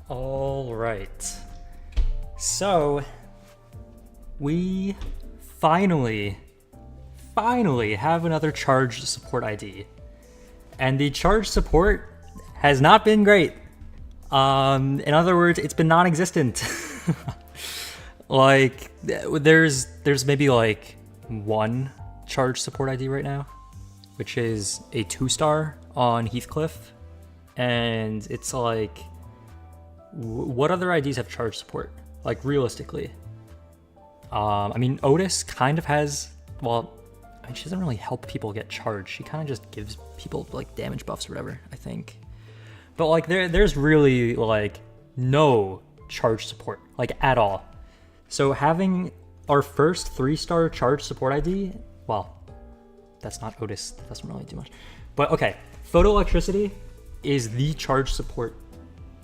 All right. So we finally have another charge support ID. And the charge support has not been great. In other words, it's been non-existent. Like there's maybe like one charge support ID right now, which is a 2-star on Heathcliff. And it's like, what other IDs have charge support? Like realistically. I mean, Otis kind of has, well, I mean, she doesn't really help people get charged. She kind of just gives people like damage buffs or whatever, I think. But like there's really like no charge support, like at all. So having our first 3-star charge support ID, well, that's not Otis, that doesn't really do much. But okay, Photoelectricity is the charge support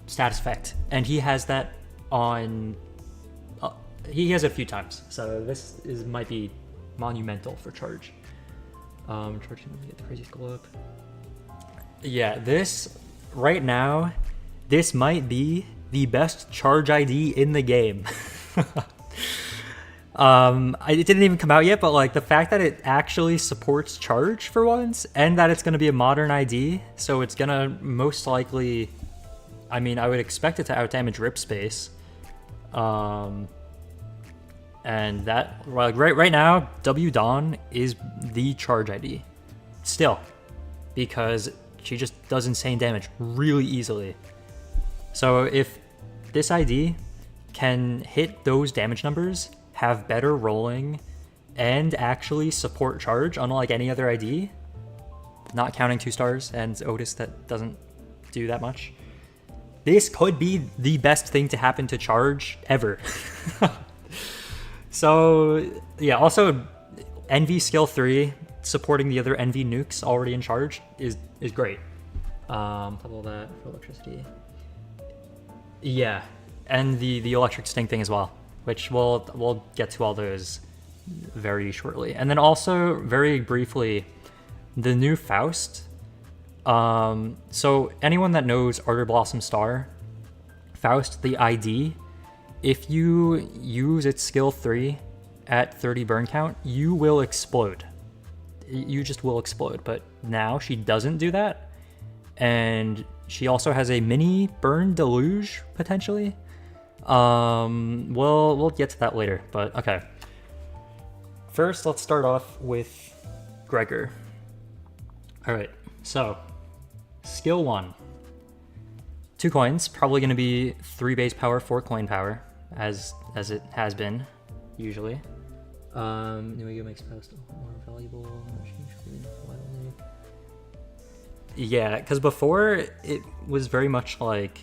status effect, and he has that on, he has it a few times. So this might be monumental for charge. Charge, get the crazy skull up. Yeah, this right now, this might be the best charge ID in the game. It didn't even come out yet, but like the fact that it actually supports charge for once, and that it's going to be a modern ID, so it's going to most likely, I mean, I would expect it to outdamage rip space. And that, like right now, W Dawn is the charge ID still, because she just does insane damage really easily. So if this ID can hit those damage numbers, have better rolling, and actually support charge, unlike any other ID, not counting 2-stars and Otis that doesn't do that much, this could be the best thing to happen to charge ever. So yeah, also Envy skill 3 supporting the other Envy nukes already in charge is great. Top of all that for electricity. Yeah, and the electric sting thing as well, which we'll get to all those very shortly. And then also very briefly, the new Faust. So anyone that knows Ardor Blossom Star, Faust, the ID, if you use its skill 3 at 30 burn count, you will explode. You just will explode. But now she doesn't do that. And she also has a mini burn deluge, potentially. We'll get to that later, but okay. First, let's start off with Gregor. Alright, so skill 1. 2 coins, probably going to be 3 base power, 4 coin power, as it has been, usually. New ego makes Faust more valuable. Yeah, because before it was very much like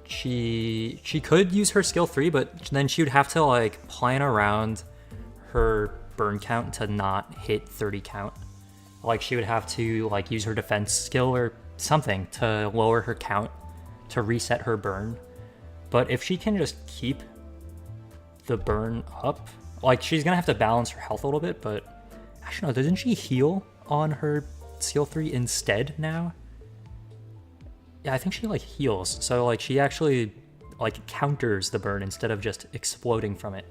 she could use her skill 3, but then she would have to like plan around her burn count to not hit 30 count. Like she would have to like use her defense skill or something to lower her count to reset her burn. But if she can just keep the burn up, like she's gonna have to balance her health a little bit, but actually no, doesn't she heal on her skill 3 instead now? Yeah, I think she like heals, so like she actually like counters the burn instead of just exploding from it.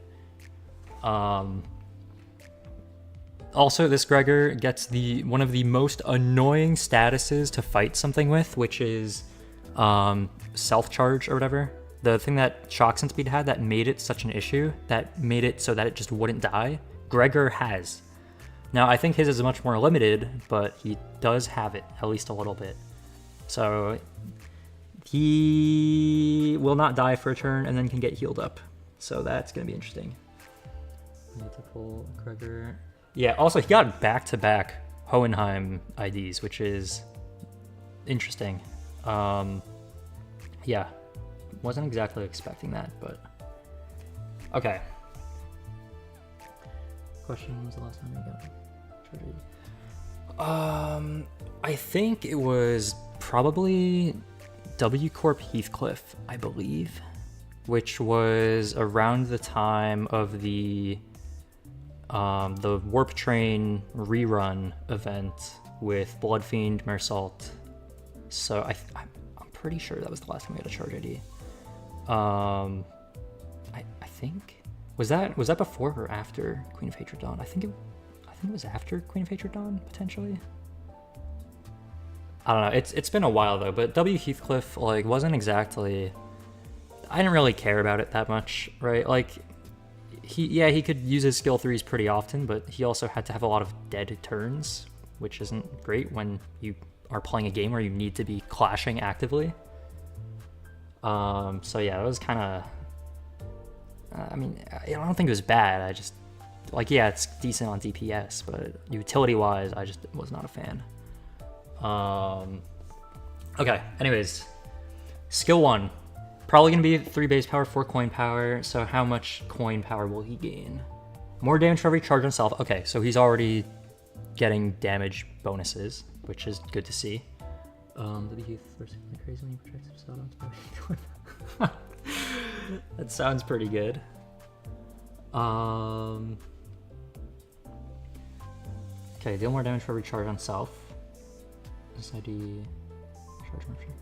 Also, this Gregor gets one of the most annoying statuses to fight something with, which is self-charge or whatever. The thing that Shock and Speed had that made it such an issue, that made it so that it just wouldn't die, Gregor has. Now, I think his is much more limited, but he does have it, at least a little bit. So he will not die for a turn and then can get healed up. So that's going to be interesting. I need to pull Gregor. Yeah, also he got back-to-back Hohenheim IDs, which is interesting. Yeah, wasn't exactly expecting that, but okay. Question, when was the last time you got charged? I think it was probably W Corp Heathcliff, I believe, which was around the time of the Warp Train rerun event with Bloodfiend, Mersault. So I'm pretty sure that was the last time we had a charge ID. I think was that before or after Queen of Hatred Dawn? I think it was after Queen of Hatred Dawn, potentially. I don't know. It's been a while though, but W Heathcliff like wasn't exactly. I didn't really care about it that much, right? Like he could use his skill 3s pretty often, but he also had to have a lot of dead turns, which isn't great when you are playing a game where you need to be clashing actively. So yeah, it was kind of. I mean, I don't think it was bad. I just like it's decent on DPS, but utility-wise, I just was not a fan. Okay. Anyways, skill 1. Probably going to be 3 base power, 4 coin power. So how much coin power will he gain? More damage for every charge on self. Okay, so he's already getting damage bonuses, which is good to see. Crazy when he projects himself onto that sounds pretty good. Okay, deal more damage for every charge on self. SID charge rupture.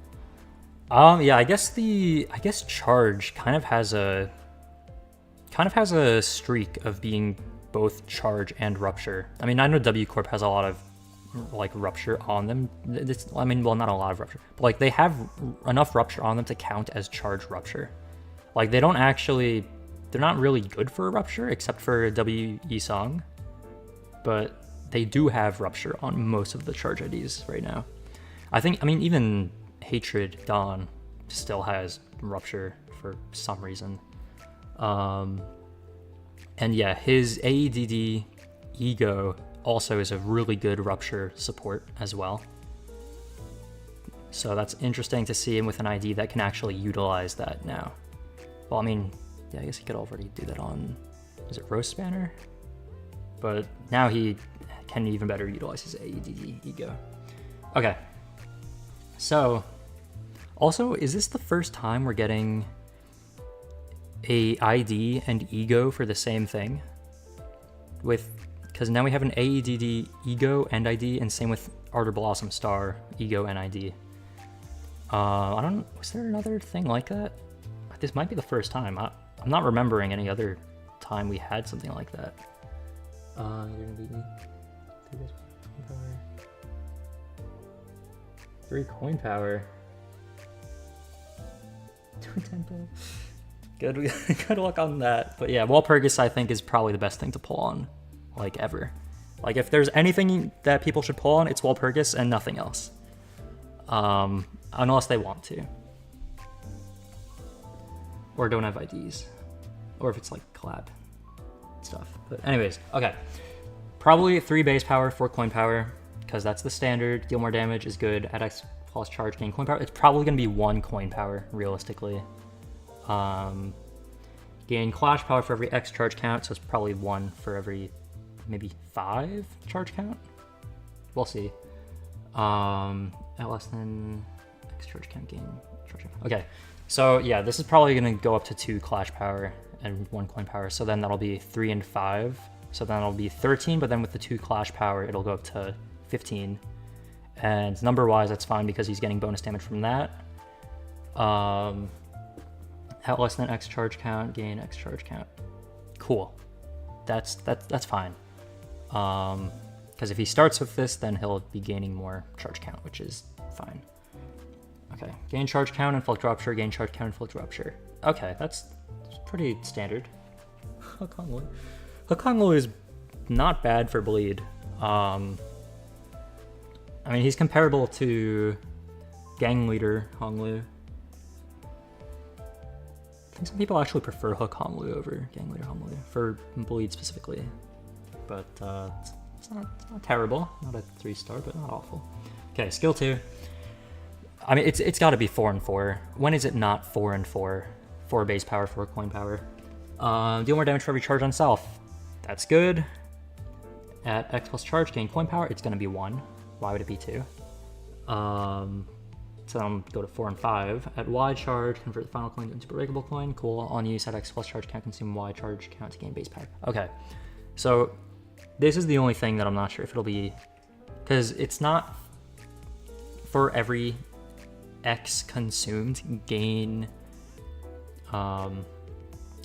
Yeah, I guess charge kind of has a streak of being both charge and rupture. I mean, I know W Corp has a lot of like rupture on them. I mean, well, not a lot of rupture, but like they have enough rupture on them to count as charge rupture. Like they're not really good for a rupture except for W Song, but they do have rupture on most of the charge IDs right now. I mean, even Hatred Dawn still has rupture for some reason. And yeah, his AEDD Ego also is a really good rupture support as well. So that's interesting to see him with an ID that can actually utilize that now. Well, I mean, yeah, I guess he could already do that on, is it Roast Spanner? But now he can even better utilize his AEDD Ego. Okay. So, also, is this the first time we're getting a ID and Ego for the same thing? Because now we have an AEDD Ego and ID, and same with Ardor Blossom Star Ego and ID. Was there another thing like that? This might be the first time. I'm not remembering any other time we had something like that. You're gonna beat me. 3 coin power. 2 tempo. Good luck on that. But yeah, Walpurgis I think is probably the best thing to pull on, like ever. Like if there's anything that people should pull on, it's Walpurgis and nothing else. Unless they want to. Or don't have IDs. Or if it's like collab stuff. But anyways, okay. Probably 3 base power, 4 coin power, because that's the standard. Deal more damage is good. Add X plus charge, gain coin power. It's probably going to be 1 coin power, realistically. Gain clash power for every X charge count, so it's probably 1 for every maybe 5 charge count. We'll see. At less than X charge count, gain charge count. Okay, so yeah, this is probably going to go up to 2 clash power and 1 coin power, so then that'll be 3 and 5. So then it'll be 13, but then with the 2 clash power, it'll go up to 15. And number-wise, that's fine because he's getting bonus damage from that. At less than X charge count, gain X charge count. Cool. That's fine. Because if he starts with this, then he'll be gaining more charge count, which is fine. Okay, gain charge count, inflict rupture, gain charge count, inflict rupture. Okay, that's pretty standard. Hokonglu is not bad for bleed. I mean, he's comparable to Gang Leader Honglu. I think some people actually prefer Hook Honglu over Gang Leader Honglu for bleed specifically. But it's not terrible. Not a 3-star, but not awful. Okay, skill 2. I mean, it's got to be 4 and 4. When is it not 4 and 4? 4 base power, 4 coin power. Deal more damage for every charge on self. That's good. At X plus charge, gain coin power, it's going to be 1. Why would it be 2? So then go to 4 and 5. At Y charge, convert the final coin into a breakable coin. Cool. On use, at X plus charge count, consume Y charge count to gain base power. Okay. So this is the only thing that I'm not sure if it'll be, because it's not for every X consumed gain,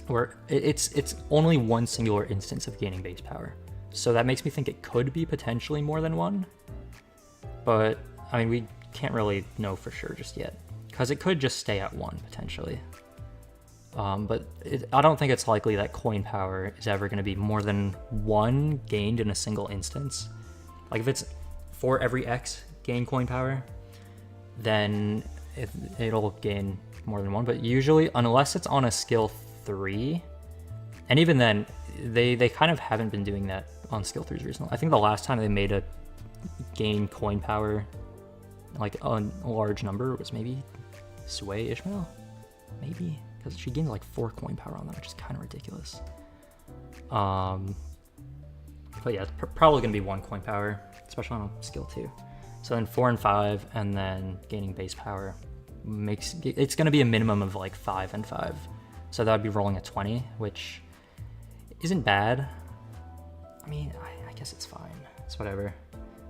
or it's only one singular instance of gaining base power. So that makes me think it could be potentially more than one, but I mean, we can't really know for sure just yet, because it could just stay at one potentially. But I don't think it's likely that coin power is ever going to be more than one gained in a single instance. Like if it's for every X gain coin power, then it'll gain more than one. But usually, unless it's on a skill 3, and even then, they kind of haven't been doing that on skill 3s recently. I think the last time they made a gain coin power like a large number was maybe Sway Ishmael, maybe, because she gains like 4 coin power on that, which is kind of ridiculous. But yeah, it's probably gonna be 1 coin power, especially on a skill 2. So then 4 and 5, and then gaining base power it's gonna be a minimum of like 5 and 5. So that would be rolling a 20, which isn't bad. I mean, I guess it's fine. It's whatever.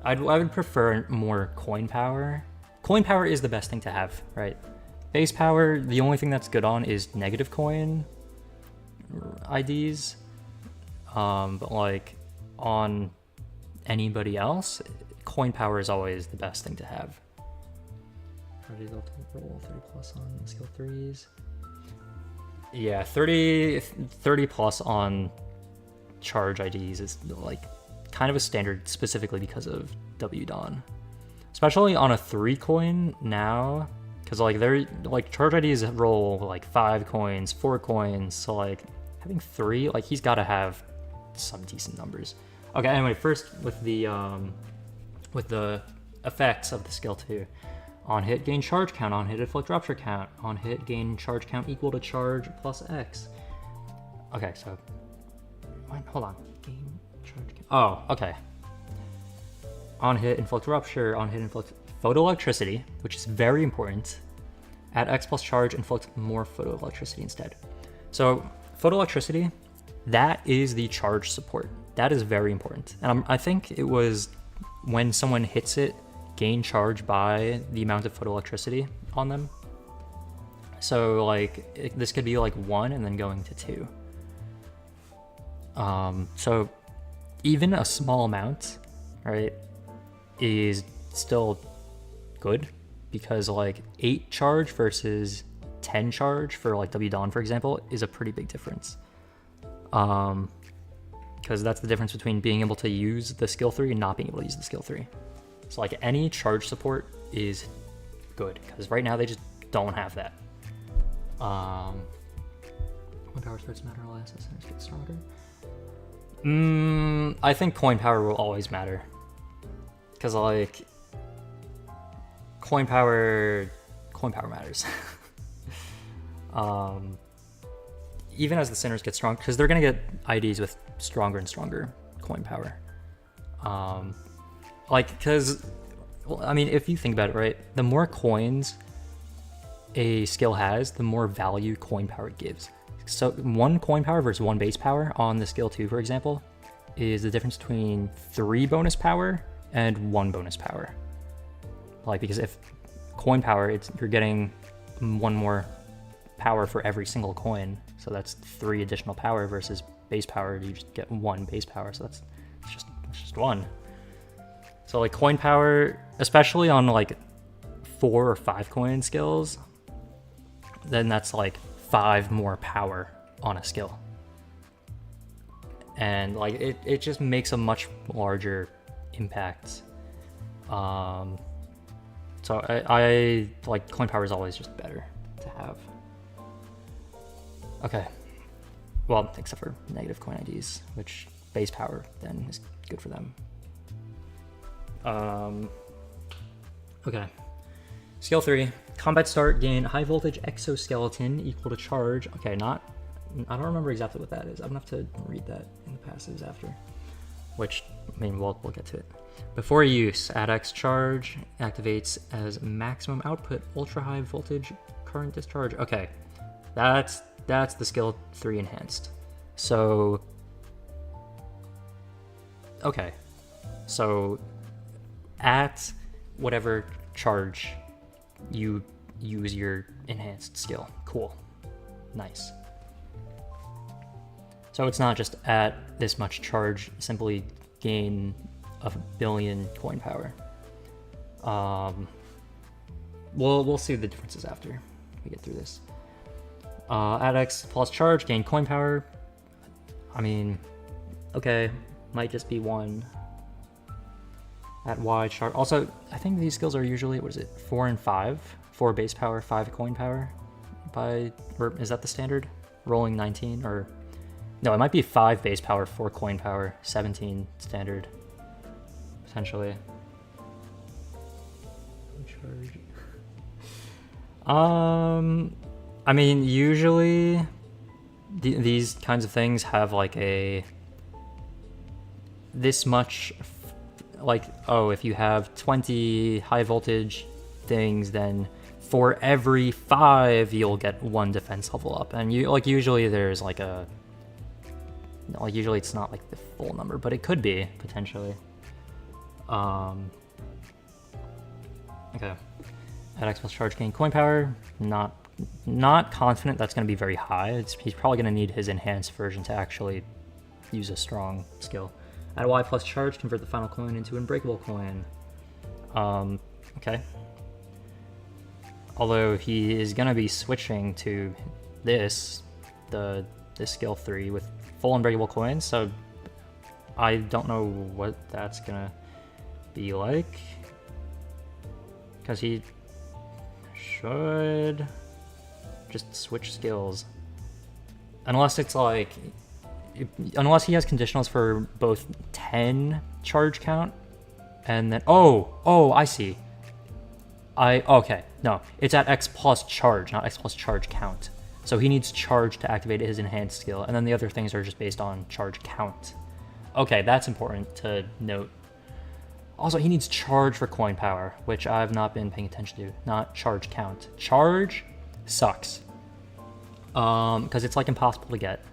I would prefer more coin power. Coin power is the best thing to have, right? Base power, the only thing that's good on is negative coin IDs. But like on anybody else, coin power is always the best thing to have. Roll 30 plus on skill 3s. Yeah, 30 plus on charge IDs is like kind of a standard, specifically because of W Dawn, especially on a 3 coin now, because like they're like charge IDs roll like 5 coins, 4 coins, so like having 3, like he's got to have some decent numbers. Okay, anyway, first with the effects of the skill 2. On hit, gain charge count. On hit, inflict rupture count. On hit, gain charge count equal to charge plus X. Okay, so hold on. Gain charge count. Oh, okay. On hit, inflict rupture. On hit, inflict photoelectricity, which is very important. At X plus charge, inflict more photoelectricity instead. So photoelectricity, that is the charge support. That is very important. And I think it was when someone hits it, gain charge by the amount of photoelectricity on them. So like this could be like 1 and then going to 2. So even a small amount, right, is still good, because like 8 charge versus 10 charge for like W Dawn, for example, is a pretty big difference. Because that's the difference between being able to use the skill 3 and not being able to use the skill 3. So like any charge support is good, because right now they just don't have that. When power starts to matter less, as centers get stronger. I think coin power will always matter, because like coin power matters. Even as the centers get strong, because they're gonna get IDs with stronger and stronger coin power. Like, because, well, I mean, if you think about it, right, the more coins a skill has, the more value coin power gives. So 1 coin power versus 1 base power on the skill 2, for example, is the difference between 3 bonus power and 1 bonus power. Like, because if coin power, you're getting 1 more power for every single coin, so that's 3 additional power, versus base power, you just get 1 base power, so it's just 1. So like coin power, especially on like 4 or 5 coin skills, then that's like 5 more power on a skill. And like it just makes a much larger impact. So I like coin power is always just better to have. Okay. Well, except for negative coin IDs, which base power then is good for them. Okay. Skill 3, combat start, gain high voltage exoskeleton equal to charge. Okay, I don't remember exactly what that is. I'm gonna have to read that in the passives after, which, I mean, we'll get to it. Before use, add X charge, activates as maximum output, ultra high voltage current discharge. Okay, that's the skill 3 enhanced. So, okay, so at whatever charge you use your enhanced skill. Cool. Nice. So it's not just at this much charge, simply gain a billion coin power. We'll see the differences after we get through this. At X plus charge, gain coin power. I mean, okay, might just be 1. At Y charge. Also, I think these skills are usually, what is it, 4 and 5? 4 base power, 5 coin power. Or is that the standard? Rolling 19, or no, it might be 5 base power, 4 coin power, 17 standard, potentially. Charge. I mean, usually these kinds of things have like this much, like, oh, if you have 20 high voltage things, then for every 5 you'll get 1 defense level up. And usually there's like usually it's not like the full number, but it could be potentially. Okay. At X plus charge, gain coin power. Not confident that's going to be very high. He's probably going to need his enhanced version to actually use a strong skill. At Y plus charge, convert the final coin into an unbreakable coin. Okay. Although he is going to be switching to this skill 3 with full unbreakable coins, so I don't know what that's going to be like. Because he should just switch skills. Unless it's like, unless he has conditionals for both 10 charge count and then, oh, I see. Okay, no, it's at X plus charge, not X plus charge count. So he needs charge to activate his enhanced skill, and then the other things are just based on charge count. Okay, that's important to note. Also, he needs charge for coin power, which I've not been paying attention to, not charge count. Charge sucks. Because it's like impossible to get.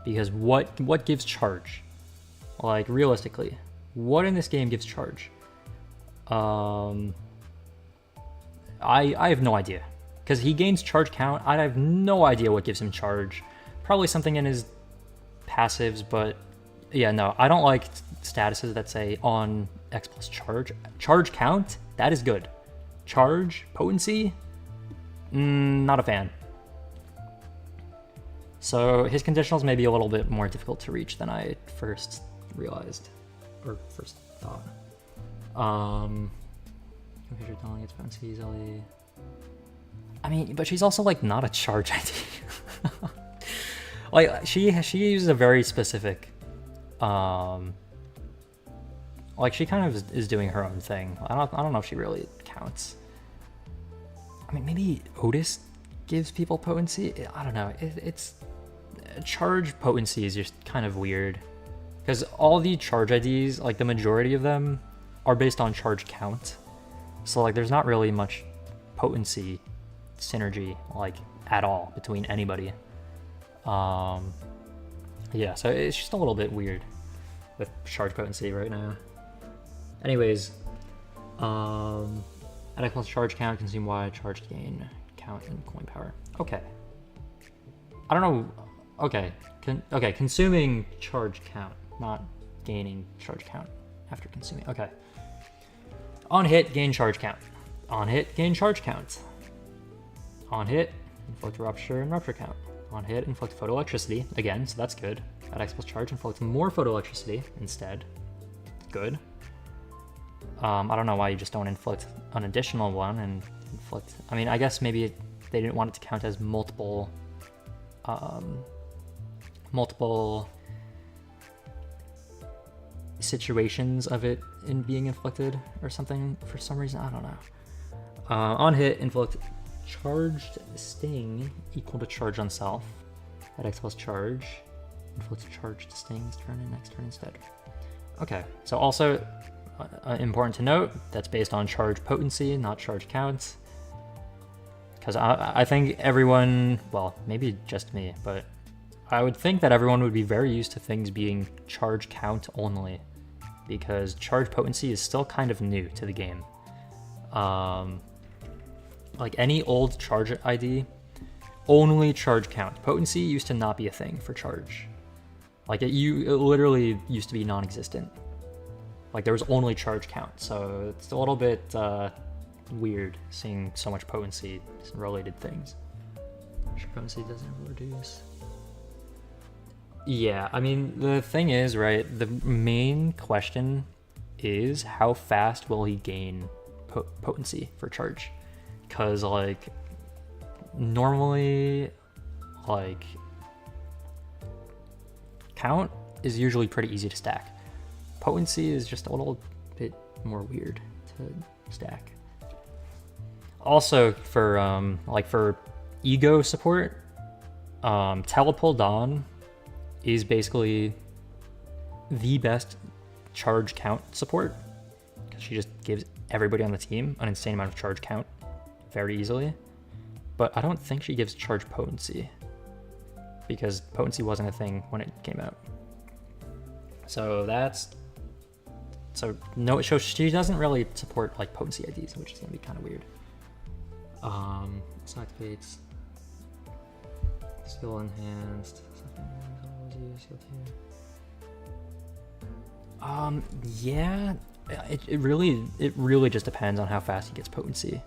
Because what gives charge? Like, realistically, what in this game gives charge? I have no idea. Because he gains charge count, I have no idea what gives him charge. Probably something in his passives, but yeah, no, I don't like statuses that say on X plus charge. Charge count, that is good. Charge, potency, not a fan. So his conditionals may be a little bit more difficult to reach than I first realized, or first thought. Computer telling its potency easily. I mean, but she's also like not a charge ID. Like she uses a very specific, like she kind of is doing her own thing. I don't know if she really counts. I mean, maybe Otis gives people potency. I don't know. It's charge potency is just kind of weird because all the charge IDs, like the majority of them, are based on charge count. So like, there's not really much potency synergy like at all between anybody. Yeah, so it's just a little bit weird with charge potency right now. Anyways, at X plus charge count, consume Y, charge gain, count, and coin power. Okay. I don't know. Okay. Okay, consuming charge count, not gaining charge count after consuming. Okay. On hit, gain charge count. On hit, gain charge count. On hit, inflict rupture and rupture count. On hit, inflict photoelectricity, again, so that's good. At X plus charge, inflict more photoelectricity instead. Good. I don't know why you just don't inflict an additional one and inflict... I mean, I guess maybe they didn't want it to count as multiple... multiple situations of it in being inflicted or something for some reason. I don't know. On hit, inflict charged sting equal to charge on self. At X plus charge, inflict charged stings turn in next turn instead. Okay, so also important to note, that's based on charge potency, not charge count. Because I think everyone, well, maybe just me, but I would think that everyone would be very used to things being charge count only, because charge potency is still kind of new to the game. like any old charge ID, only charge count. Potency used to not be a thing for charge. Like it literally used to be non-existent. Like there was only charge count, so it's a little bit weird seeing so much potency related things. Potency doesn't reduce. Yeah, I mean the thing is, right, the main question is how fast will he gain potency for charge? Because like normally like count is usually pretty easy to stack. Potency is just a little bit more weird to stack. Also for like for ego support, Telepole Dawn is basically the best charge count support because she just gives everybody on the team an insane amount of charge count very easily. But I don't think she gives charge potency because potency wasn't a thing when it came out. So no, so she doesn't really support like potency IDs, which is gonna be kind of weird. So activates skill enhanced. Yeah, it really just depends on how fast he gets potency.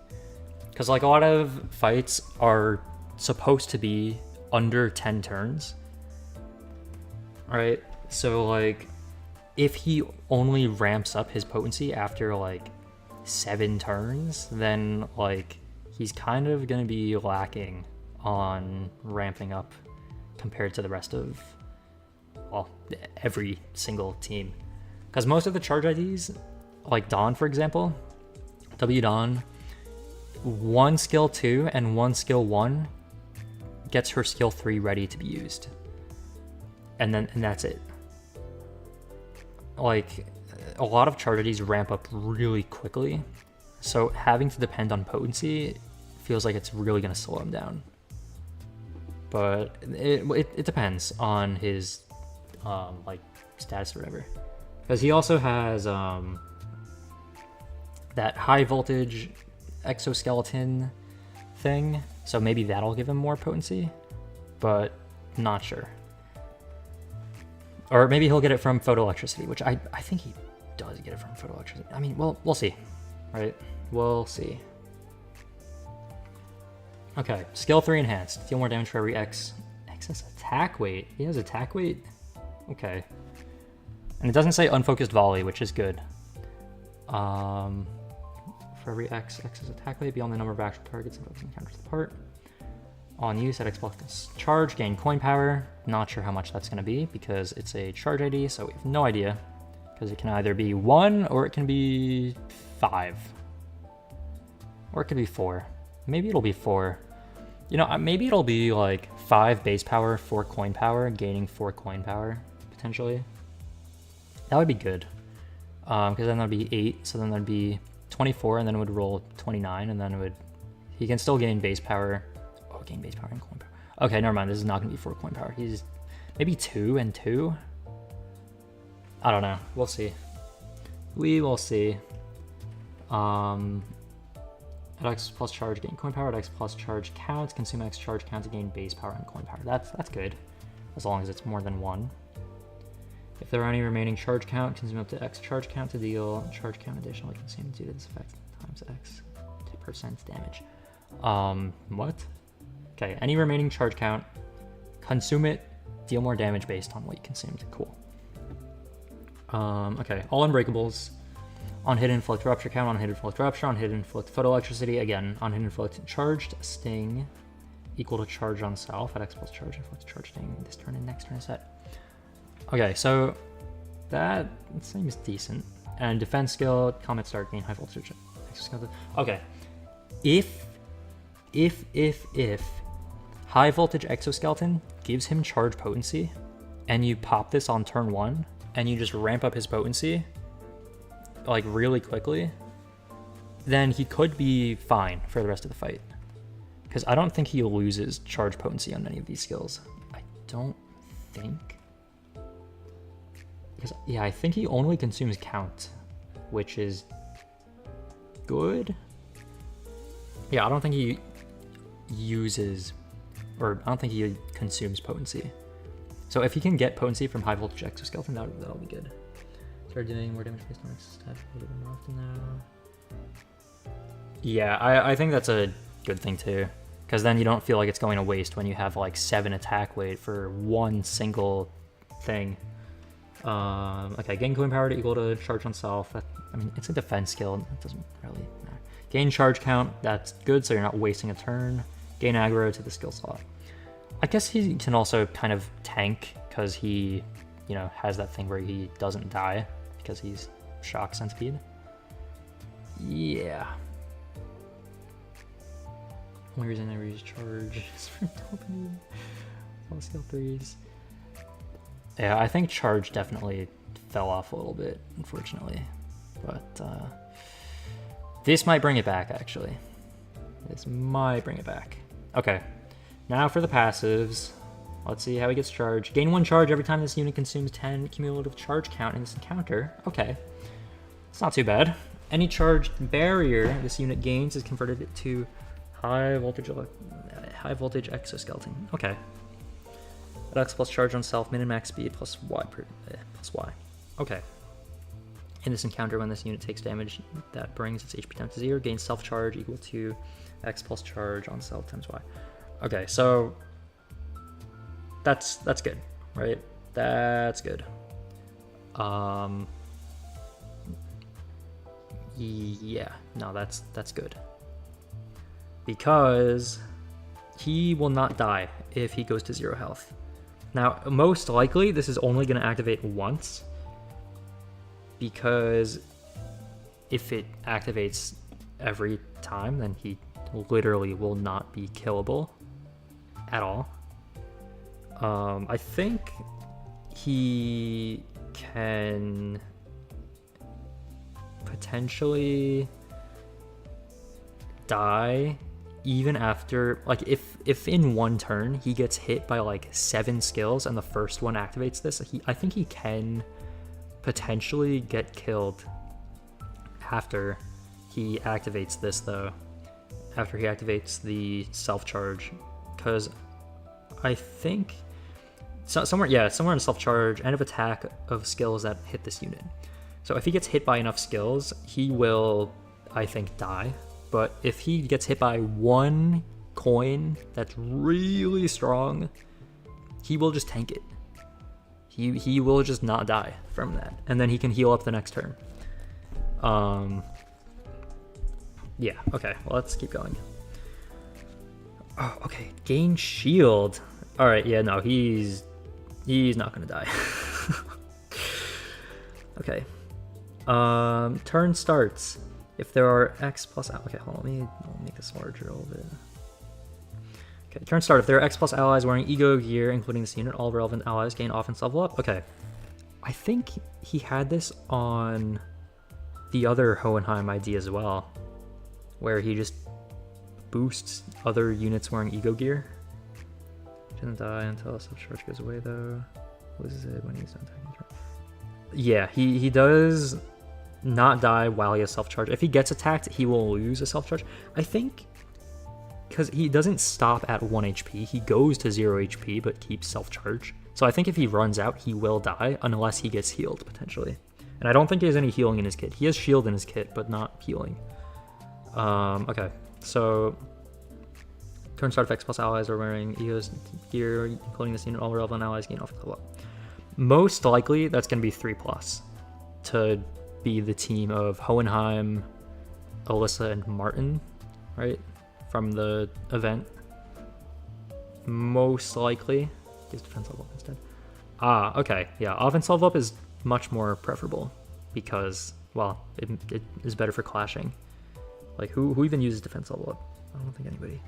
Because like a lot of fights are supposed to be under 10 turns, right? So like if he only ramps up his potency after like 7 turns, then like he's kind of gonna be lacking on ramping up compared to the rest of, well, every single team. Because most of the charge IDs, like Dawn for example, W Dawn, 1 skill 2 and 1 skill 1 gets her skill 3 ready to be used. And that's it. Like a lot of charge IDs ramp up really quickly, so having to depend on potency feels like it's really gonna slow him down. But it depends on his like status or whatever. Because he also has that high voltage exoskeleton thing, so maybe that'll give him more potency, but not sure. Or maybe he'll get it from photoelectricity, which I think he does get it from photoelectricity. I mean, well, we'll see, right? We'll see. Okay, skill 3 enhanced. Deal more damage for every excess attack weight. He has attack weight? Okay. And it doesn't say unfocused volley, which is good. For every excess attack weight beyond the number of actual targets and focus encounters apart. On use at X plus charge, gain coin power. Not sure how much that's going to be because it's a charge ID, so we have no idea. Because it can either be 1 or it can be 5. Or it could be 4. Maybe it'll be 4. You know, maybe it'll be like 5 base power, 4 coin power, gaining 4 coin power, potentially. That would be good. Because then that would be 8, so then that would be 24, and then it would roll 29, and then it would... He can still gain base power. Oh, gain base power and coin power. Okay, never mind. This is not going to be 4 coin power. He's maybe 2 and 2? I don't know. We'll see. We will see. At X plus charge, gain coin power. At X plus charge count, consume X charge count to gain base power and coin power. That's good, as long as it's more than 1. If there are any remaining charge count, consume up to X charge count to deal charge count additionally consumed due to this effect times X % damage. What? Okay, any remaining charge count, consume it, deal more damage based on what you consumed. Cool. Okay, all unbreakables. On hit inflict rupture count, on hit inflict rupture, on hit inflict photoelectricity, again, on hit inflict charged sting, equal to charge on self, at X plus charge, inflict charge sting this turn and next turn is set. Okay, so that seems decent. And defense skill, Comet Start, gain high voltage. Okay, if high voltage exoskeleton gives him charge potency, and you pop this on turn 1, and you just ramp up his potency, like really quickly, then he could be fine for the rest of the fight. Because I don't think he loses charge potency on any of these skills. I don't think. Because, yeah, I think he only consumes count, which is good. Yeah, I don't think he uses, or I don't think he consumes potency. So if he can get potency from high voltage exoskeleton, that'll be good. Start doing more damage based on its stats a little bit more often now. Yeah, I think that's a good thing too, because then you don't feel like it's going to waste when you have like 7 attack weight for one single thing. Okay, gain coin power to equal to charge on self. I mean, it's a defense skill. It doesn't really matter. Gain charge count. That's good, so you're not wasting a turn. Gain aggro to the skill slot. I guess he can also kind of tank because he, you know, has that thing where he doesn't die because he's shock centipede. Yeah. Only reason I use charge is for helping all skill 3s. Yeah, I think charge definitely fell off a little bit, unfortunately. But this might bring it back, actually. This might bring it back. Okay, now for the passives. Let's see how he gets charged. Gain 1 charge every time this unit consumes 10 cumulative charge count in this encounter. Okay, it's not too bad. Any charged barrier this unit gains is converted to high voltage exoskeleton. Okay. X plus charge on self, min and max speed plus Y plus Y. Okay. In this encounter, when this unit takes damage that brings its HP down to 0, gains self charge equal to X plus charge on self times Y. Okay, so that's good, right? That's good. Yeah, no, that's good. Because he will not die if he goes to 0 health. Now, most likely, this is only going to activate once, because if it activates every time, then he literally will not be killable at all. I think he can potentially die even after, like, if in one turn he gets hit by like 7 skills and the first one activates this, I think he can potentially get killed after he activates this, though. After he activates the self-charge, because I think somewhere in self-charge, end of attack of skills that hit this unit. So if he gets hit by enough skills, he will, I think, die. But if he gets hit by 1 coin that's really strong, he will just tank it. He will just not die from that, and then he can heal up the next turn. Yeah, okay, well, let's keep going. Oh, okay, gain shield. All right, yeah, no, he's not gonna die. Okay. Turn starts. If there are X plus... Okay, hold on, let me make this larger a little bit. Okay, turn start. If there are X plus allies wearing ego gear, including this unit, all relevant allies gain offense level up. Okay. I think he had this on the other Hohenheim ID as well, where he just boosts other units wearing ego gear. Doesn't die until self-charge goes away, though. Loses it when he's not attacking. Yeah, he does not die while he has self-charge. If he gets attacked, he will lose a self-charge. I think because he doesn't stop at 1 HP, he goes to 0 HP but keeps self-charge. So I think if he runs out, he will die unless he gets healed, potentially. And I don't think he has any healing in his kit. He has shield in his kit, but not healing. Okay, so turn start effects plus allies are wearing EOS gear, including this unit, all relevant allies gain offense level up. Most likely, that's going to be 3+ to be the team of Hohenheim, Alyssa, and Martin, right? From the event. Most likely. Gives defense level up instead. Ah, okay. Yeah, offense level up is much more preferable because, well, it is better for clashing. Like, who even uses defense level up? I don't think anybody.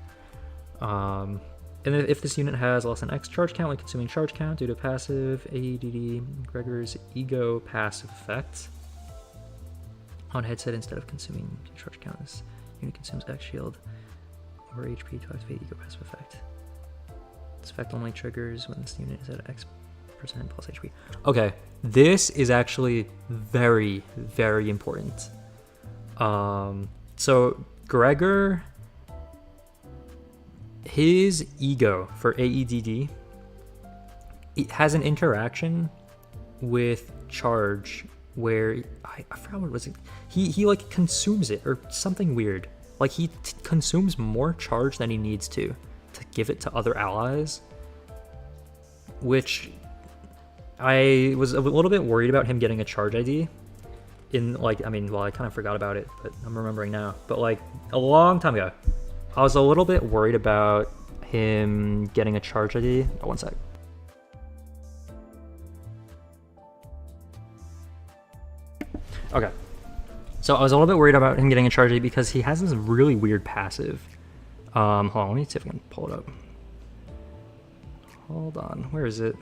And if this unit has less than X charge count when consuming charge count due to passive AEDD Gregor's ego passive effect on headset instead of consuming charge count, this unit consumes X shield or HP to activate ego passive effect. This effect only triggers when this unit is at X% plus HP. Okay, this is actually very, very important. So Gregor his ego for AEDD, it has an interaction with charge where I forgot what it was. He like consumes it or something weird. Like he consumes more charge than he needs to give it to other allies, which I was a little bit worried about him getting a charge ID. In like, I mean, well, I kind of forgot about it, but I'm remembering now. But like a long time ago, I was a little bit worried about him getting a charge ID. Oh, one sec. Okay. So I was a little bit worried about him getting a charge ID because he has this really weird passive. Hold on, let me see if I can pull it up. Hold on, where is it?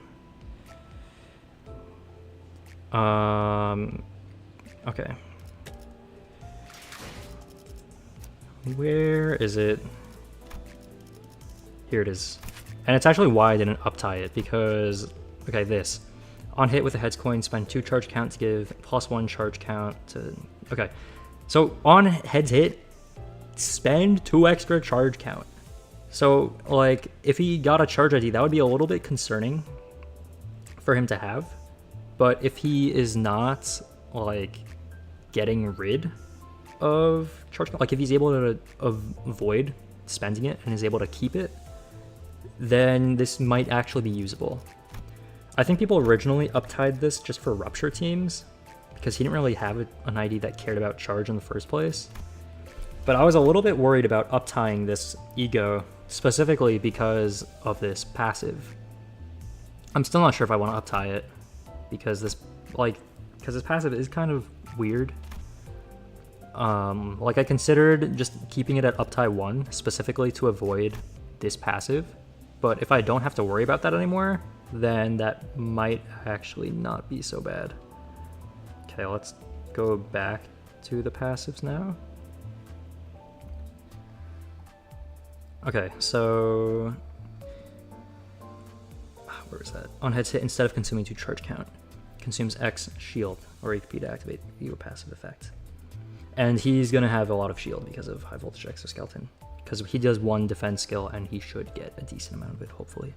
Okay. Where is it? Here it is. And it's actually why I didn't uptie it, because, okay, this. On hit with a heads coin, spend 2 charge count to give +1 charge count to, okay. So on heads hit, spend 2 extra charge count. So like, if he got a charge ID, that would be a little bit concerning for him to have. But if he is not like getting rid of charge count, like if he's able to avoid spending it and is able to keep it, then this might actually be usable. I think people originally uptied this just for rupture teams because he didn't really have an ID that cared about charge in the first place. But I was a little bit worried about uptying this ego specifically because of this passive. I'm still not sure if I want to uptie it because this passive is kind of weird. Like I considered just keeping it at uptie 1 specifically to avoid this passive. But if I don't have to worry about that anymore, then that might actually not be so bad. Okay, let's go back to the passives now. Okay, so where is that? On heads hit, instead of consuming 2 charge count, consumes X shield or HP to activate your passive effect. And he's gonna have a lot of shield because of high voltage exoskeleton. Because he does 1 defense skill and he should get a decent amount of it, hopefully.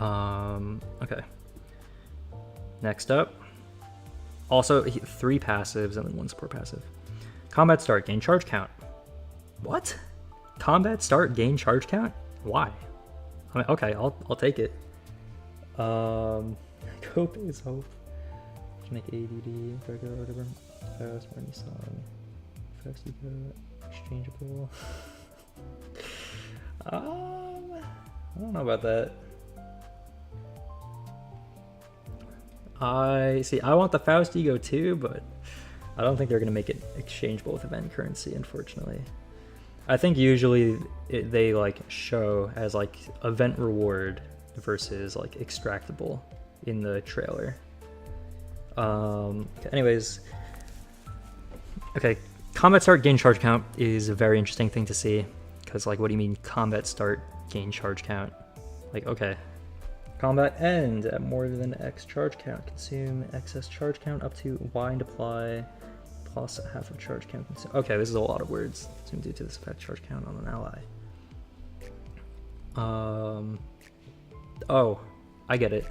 Okay. Next up. Also, 3 passives and then 1 support passive. Combat start, gain charge count. What? Combat start, gain charge count? Why? I mean, okay, I'll take it. Cope is hope. Make AEDD Gregor, whatever. Faust, Marty song. Faust, exchangeable. I don't know about that. I want the Faust ego too, but I don't think they're gonna make it exchangeable with event currency, unfortunately. I think usually they like show as like event reward versus like extractable in the trailer. Anyways, okay, combat start gain charge count is a very interesting thing to see, because like, what do you mean combat start gain charge count? Like, okay, combat end at more than X charge count, consume excess charge count up to Y and apply plus half of charge count. Okay, this is a lot of words. Consume due to this effect charge count on an ally. Oh, I get it.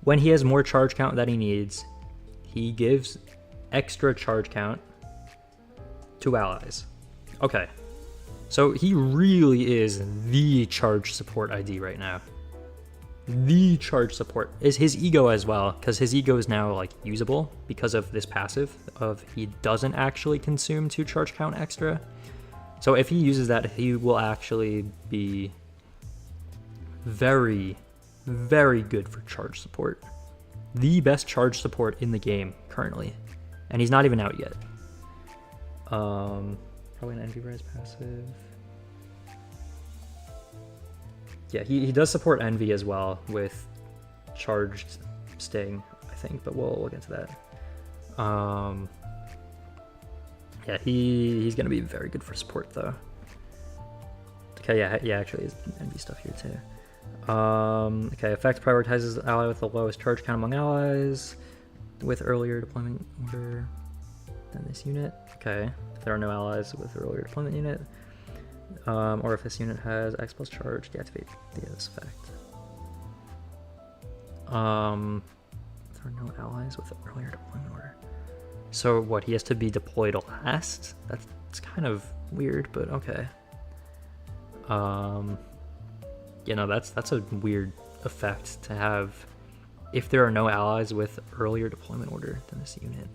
When he has more charge count that he needs, he gives extra charge count to allies. Okay, so he really is the charge support ID right now. The charge support is his ego as well, because his ego is now like usable because of this passive of he doesn't actually consume 2 charge count extra. So if he uses that, he will actually be very, very good for charge support. The best charge support in the game currently, and he's not even out yet. Probably an Envy Rise passive. Yeah, he does support Envy as well with charged Sting, I think, but we'll get to that. Yeah, he's gonna be very good for support though. Okay, yeah, actually, is Envy stuff here too. Okay, effect prioritizes the ally with the lowest charge count among allies with earlier deployment order than this unit. Okay, if there are no allies with earlier deployment unit, Or if this unit has X plus charge, deactivate this effect. There are no allies with earlier deployment order. So what, he has to be deployed last? That's kind of weird, but okay. You know, that's a weird effect to have if there are no allies with earlier deployment order than this unit.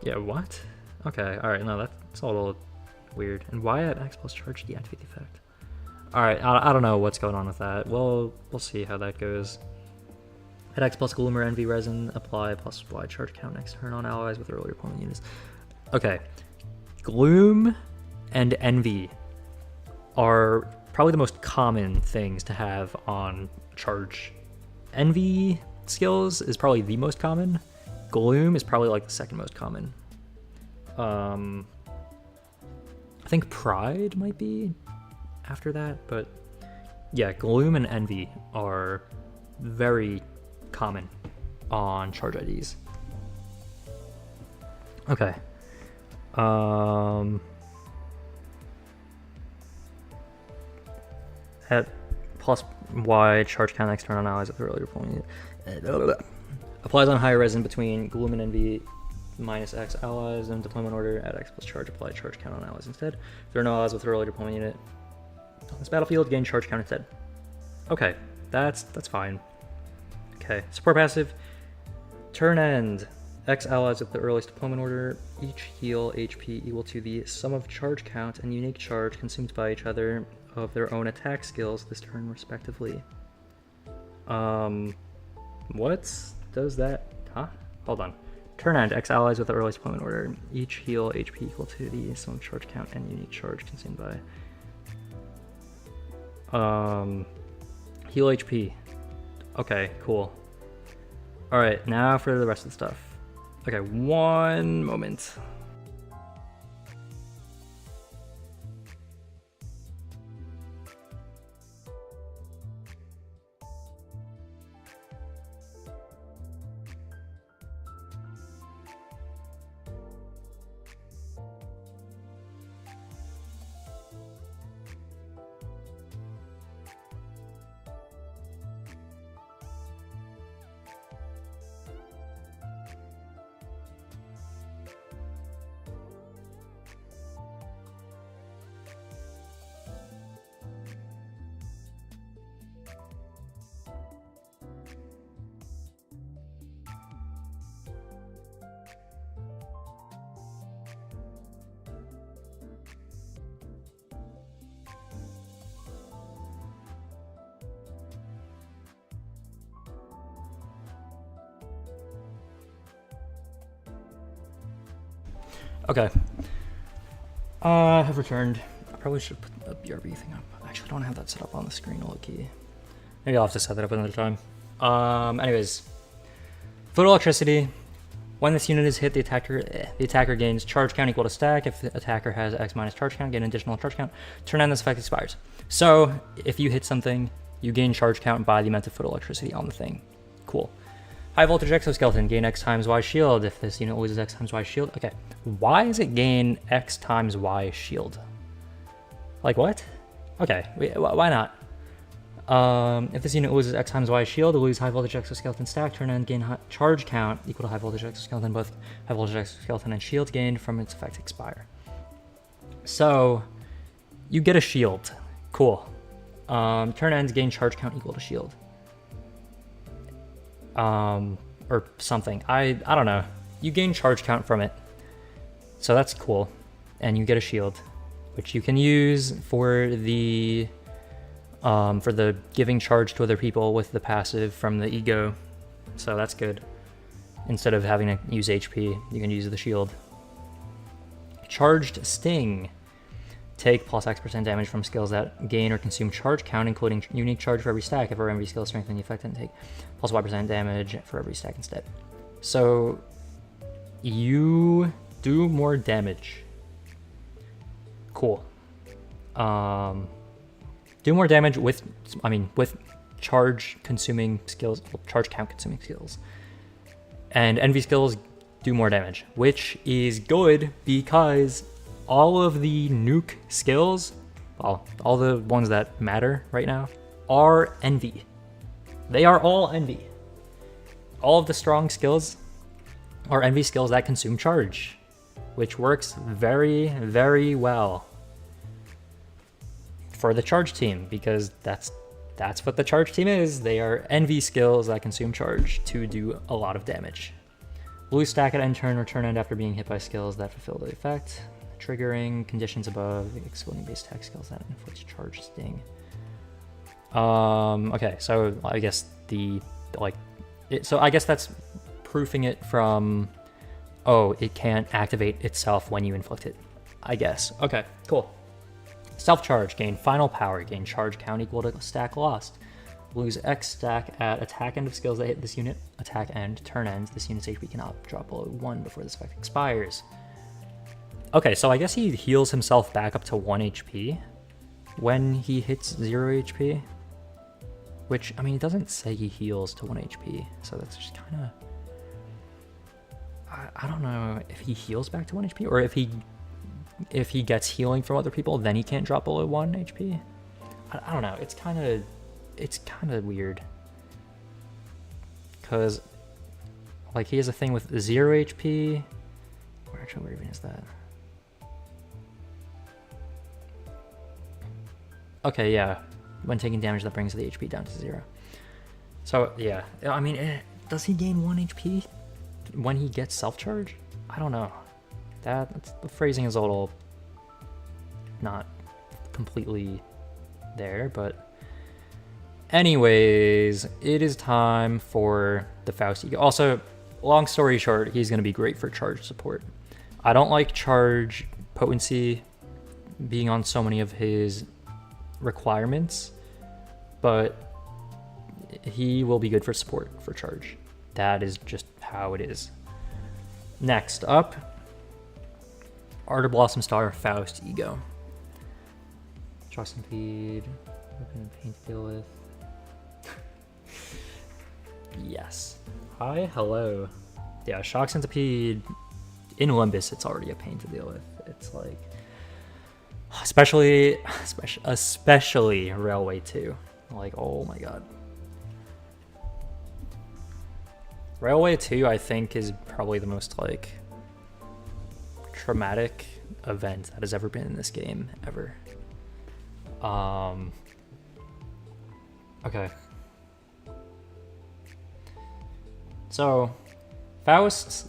Yeah, what? Okay, alright, no, that's a little weird. And why at X plus charge deactivate the effect? Alright, I don't know what's going on with that. We'll see how that goes. At X plus Gloom or Envy Resin, apply plus Y charge count next turn on allies with earlier deployment units. Okay, Gloom and Envy are probably the most common things to have on charge. Envy skills is probably the most common. Gloom is probably like the second most common. I think Pride might be after that, but yeah, Gloom and Envy are very common on charge IDs. Okay. At plus Y charge count next turn on allies with earlier deployment. Applies on higher resin between Gloom and Envy minus X allies and deployment order at X plus charge. Apply charge count on allies instead. If there are no allies with earlier deployment unit on this battlefield, gain charge count instead. Okay, that's fine. Okay, support passive. Turn end. X allies with the earliest deployment order each heal HP equal to the sum of charge count and unique charge consumed by each other of their own attack skills this turn respectively. What does that, huh? Hold on. Turn end, X allies with the earliest deployment order each heal HP equal to the sum of charge count and unique charge consumed by heal HP. Okay, cool. Alright, now for the rest of the stuff. Okay, one moment. Okay. I have returned. I probably should put the BRB thing up. I actually don't have that set up on the screen, low-key. Maybe I'll have to set that up another time. Anyways. Photoelectricity. When this unit is hit, the attacker gains charge count equal to stack. If the attacker has X minus charge count, gain additional charge count. Turn end, this effect expires. So, if you hit something, you gain charge count by the amount of photoelectricity on the thing. Cool. High voltage exoskeleton, gain X times Y shield. If this unit loses X times Y shield. Okay, why does it gain X times Y shield? Like what? Okay, why not? If this unit loses X times Y shield, lose high voltage exoskeleton stack, turn end, gain charge count equal to high voltage exoskeleton. Both high voltage exoskeleton and shield gained from its effect expire. So, you get a shield. Cool. Turn end, gain charge count equal to shield. Or something. I don't know. You gain charge count from it. So that's cool. And you get a shield, which you can use for the giving charge to other people with the passive from the ego. So that's good. Instead of having to use HP, you can use the shield. Charged Sting. Take plus X% damage from skills that gain or consume charge count, including unique charge for every stack. If every skill strengthen the effect, and take plus Y% damage for every stack instead. So you do more damage. Cool. Do more damage with charge consuming skills, charge count consuming skills. And envy skills do more damage, which is good because all of the nuke skills, well, all the ones that matter right now, are envy. They are all envy. All of the strong skills are envy skills that consume charge, which works very, very well for the charge team, because that's what the charge team is. They are envy skills that consume charge to do a lot of damage. Blue stack at end turn or turn end after being hit by skills that fulfill the effect. Triggering conditions above, excluding base attack skills that inflict charge sting. Okay, so I guess so I guess that's proofing it from, oh, it can't activate itself when you inflict it, I guess. Okay, cool. Self-charge, gain final power, gain charge count equal to stack lost. Lose X stack at attack end of skills that hit this unit. Attack end, turn end, this unit's HP cannot drop below 1 before this effect expires. Okay, so I guess he heals himself back up to 1 HP when he hits 0 HP. Which, I mean, it doesn't say he heals to 1 HP, so that's just kind of... I don't know if he heals back to 1 HP, or if he gets healing from other people, then he can't drop below 1 HP. I don't know, it's kind of weird. Because, like, he has a thing with 0 HP. Where even is that? Okay, yeah. When taking damage, that brings the HP down to 0. So, yeah. I mean, does he gain 1 HP when he gets self-charge? I don't know. The phrasing is a little not completely there, but anyways, it is time for the Faust ego. Also, long story short, he's going to be great for charge support. I don't like charge potency being on so many of his requirements, but he will be good for support for charge. That is just how it is. Next up, Ardor Blossom Star Faust Ego. Shock Stampede, open pain to deal with. Yes. Hi, hello. Yeah, Shock Centipede in Limbus, it's already a pain to deal with. It's like, especially Railway 2. Like, oh my god. Railway 2, I think, is probably the most, like, traumatic event that has ever been in this game, ever. Okay. So, Faust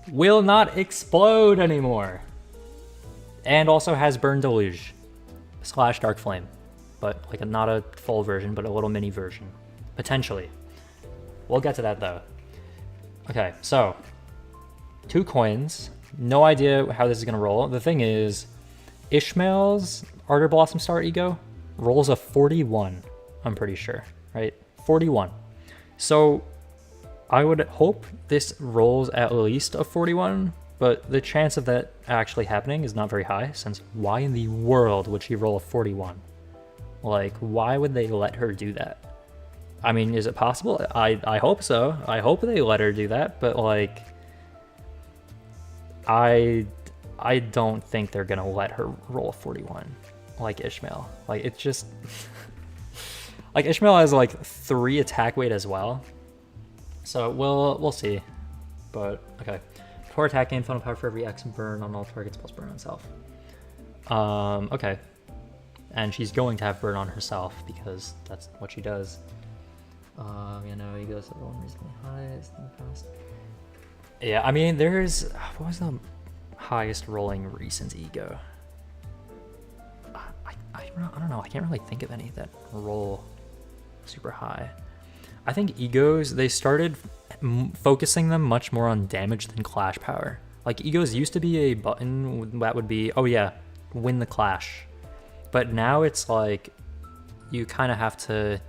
will not explode anymore. And also has Burn Deluge / Dark Flame. But, like, not a full version, but a little mini version. Potentially. We'll get to that, though. Okay, so 2 coins. No idea how this is going to roll. The thing is, Ishmael's Ardor Blossom Star Ego rolls a 41, I'm pretty sure, right? 41. So I would hope this rolls at least a 41, but the chance of that actually happening is not very high, since why in the world would she roll a 41? Like, why would they let her do that? I mean, is it possible? I hope so. I hope they let her do that, but like, I don't think they're gonna let her roll a 41 like Ishmael. Like, it's just like Ishmael has like 3 attack weight as well, so we'll see. But okay, core attack gain final power for every X burn on all targets plus burn on self. Okay, and she's going to have burn on herself because that's what she does. You know, he goes at one reasonably high in the past. Yeah, I mean, what was the highest rolling recent ego? I don't know. I can't really think of any that roll super high. I think egos, they started focusing them much more on damage than clash power. Like, egos used to be a button that would be, oh yeah, win the clash. But now it's like, you kind of have to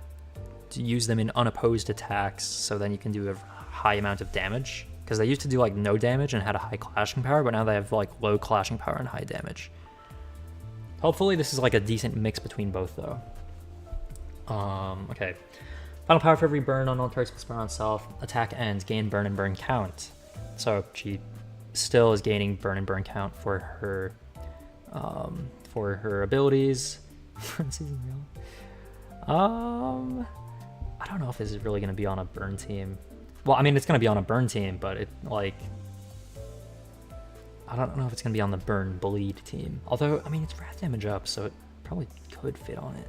use them in unopposed attacks, so then you can do a high amount of damage. Because they used to do like no damage and had a high clashing power, but now they have like low clashing power and high damage. Hopefully this is like a decent mix between both though. Okay. Final power for every burn on all targets plus burn on self. Attack ends, gain burn and burn count. So she still is gaining burn and burn count for her for her abilities. Season real. I don't know if this is really going to be on a burn team. Well, I mean, it's going to be on a burn team, but it, like, I don't know if it's going to be on the burn bleed team. Although, I mean, it's wrath damage up, so it probably could fit on it.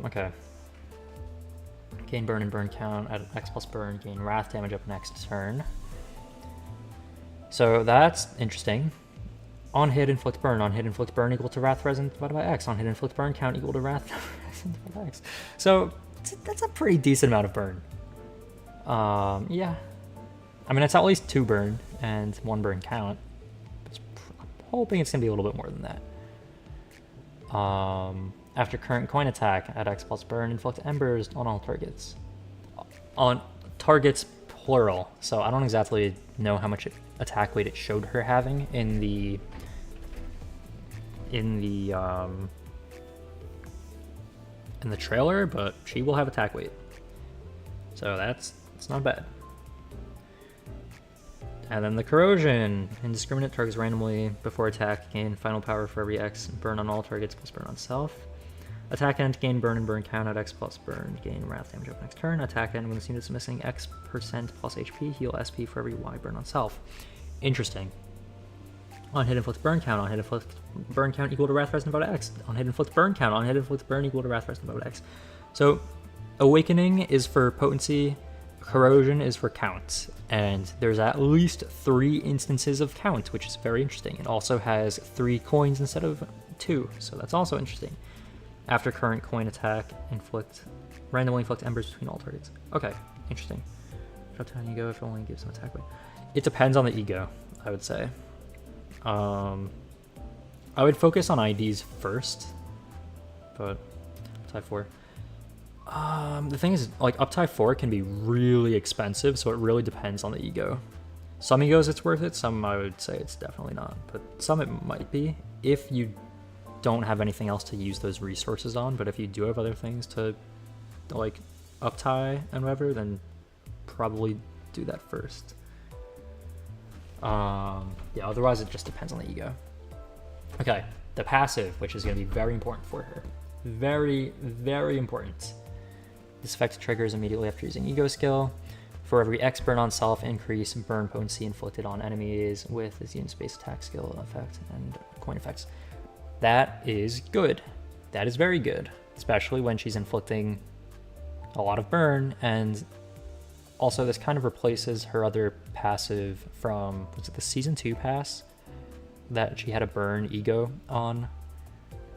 Okay. Gain burn and burn count at X plus burn, gain wrath damage up next turn. So that's interesting. On hit, inflict burn. On hit, inflict burn equal to wrath resonant divided by X. On hit, inflict burn count equal to wrath resonant divided by X. So that's a pretty decent amount of burn. Yeah. I mean, it's at least 2 burn and 1 burn count. I'm hoping it's going to be a little bit more than that. After current coin attack, at X plus burn, inflict embers on all targets. On targets, plural. So I don't exactly know how much attack weight it showed her having in the trailer, but she will have attack weight. So it's not bad. And then the corrosion. Indiscriminate targets randomly before attack, gain final power for every X, burn on all targets plus burn on self. Attack end, gain burn and burn count at X plus burn, gain wrath damage up next turn. Attack end when this unit is missing X% plus HP, heal SP for every Y burn on self. Interesting. On hit inflict burn count, on hit inflict burn count equal to wrath resonant divided by X. On hit inflict burn count, on hit inflict burn equal to wrath resonant divided by X. So awakening is for potency, corrosion is for count, and there's at least 3 instances of count, which is very interesting. It also has 3 coins instead of 2, so that's also interesting. After current coin attack, randomly inflict embers between all targets. Okay, interesting. Drop down ego if it only gives some attack weight. It depends on the ego, I would say. I would focus on IDs first, but type 4. The thing is, like, up type 4 can be really expensive, so it really depends on the ego. Some egos it's worth it, some I would say it's definitely not, but some it might be if you don't have anything else to use those resources on. But if you do have other things to, like, up tie and whatever, then probably do that first. Yeah, otherwise it just depends on the ego. Okay, the passive, which is going to be very important for her. Very, very important. This effect triggers immediately after using ego skill. For every X burn on self, increase burn potency inflicted on enemies with this unit space attack skill effect and coin effects. That is good. That is very good, especially when she's inflicting a lot of burn. And also this kind of replaces her other passive from, was it the season 2 pass that she had a burn ego on?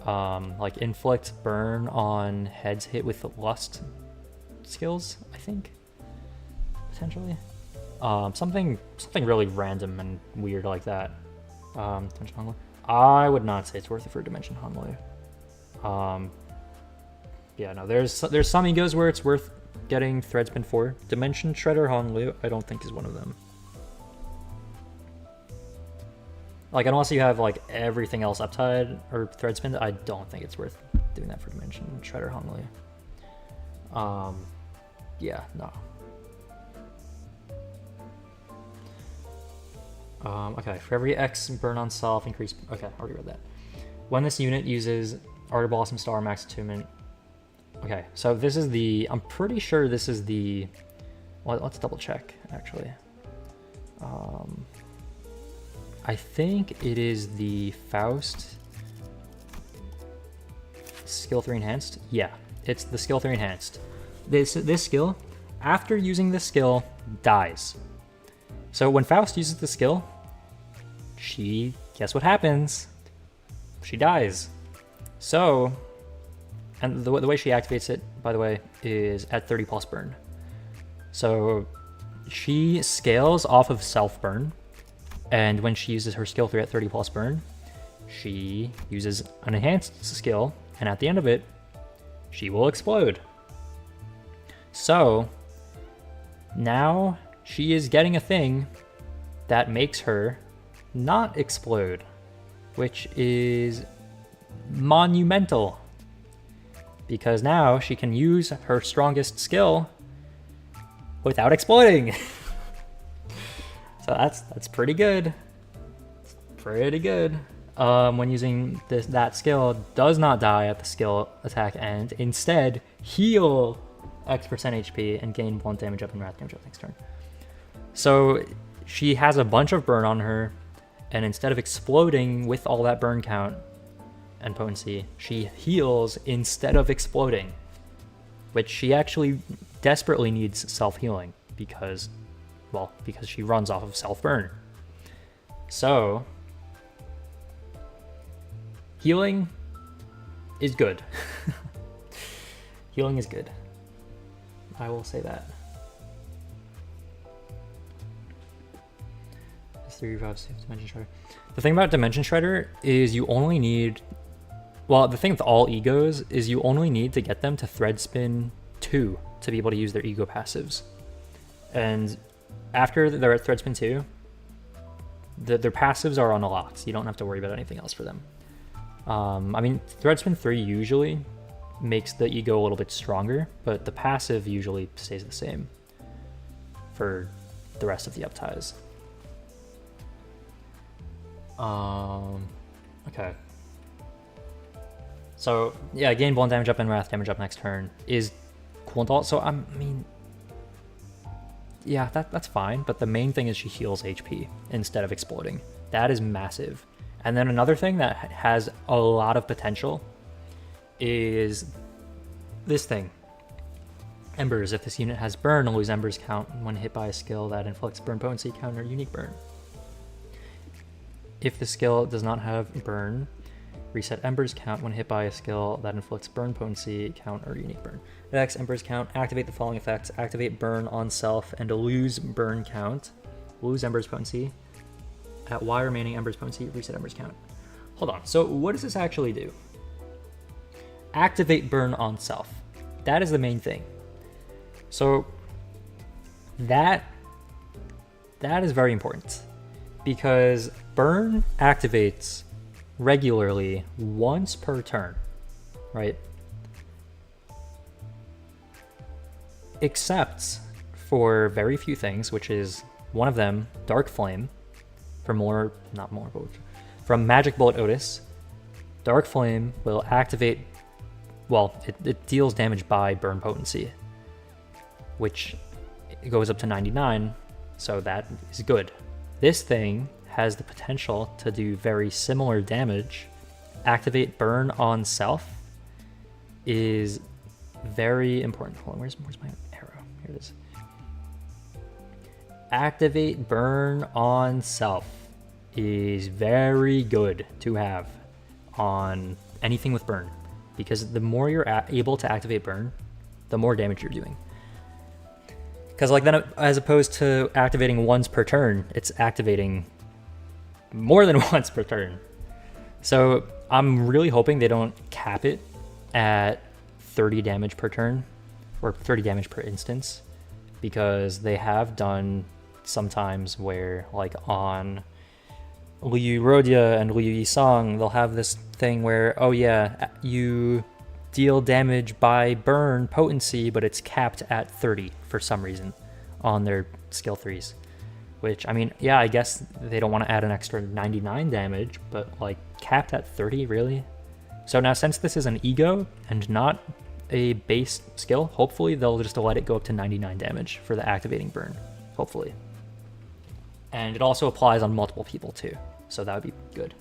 Like inflict burn on heads hit with the lust skills, I think, potentially. Something really random and weird like that. Dimension Honglu. I would not say it's worth it for Dimension Honglu. Yeah, no, there's some egos where it's worth getting Threadspin for. Dimension Shredder Honglu, I don't think is one of them. Like, unless you have, like, everything else uptied or Threadspin, I don't think it's worth doing that for Dimension Shredder Honglu. Yeah, no. Okay, for every X burn on self, increase... Okay, I already read that. When this unit uses Ardor Blossom Star Max Attunement... Okay, so this is the... I'm pretty sure this is the... Well, let's double check, actually. I think it is the Faust Skill 3 Enhanced. Yeah, it's the Skill 3 Enhanced. This skill, after using this skill, dies. So when Faust uses the skill, guess what happens? She dies. So, and the way she activates it, by the way, is at 30 plus burn. So she scales off of self burn. And when she uses her skill 3 at 30 plus burn, she uses an enhanced skill, and at the end of it, she will explode. So now she is getting a thing that makes her not explode, which is monumental. Because now she can use her strongest skill without exploding. So that's pretty good. pretty good. When using that skill, does not die at the skill attack end. Instead, heal X% HP and gain blunt damage up and wrath damage up next turn. So she has a bunch of burn on her, and instead of exploding with all that burn count and potency, she heals instead of exploding, which she actually desperately needs self-healing because she runs off of self-burn. So healing is good. Healing is good. I will say that. It's 3 revives Dimension Shredder. The thing about Dimension Shredder is you only need... Well, the thing with all egos is you only need to get them to Thread Spin 2 to be able to use their ego passives. And after they're at Thread Spin 2, their passives are unlocked. You don't have to worry about anything else for them. I mean, Thread Spin 3 usually makes the ego a little bit stronger, but the passive usually stays the same for the rest of the up-ties. Okay. So, yeah, gain blunt damage up and wrath damage up next turn is cool and all. So, I mean, yeah, that's fine, but the main thing is she heals HP instead of exploding. That is massive. And then another thing that has a lot of potential is this thing. Embers. If this unit has burn, lose embers count when hit by a skill that inflicts burn potency count or unique burn. If the skill does not have burn, reset embers count when hit by a skill that inflicts burn potency count or unique burn. Next, embers count. Activate the following effects. Activate burn on self and lose burn count. Lose embers potency. At Y remaining embers potency, reset embers count. Hold on. So what does this actually do? Activate burn on self. That is the main thing. So that is very important because burn activates regularly once per turn, right? Except for very few things, which is one of them, Dark Flame, from Magic Bullet Otis. Dark Flame will activate, well, it deals damage by burn potency, which goes up to 99, so that is good. This thing has the potential to do very similar damage. Activate burn on self is very important. Hold on, where's my arrow? Here it is. Activate burn on self is very good to have on anything with burn, because the more you're able to activate burn, the more damage you're doing. Because like then, as opposed to activating once per turn, it's activating more than once per turn. So I'm really hoping they don't cap it at 30 damage per turn or 30 damage per instance, because they have done sometimes where, like on Liu Rodia and Liu Yisong, they'll have this thing where, oh yeah, you deal damage by burn potency, but it's capped at 30 for some reason on their skill 3s. Which, I mean, yeah, I guess they don't want to add an extra 99 damage, but like capped at 30, really? So now, since this is an ego and not a base skill, hopefully they'll just let it go up to 99 damage for the activating burn, hopefully. And it also applies on multiple people too, so that would be good.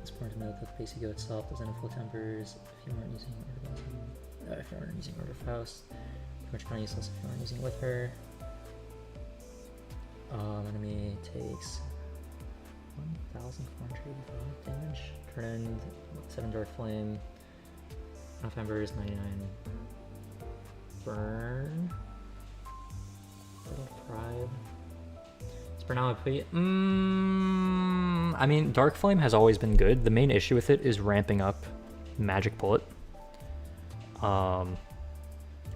It's important to note that the base ego itself doesn't inflict tempers if you aren't using Order Faust, which kind of useless if you aren't using it with her. Enemy takes 1,485 damage. Turn end, 7 Dark Flame, enough embers, 99 burn. Little Pride. I mean, Dark Flame has always been good. The main issue with it is ramping up Magic Bullet,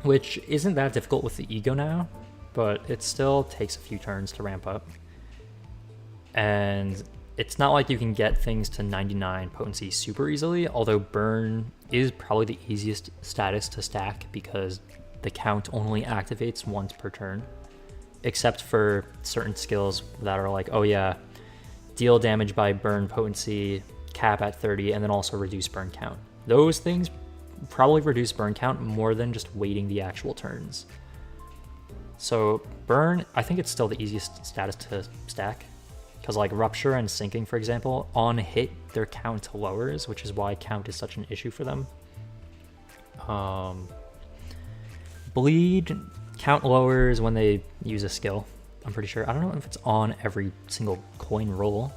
which isn't that difficult with the ego now, but it still takes a few turns to ramp up. And it's not like you can get things to 99 potency super easily, although burn is probably the easiest status to stack because the count only activates once per turn. except for certain skills that are like, oh yeah, deal damage by burn potency, cap at 30, and then also reduce burn count. Those things probably reduce burn count more than just waiting the actual turns. So burn, I think it's still the easiest status to stack, because like rupture and sinking, for example, on hit their count lowers, which is why count is such an issue for them. Bleed count lowers when they use a skill, I'm pretty sure. I don't know if it's on every single coin roll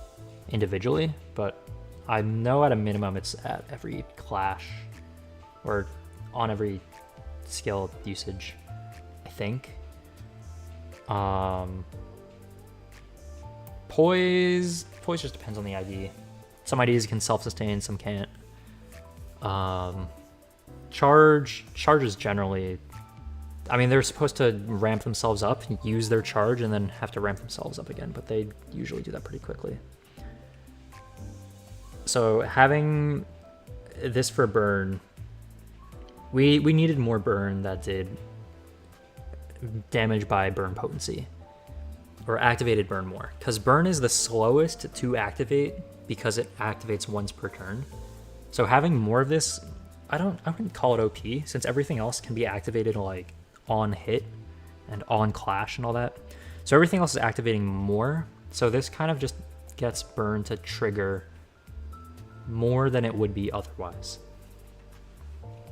individually, but I know at a minimum it's at every clash or on every skill usage, I think. Poise just depends on the ID. Some IDs can self-sustain, some can't. Charge is generally, I mean, they're supposed to ramp themselves up, use their charge, and then have to ramp themselves up again, but they usually do that pretty quickly. So having this for burn, we needed more burn that did damage by burn potency, or activated burn more, because burn is the slowest to activate because it activates once per turn. So having more of this, I wouldn't call it OP, since everything else can be activated like on hit and on clash and all that. So everything else is activating more. So this kind of just gets burn to trigger more than it would be otherwise.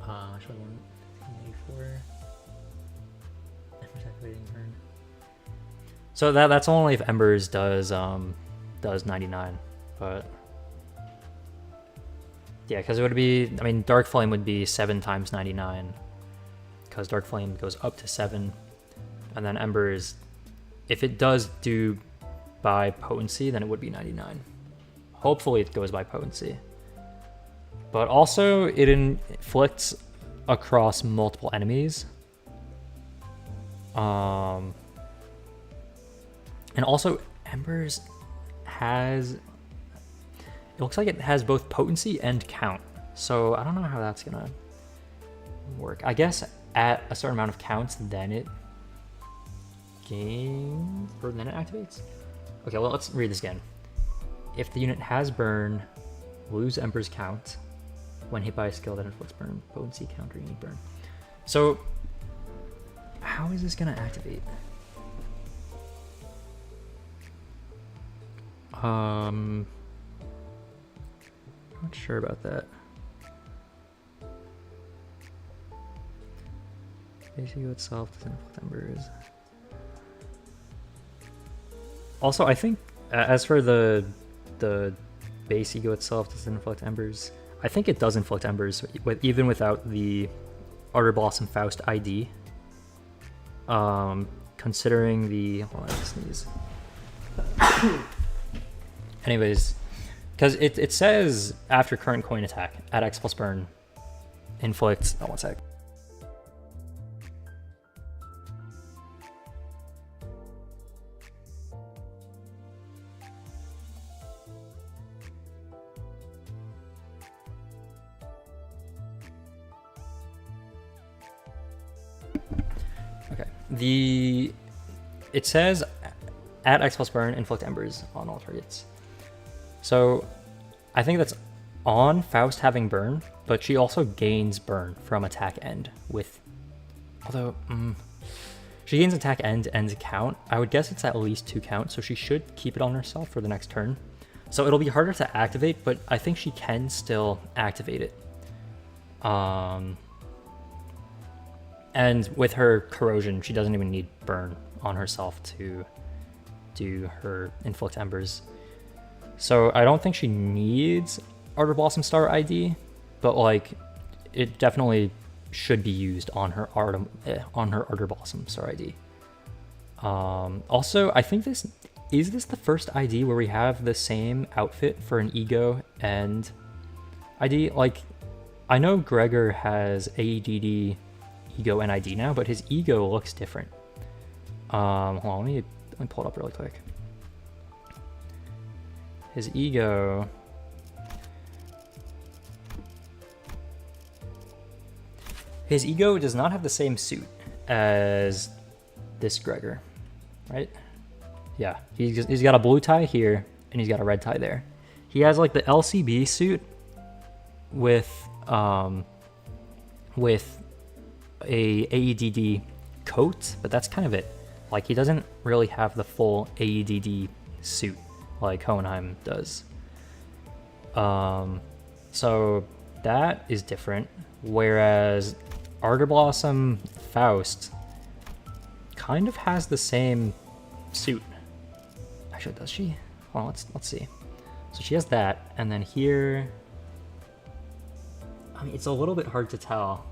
Actually, 184. Activating burn. So that's only if Embers does 99, but yeah, because it would be, I mean, Dark Flame would be 7 times 99, because Dark Flame goes up to 7, and then Embers, if it does do by potency, then it would be 99. Hopefully it goes by potency. But also, it inflicts across multiple enemies. And also, Embers has, it looks like it has both potency and count. So I don't know how that's gonna work. I guess at a certain amount of counts, then it gains, or then it activates. Okay, well, let's read this again. If the unit has burn, lose Ember's count. When hit by a skill that inflicts burn, potency, counter, unique burn. So how is this gonna activate? Not sure about that. Base ego itself doesn't inflict Embers. Also, I think as for the base ego itself doesn't inflict Embers, I think it does inflict Embers even without the Ardor Blossom Faust ID. Considering the, hold on, I sneeze. Anyways, because it says after current coin attack at X plus burn inflicts, oh, one sec. Okay, it says at X plus burn inflict Embers on all targets. So I think that's on Faust having burn, but she also gains burn from attack end with, although she gains attack end and count. I would guess it's at least 2 count, so she should keep it on herself for the next turn. So it'll be harder to activate, but I think she can still activate it. And with her corrosion, she doesn't even need burn on herself to do her inflict Embers. So I don't think she needs Ardor Blossom Star ID, but like it definitely should be used on her Ardor Blossom Star ID. Also, I think this the first ID where we have the same outfit for an ego and ID. Like, I know Gregor has AEDD ego and ID now, but his ego looks different. Hold on, let me pull it up really quick. His ego, does not have the same suit as this Gregor. right? Yeah, he's got a blue tie here, and he's got a red tie there. He has like the LCB suit with a AEDD coat, but that's kind of it. Like, he doesn't really have the full AEDD suit like Hohenheim does. So that is different. Whereas Ardor Blossom Faust kind of has the same suit. Actually, does she? Hold on, let's see. So she has that, and then here, I mean, it's a little bit hard to tell.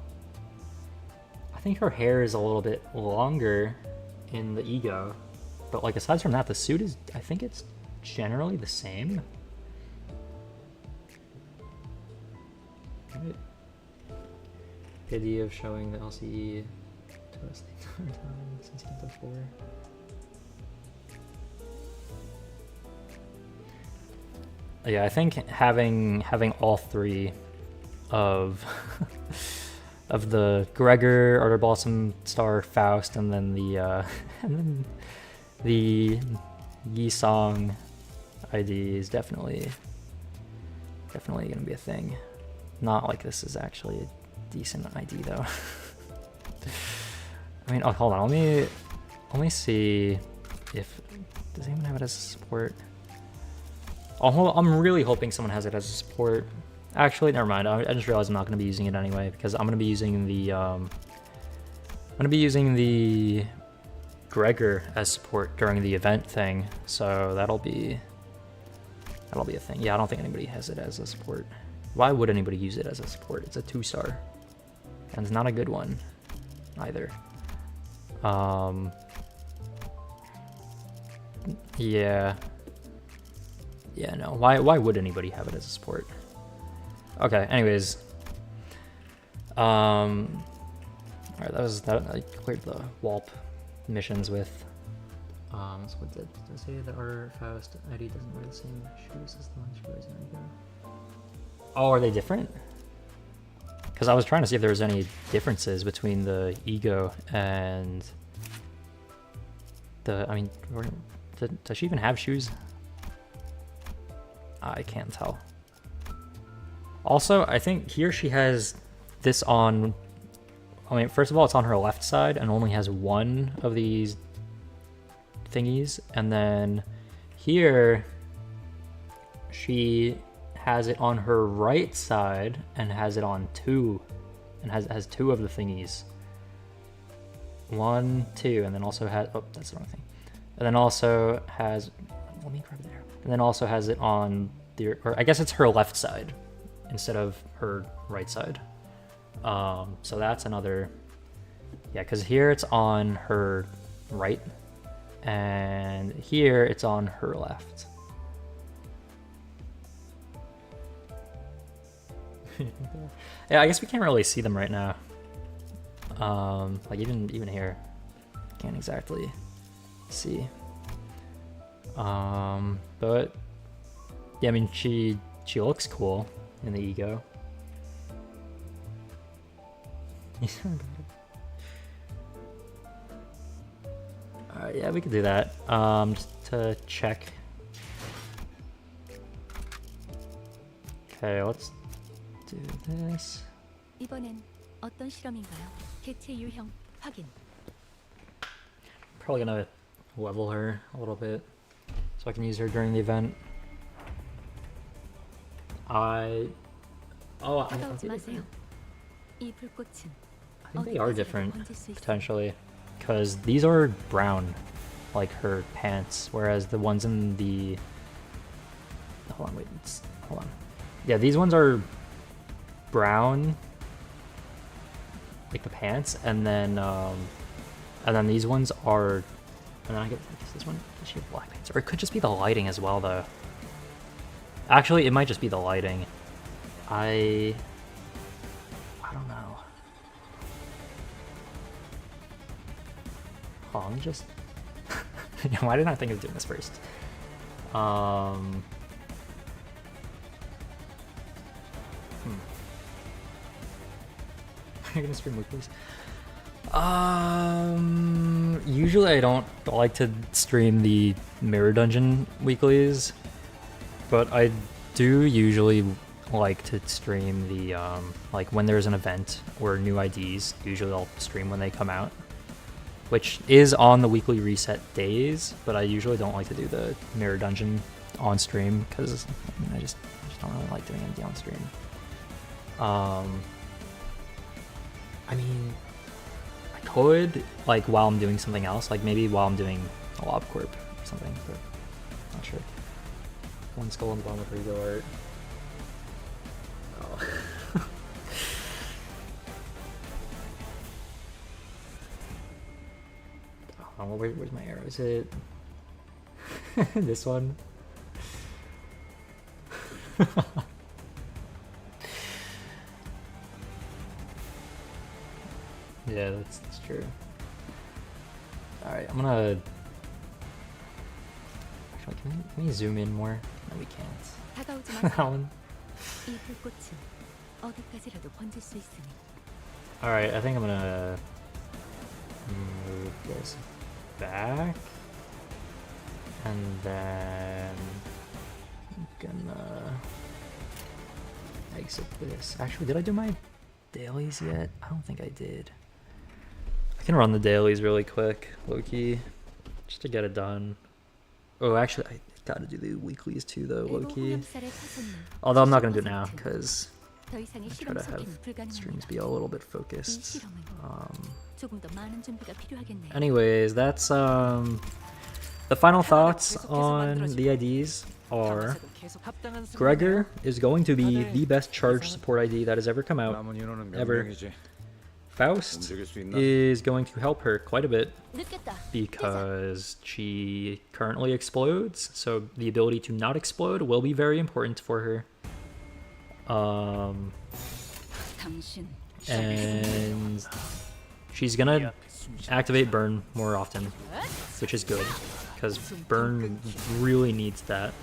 I think her hair is a little bit longer in the ego, but like aside from that, the suit is, I think it's generally the same. Right. The idea of showing the LCE to us the entire time since he did 4. Yeah, I think having all 3 of of the Gregor, Ardor Blossom Star, Faust, and then the Yi-Song ID is definitely gonna be a thing. Not like this is actually a decent ID though. I mean, oh, hold on, let me see if, does anyone have it as a support? Oh, I'm really hoping someone has it as a support. Actually, never mind. I just realized I'm not going to be using it anyway, because I'm going to be using the Gregor as support during the event thing. So that'll be a thing. Yeah, I don't think anybody has it as a support. Why would anybody use it as a support? It's a 2-star, and it's not a good one either. Yeah, no. Why would anybody have it as a support? Okay, anyways. Alright, that I cleared the Walp missions with. So what did I say? The Ardor Faust ID doesn't wear the same shoes as the one she wears in Ego. Oh, are they different? Because I was trying to see if there was any differences between the Ego and the, I mean, does she even have shoes? I can't tell. Also, I think here she has this on, I mean, first of all, it's on her left side and only has one of these thingies. And then here, she has it on her right side and has it on 2, and has 2 of the thingies. 1, 2, and then also has, oh, that's the wrong thing. And then also has, let me grab there. And then also has it on the, or I guess it's her left side instead of her right side. So that's another, yeah, because here it's on her right, and here it's on her left. Yeah, I guess we can't really see them right now. Like even here, can't exactly see. But yeah, I mean, she looks cool in the Ego. Alright, yeah, we could do that. Just to check. Okay, let's do this. 이번엔 어떤 실험인가요? 개체 유형 확인. Probably gonna level her a little bit so I can use her during the event. 다가오지 마세요. 이 불꽃은 I think they are different, potentially, because these are brown, like her pants, whereas the ones in the, hold on, wait, hold on. Yeah, these ones are brown, like the pants, and then these ones are, and then I guess this one, does she have black pants? Or it could just be the lighting as well, though. Actually, it might just be the lighting. I don't know. Oh, let me just... Why didn't I think of doing this first? Are you gonna stream weeklies? Usually I don't like to stream the mirror dungeon weeklies, but I do usually like to stream the like when there's an event or new IDs. Usually I'll stream when they come out, which is on the weekly reset days, but I usually don't like to do the mirror dungeon on stream because I just don't really like doing it on stream. I mean, I could, like, while I'm doing something else, like maybe while I'm doing a LobCorp or something, but not sure. One skull on the bottom of Ardor art. Oh. Where's my arrow? Is it this one? Yeah, that's true. Alright, I'm gonna... Actually, can we zoom in more? No, we can't. That one. Alright, I think I'm gonna move this back. And then I'm gonna exit this. Actually, did I do my dailies yet? I don't think I did. I can run the dailies really quick, low-key, just to get it done. Oh, actually, I gotta do the weeklies too, though, low-key. Although I'm not gonna do it now, because I try to have streams be a little bit focused. Anyways, that's the final thoughts on the IDs are Gregor is going to be the best charge support ID that has ever come out, ever. Faust is going to help her quite a bit because she currently explodes, so the ability to not explode will be very important for her. And she's gonna activate burn more often, which is good because burn really needs that.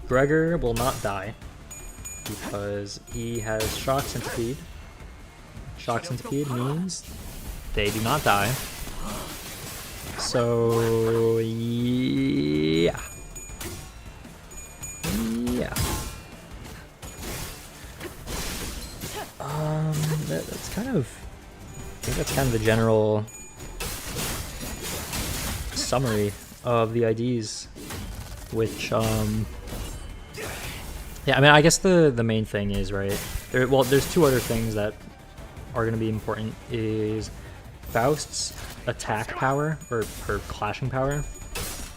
Gregor will not die because he has shock centipede. Shock centipede means they do not die. So yeah. That's kind of, I think that's kind of the general summary of the IDs, which yeah, I mean, I guess the main thing is, right, there's two other things that are going to be important, is Faust's attack power, or her clashing power,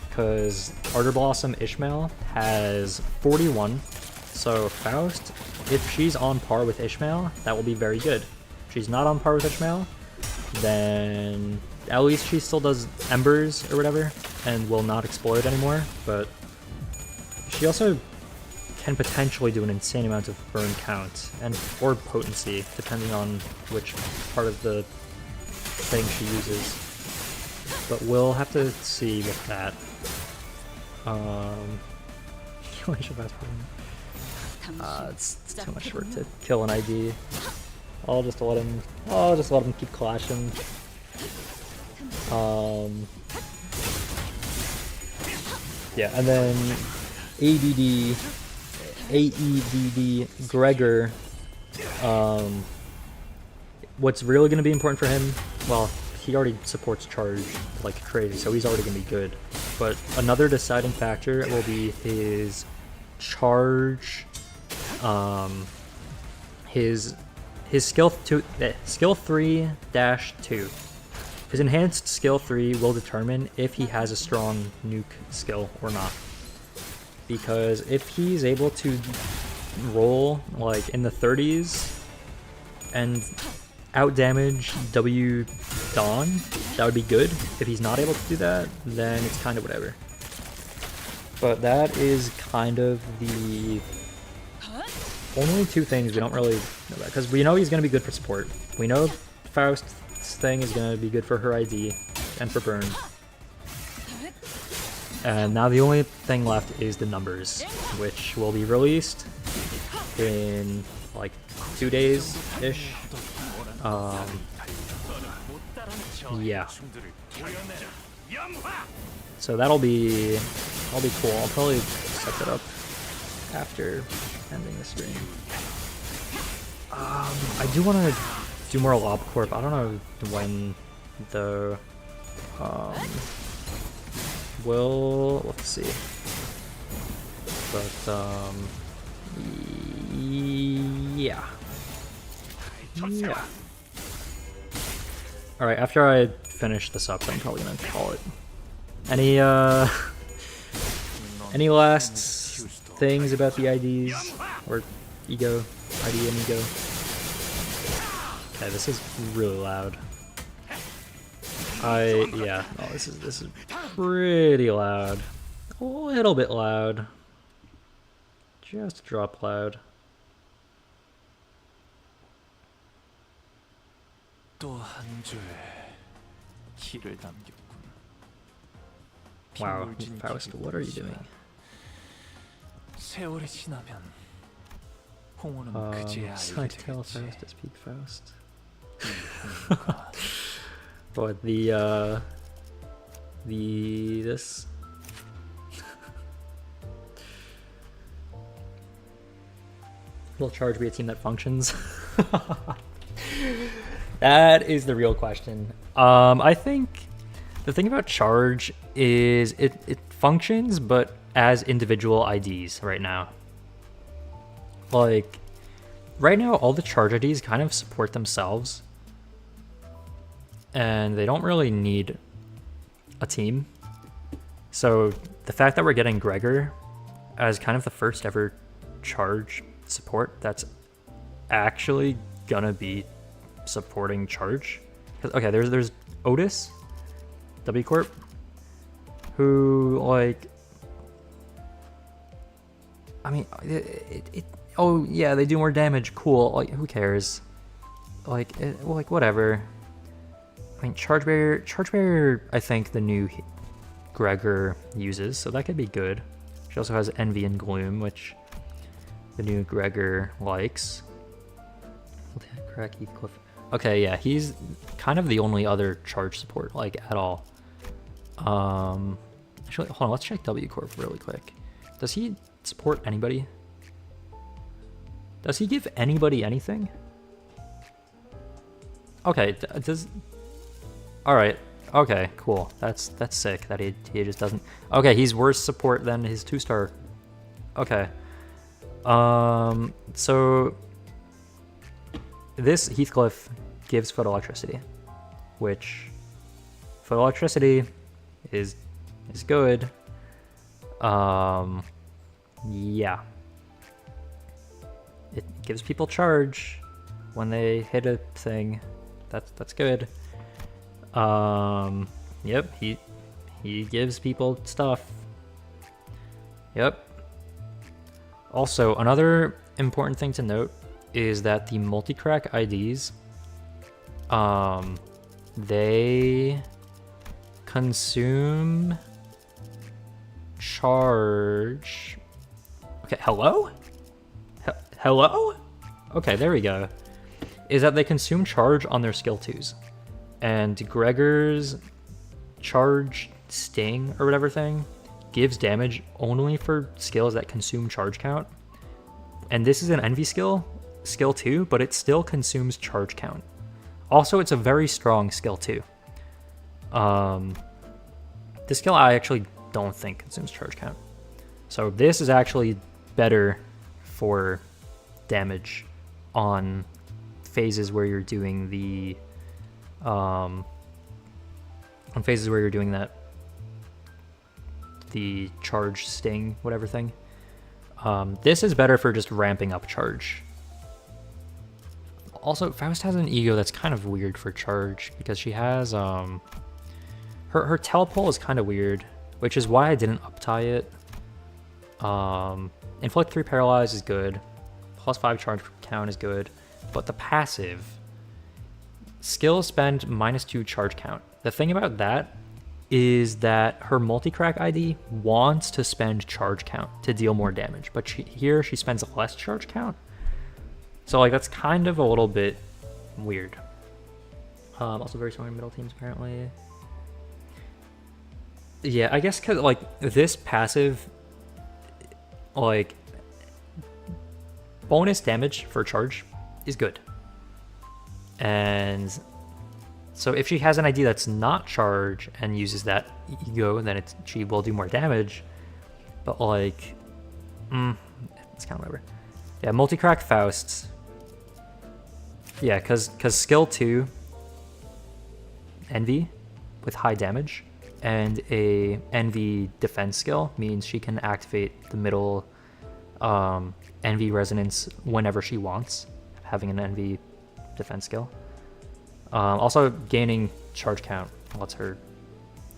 because Ardor Blossom Ishmael has 41, so Faust, if she's on par with Ishmael, that will be very good. If she's not on par with Ishmael, then at least she still does embers or whatever, and will not explode anymore, but she also can potentially do an insane amount of burn count or potency, depending on which part of the thing she uses. But we'll have to see with that. It's too much work to kill an ID. I'll just let him keep clashing. Yeah, and then AEDD Gregor, what's really going to be important for him, well, he already supports charge like crazy, so he's already going to be good. But another deciding factor will be his charge, his skill 3-2. His enhanced skill 3 will determine if he has a strong nuke skill or not. Because if he's able to roll like in the 30s and outdamage W Dawn, that would be good. If he's not able to do that, then it's kind of whatever. But that is kind of the only two things we don't really know about, because we know he's going to be good for support. We know Faust's thing is going to be good for her ID and for burn. And now the only thing left is the numbers, which will be released in like 2 days-ish. Yeah. So that'll be cool. I'll probably set that up after ending the stream. I do want to do more Lob Corp. I don't know when though. Let's see. But yeah. All right. After I finish this up, I'm probably gonna call it. Any last things about the IDs or ego? ID and ego. Okay, this is really loud. Yeah. Oh, this is pretty loud. A little bit loud. Just drop loud. Wow, Faust, what are you doing? I tell Faust to speak Faust. But this will Charge be a team that functions? That is the real question. I think the thing about Charge is it functions, but as individual IDs right now. Like, right now, all the Charge IDs kind of support themselves. And they don't really need a team. So the fact that we're getting Gregor as kind of the first ever Charge support that's actually gonna be supporting Charge. Okay, there's Otis, W Corp, who, like, I mean, oh yeah, they do more damage. Cool. Like, who cares? Like, whatever. I mean, Charge Barrier, I think the new Gregor uses, so that could be good. She also has Envy and Gloom, which the new Gregor likes. Crack Heathcliff. Okay, yeah, he's kind of the only other Charge support, like, at all. Actually, hold on, let's check W Corp really quick. Does he support anybody? Does he give anybody anything? Okay, alright, okay, cool. That's sick that he just doesn't... Okay, he's worse support than his 2-star. Okay. So... This Heathcliff gives Photoelectricity, which... Photoelectricity is good. Yeah. It gives people charge when they hit a thing. That's good. Yep, he gives people stuff. Yep. Also, another important thing to note is that the multi-crack IDs, they consume charge. Okay, hello? Hello? Okay, there we go. Is that they consume charge on their skill 2s. And Gregor's charge sting or whatever thing gives damage only for skills that consume charge count. And this is an Envy skill 2, but it still consumes charge count. Also, it's a very strong skill 2. This skill I actually don't think consumes charge count. So this is actually better for damage on phases where you're doing the the charge sting whatever thing. This is better for just ramping up charge. Also, Faust has an ego that's kind of weird for charge because she has her telepole is kind of weird, which is why I didn't uptie it. Inflict 3 paralyze is good. +5 charge count is good. But the passive, skill spend -2 charge count. The thing about that is that her multi-crack ID wants to spend charge count to deal more damage, but here she spends less charge count. So, like, that's kind of a little bit weird. Also very strong in middle teams apparently. Yeah, I guess because like this passive, like bonus damage for charge is good. And so if she has an ID that's not charge and uses that ego, then she will do more damage. But like, it's kind of whatever. Yeah, multi-crack Faust. Yeah, cause skill 2, Envy, with high damage, and a Envy defense skill means she can activate the middle Envy resonance whenever she wants, having an Envy defense skill. Also, gaining charge count lets her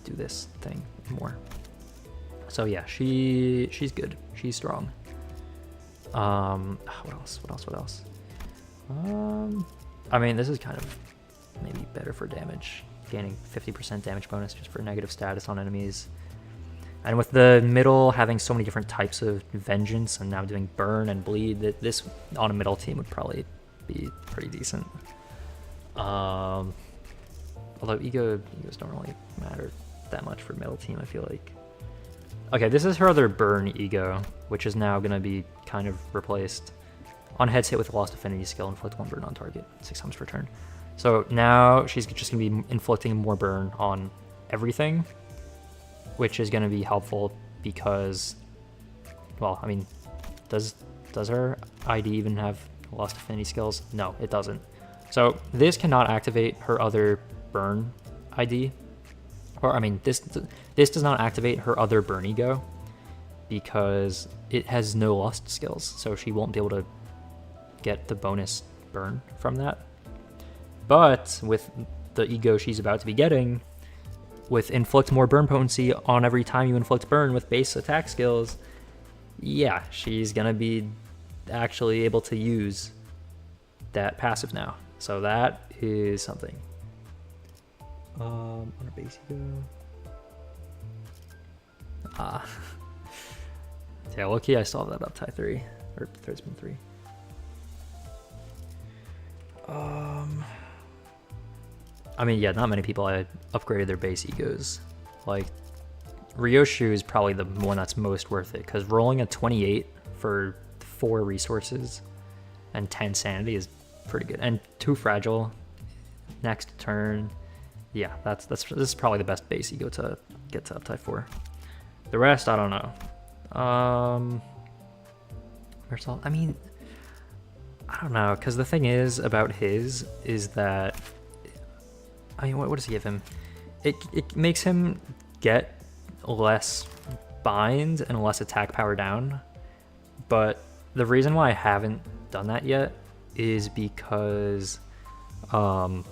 do this thing more. So yeah, she's good. She's strong. What else? I mean, this is kind of maybe better for damage. Gaining 50% damage bonus just for negative status on enemies. And with the middle having so many different types of vengeance and now doing burn and bleed, this on a middle team would probably be pretty decent. Although egos don't really matter that much for middle team, I feel like. Okay, this is her other burn ego, which is now going to be kind of replaced. On heads hit with lost affinity skill, inflict 1 burn on target, 6 times per turn. So now she's just going to be inflicting more burn on everything, which is going to be helpful because, well, I mean, does her ID even have lost affinity skills? No, it doesn't. So this cannot activate her other burn ID. Or, I mean, this does not activate her other burn ego because it has no lost skills, so she won't be able to get the bonus burn from that. But with the ego she's about to be getting, with inflict more burn potency on every time you inflict burn with base attack skills, yeah, she's gonna be actually able to use that passive now. So that is something. On a base ego. Yeah, lucky I still have that up tie 3 or third spin 3. I mean, yeah, not many people upgraded their base egos. Like, Ryoshu is probably the one that's most worth it, because rolling a 28 for 4 resources and 10 sanity is pretty good. And 2 fragile next turn. Yeah, this is probably the best base ego to get to up tie 4. The rest, I don't know. I mean, I don't know, because the thing is about his is that, I mean, what does he give him? It makes him get less bind and less attack power down, but the reason why I haven't done that yet is because I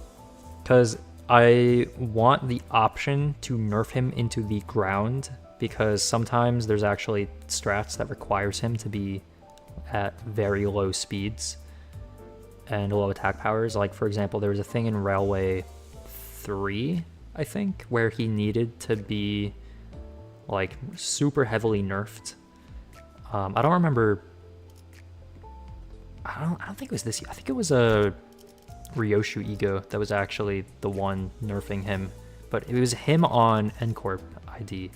want the option to nerf him into the ground, because sometimes there's actually strats that requires him to be at very low speeds and low attack powers. Like, for example, there was a thing in Railway 3, I think, where he needed to be like super heavily nerfed. I don't remember. I don't think it was this. I think it was a Ryoshu ego that was actually the one nerfing him, but it was him on Ncorp ID,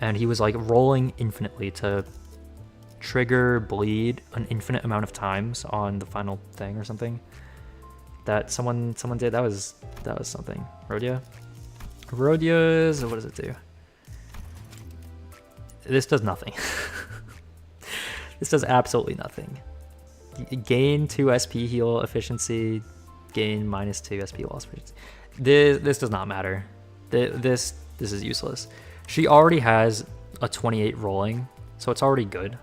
and he was like rolling infinitely to trigger bleed an infinite amount of times on the final thing or something that someone did. That was something. Rodia's, what does it do? This does nothing. This does absolutely nothing. Gain 2 SP heal efficiency, gain -2 SP loss efficiency. This does not matter. This is useless. She already has a 28 rolling, so it's already good.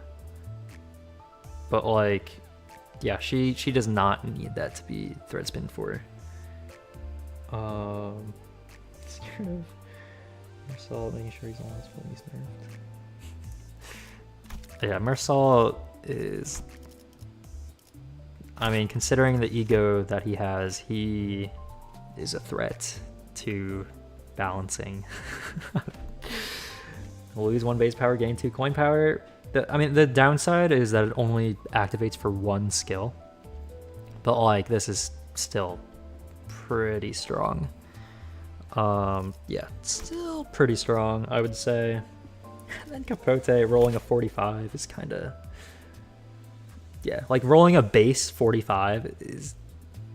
But like, yeah, she does not need that to be thread spin for. Scared of Marcel, making sure he's on his phone, he's nerfed. Yeah, Marcel is, I mean, considering the ego that he has, he is a threat to balancing. Lose 1 base power, gain 2 coin power. I mean, the downside is that it only activates for 1 skill. But like, this is still pretty strong. Yeah, still pretty strong, I would say. And then Capote rolling a 45 is kind of, yeah, like rolling a base 45 is,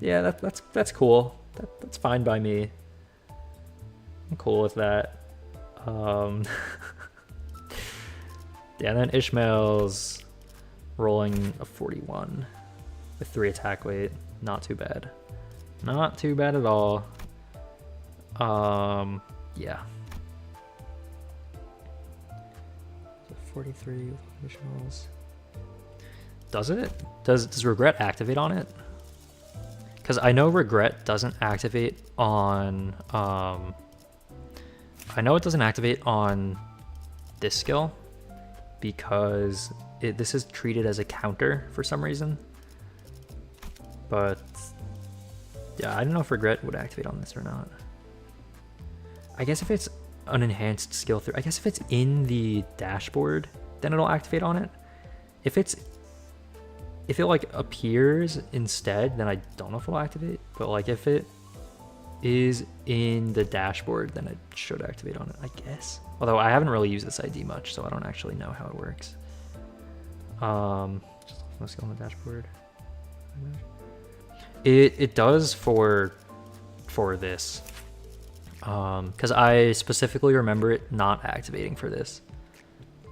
yeah, that's cool. That's fine by me. I'm cool with that. Yeah, and then Ishmael's rolling a 41 with 3 attack weight. Not too bad. Not too bad at all. Yeah. So 43 with Ishmael's. Does it? Does Regret activate on it? Because I know Regret doesn't activate on... I know it doesn't activate on this skill because this is treated as a counter for some reason. But yeah, I don't know if Regret would activate on this or not. I guess if it's an enhanced skill 3, I guess if it's in the dashboard, then it'll activate on it. If it like appears instead, then I don't know if it'll activate. But like if it is in the dashboard, then it should activate on it, I guess. Although I haven't really used this ID much, so I don't actually know how it works. Let's go on the dashboard. It does for this, because I specifically remember it not activating for this,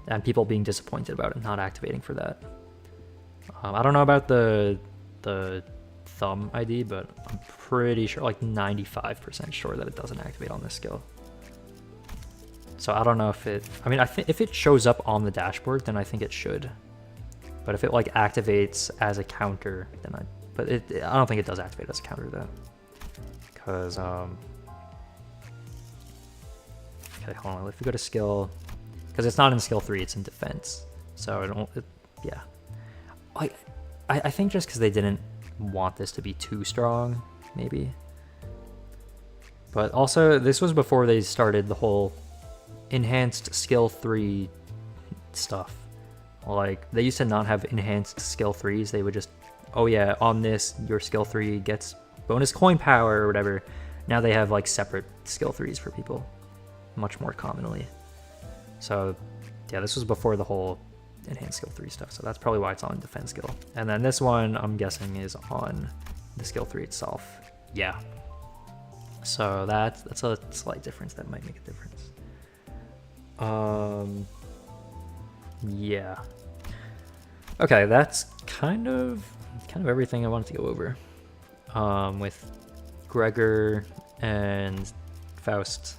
and people being disappointed about it not activating for that. I don't know about the thumb ID, but I'm pretty sure, like 95% sure that it doesn't activate on this skill. So I don't know if it, I mean, I think if it shows up on the dashboard, then I think it should. But if it like activates as a counter, then I don't think it does activate as a counter though. Because, okay, hold on, if we go to skill, because it's not in skill 3, it's in defense. So yeah. I think just because they didn't want this to be too strong, maybe. But also, this was before they started the whole enhanced skill 3 stuff. Like, they used to not have enhanced skill 3s. They would just, oh yeah, on this, your skill 3 gets bonus coin power or whatever. Now they have like separate skill 3s for people, much more commonly. So yeah, this was before the whole enhanced skill 3 stuff, so that's probably why it's on defense skill. And then this one, I'm guessing, is on the skill 3 itself. Yeah. So that's a slight difference that might make a difference. Yeah. Okay, that's kind of everything I wanted to go over. With Gregor and Faust.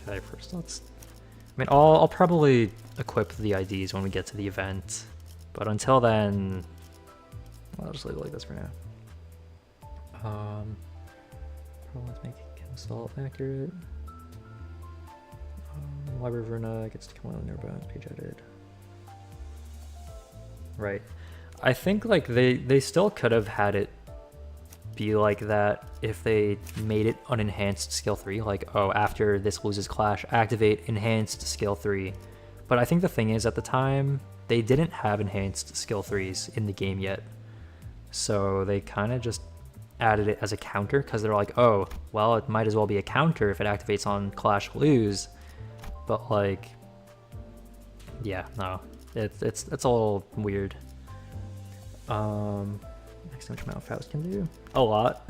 Okay, first I'll probably equip the IDs when we get to the event, but until then, I'll just leave it like this for now. Let's make assault accurate. Library Verna gets to come on nearby page edit. Right. I think like they still could have had it be like that if they made it an enhanced skill 3, like, oh, after this loses clash, activate enhanced skill 3. But I think the thing is, at the time, they didn't have enhanced skill 3s in the game yet. So they kind of just added it as a counter, because they're like, oh, well, it might as well be a counter if it activates on clash lose. But like, yeah, no, it's a little weird. Next to which amount Faust can do? A lot.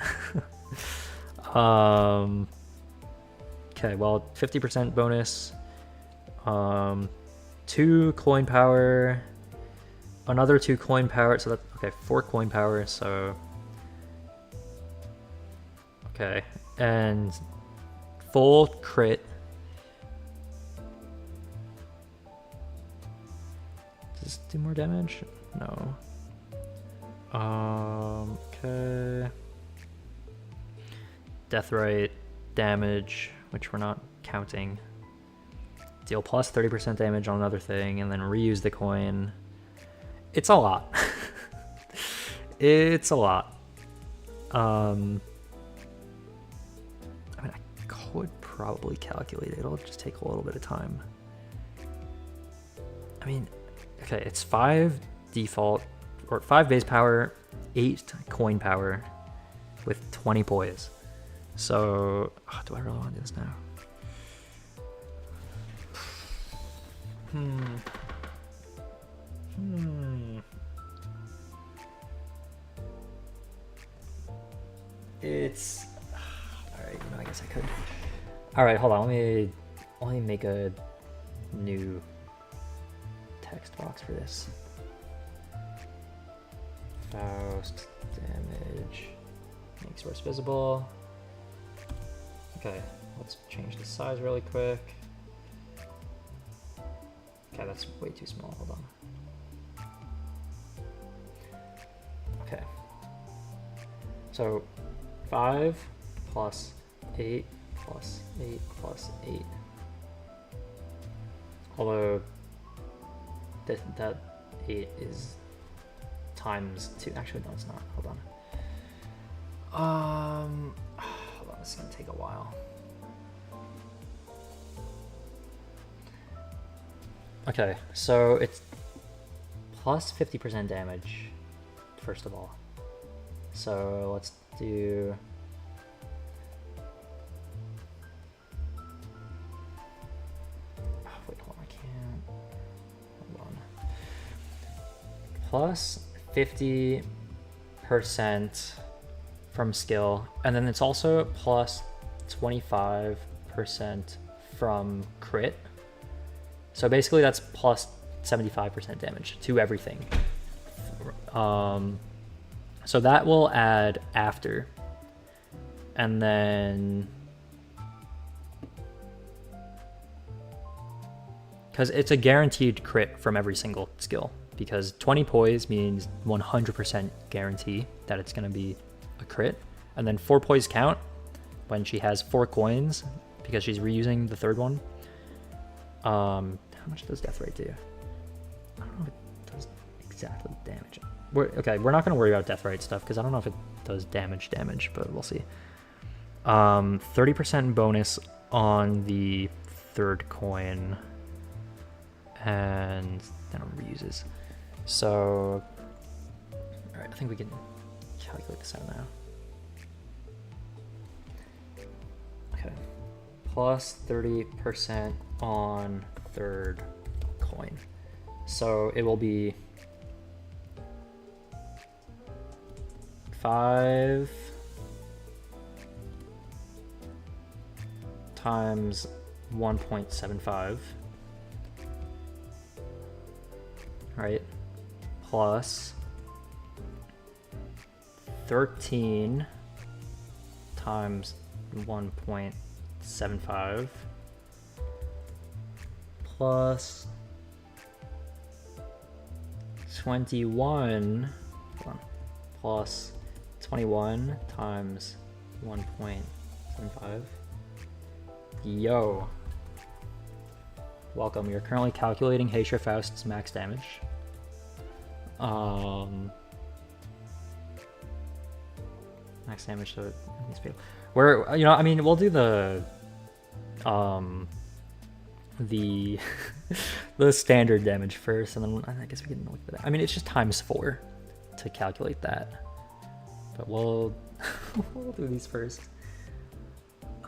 Okay, well, 50% bonus. 2 coin power. Another 2 coin power. So that's okay, 4 coin power. So okay, and full crit. Does this do more damage? No. Okay. Deathrite damage, which we're not counting. Deal plus 30% damage on another thing, and then reuse the coin. It's a lot. It's a lot. I mean, I could probably calculate it. It'll just take a little bit of time. I mean, okay, it's 5 default, or 5 base power, 8 coin power with 20 poise. So, do I really want to do this now? It's all right. I guess I could. All right, hold on. Let me make a new text box for this. Faust damage, make source visible. Okay, let's change the size really quick. Okay, that's way too small. Hold on. Okay. So 5 plus 8 plus 8 plus 8. Although that 8 is times 2. Actually, no, it's not. Hold on. Hold on. This is gonna take a while. Okay, so it's plus 50% damage, first of all. So let's do... wait, hold on, I can't... Hold on. Plus 50% from skill, and then it's also plus 25% from crit. So basically that's plus 75% damage to everything. So that will add after. And then... because it's a guaranteed crit from every single skill. Because 20 poise means 100% guarantee that it's going to be a crit. And then 4 poise count when she has 4 coins, because she's reusing the third one. How much does death rate do? I don't know if it does exactly damage. We're not going to worry about death rate stuff because I don't know if it does damage, but we'll see. 30% bonus on the third coin, and then it reuses. So, all right, I think we can calculate this out now. Okay, plus 30% on third coin. So it will be 5 times 1.75, right? Plus 13 times 1.75 plus 21, hold on, plus 21 times 1.75. Yo. Welcome. You're currently calculating Heisha Faust's max damage. Max damage, so it needs to be... we're, you know, I mean, we'll do the the standard damage first, and then I guess we can look at that. I mean, it's just times 4 to calculate that, but we'll we'll do these first.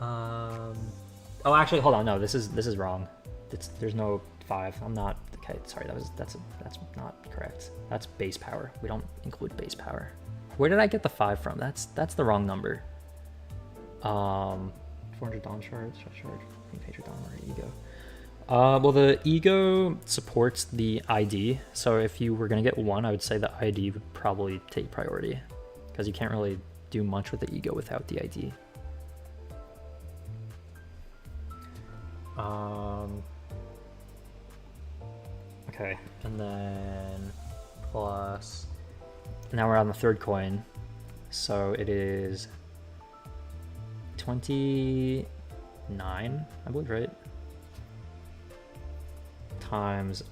Oh, actually, hold on. No, this is wrong. There's no 5. I'm not okay. Sorry, that's not correct. That's base power. We don't include base power. Where did I get the 5 from? That's the wrong number. 400 Dawn shards, shard, Patriot Dawn, or ego. Well, the ego supports the ID, so if you were gonna get 1, I would say the ID would probably take priority, because you can't really do much with the ego without the ID. Okay, and then plus, now we're on the third coin, so it is 29, I believe, right? Times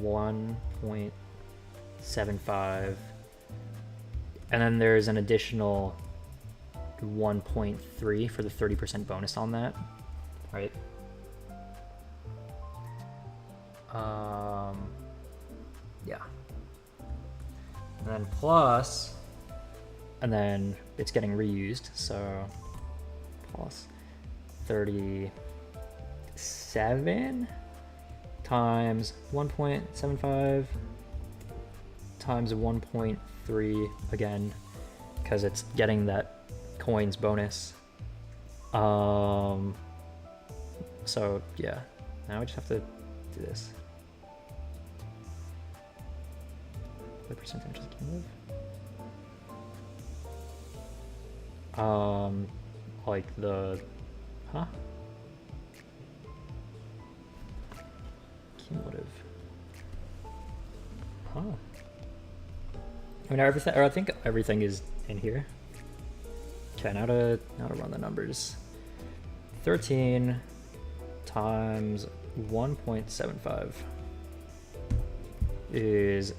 1.75, and then there's an additional 1.3 for the 30% bonus on that, right? Yeah. And then plus and then it's getting reused, so plus 37 times 1.75 times 1.3 again, because it's getting that coins bonus. So yeah, now we just have to do this. What percentage is cumulative? Like the, cumulative. I mean, everything, or I think everything is in here. Okay, now to run the numbers. 13 times 1.75 is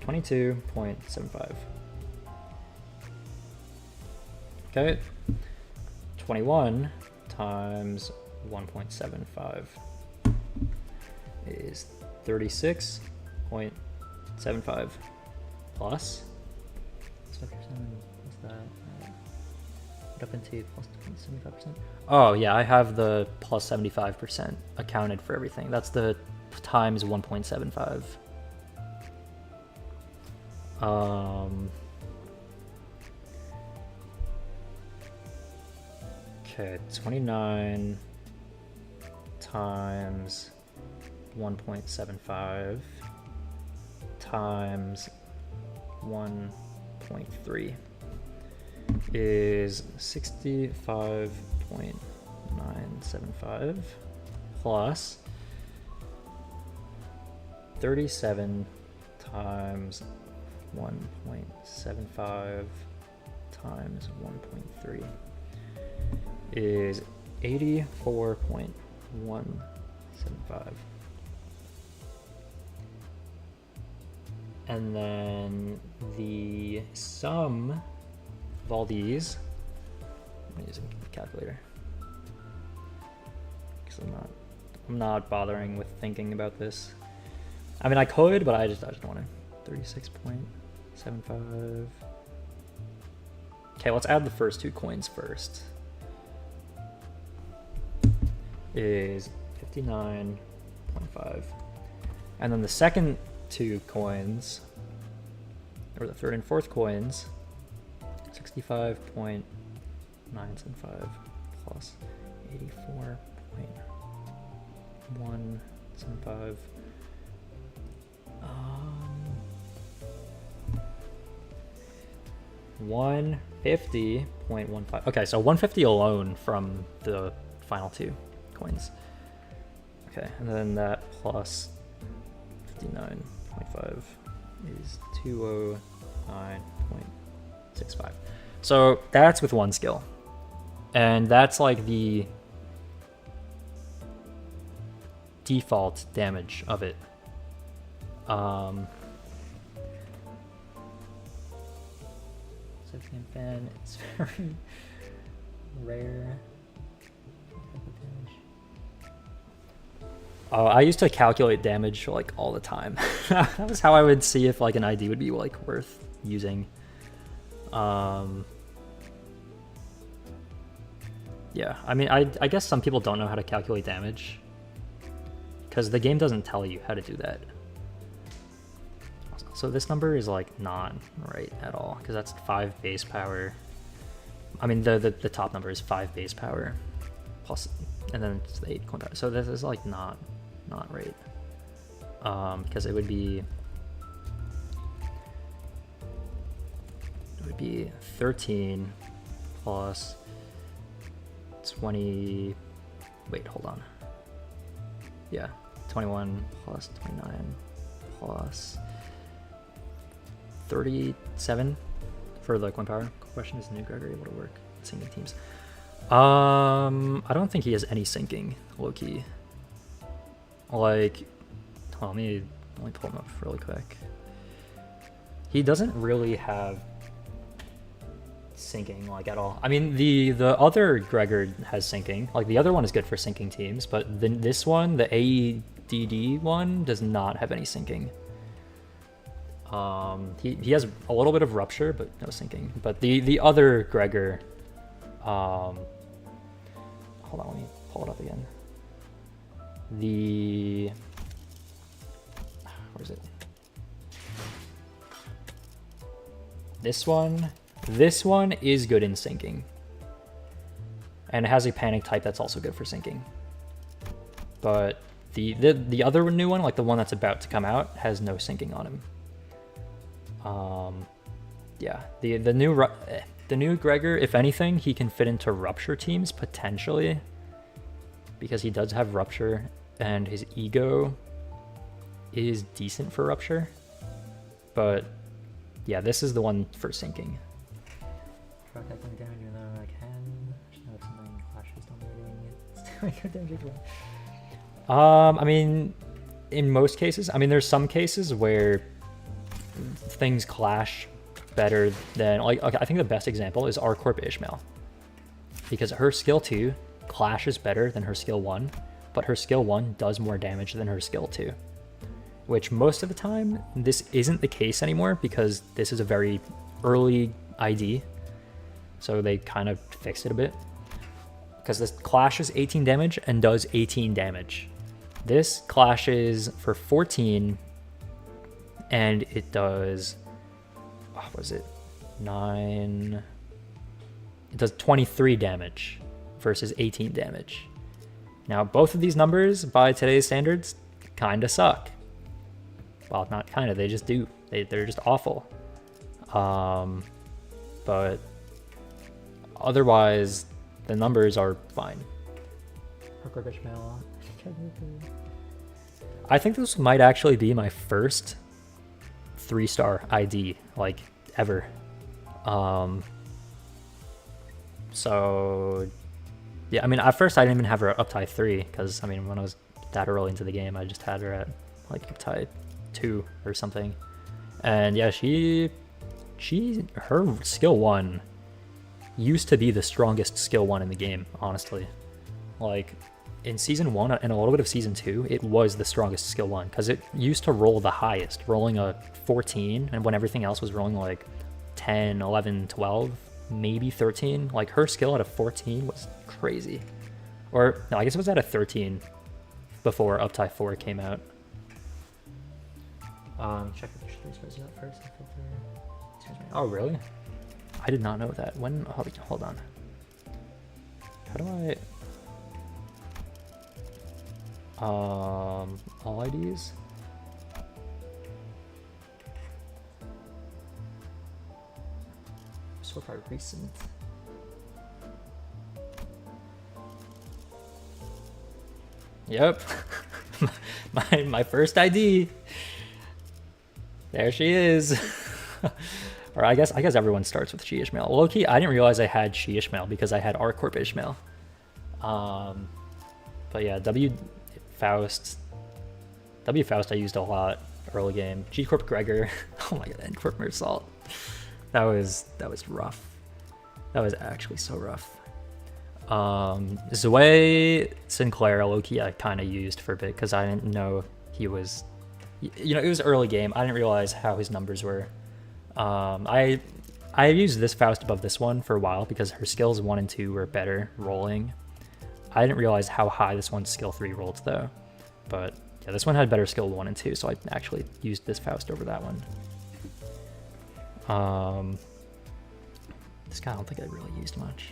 22.75. Okay, 21 times 1.75 is 36.75 plus. What's that? Put up into plus 75%. Oh yeah, I have the plus 75% accounted for everything. That's the times 1.75. Okay, 29 times 1.75 times 1.3 is 65.975 plus 37 times 1.75 times 1.3 is 84.175. And then the sum of all these, I'm using a calculator because I'm not bothering with thinking about this. I mean, I could, but I just don't want to. 36.75. Okay, let's add the first two coins first. Is 59.5. And then the second two coins, or the third and fourth coins, 65.975 plus 84.175. 150.15. Okay, so 150 alone from the final two coins. Okay, and then that plus 59.5 is 209.65. So that's with one skill. And that's like the default damage of it. Fan, it's very rare. Oh, I used to calculate damage like all the time. That was how I would see if like an ID would be like worth using. Yeah, I mean, I guess some people don't know how to calculate damage because the game doesn't tell you how to do that. So this number is like not right at all because that's 5 base power. I mean, the top number is 5 base power plus, and then it's the 8 coin power. So this is like not right because it would be 13 plus 20. Wait, hold on. Yeah, 21 plus 29 plus 37 for the coin power. Question, is new Gregor able to work syncing teams? I don't think he has any syncing, low-key. Like, let me pull him up really quick. He doesn't really have syncing like at all. I mean, the other Gregor has syncing. Like the other one is good for syncing teams, but then this one, the AEDD one, does not have any syncing. He has a little bit of rupture, but no sinking. But the other Gregor, hold on, let me pull it up again. Where is it? This one is good in sinking. And it has a panic type that's also good for sinking. But the other new one, like the one that's about to come out, has no sinking on him. Yeah, the new Gregor, if anything, he can fit into rupture teams potentially, because he does have rupture and his ego is decent for rupture. But yeah, this is the one for sinking. I mean, in most cases, I mean, there's some cases where things clash better than, like, okay, I think the best example is Arcorp Ishmael, because her skill 2 clashes better than her skill 1, but her skill 1 does more damage than her skill 2, which most of the time this isn't the case anymore because this is a very early ID, so they kind of fixed it a bit, because this clashes 18 damage and does 18 damage. This clashes for 14 and it does, what was it, 9, it does 23 damage versus 18 damage. Now both of these numbers by today's standards kind of suck. Well, not kind of, they just do. They're just awful. But otherwise the numbers are fine. I think this might actually be my first 3-star ID, like, ever. So yeah, I mean, at first I didn't even have her up tie 3, because I mean, when I was that early into the game, I just had her at like up tie 2 or something. And yeah, her skill 1 used to be the strongest skill 1 in the game, honestly. Like, in season 1 and a little bit of season 2, it was the strongest skill 1, because it used to roll the highest, rolling a 14, and when everything else was rolling like 10, 11, 12, maybe 13. Like, her skill at a 14 was crazy. Or no, I guess it was at a 13 before up tie 4 came out. Check the fish space out first. Oh, really? I did not know that. When? Hold on. How do I? All IDs. So far recent. Yep. my first ID. There she is. Or I guess everyone starts with She Ishmael. Low-key, I didn't realize I had She Ishmael because I had Arcorp Ishmael. But yeah, Faust I used a lot early game. G Corp Gregor. Oh my god, N Corp Mersalt. That was rough. That was actually so rough. Zoe Sinclair, low-key, I kind of used for a bit because I didn't know he was, you know, it was early game. I didn't realize how his numbers were. I used this Faust above this one for a while because her skills 1 and 2 were better rolling. I didn't realize how high this one's skill 3 rolled though. But yeah, this one had better skill 1 and 2, so I actually used this Faust over that one. This guy I don't think I really used much.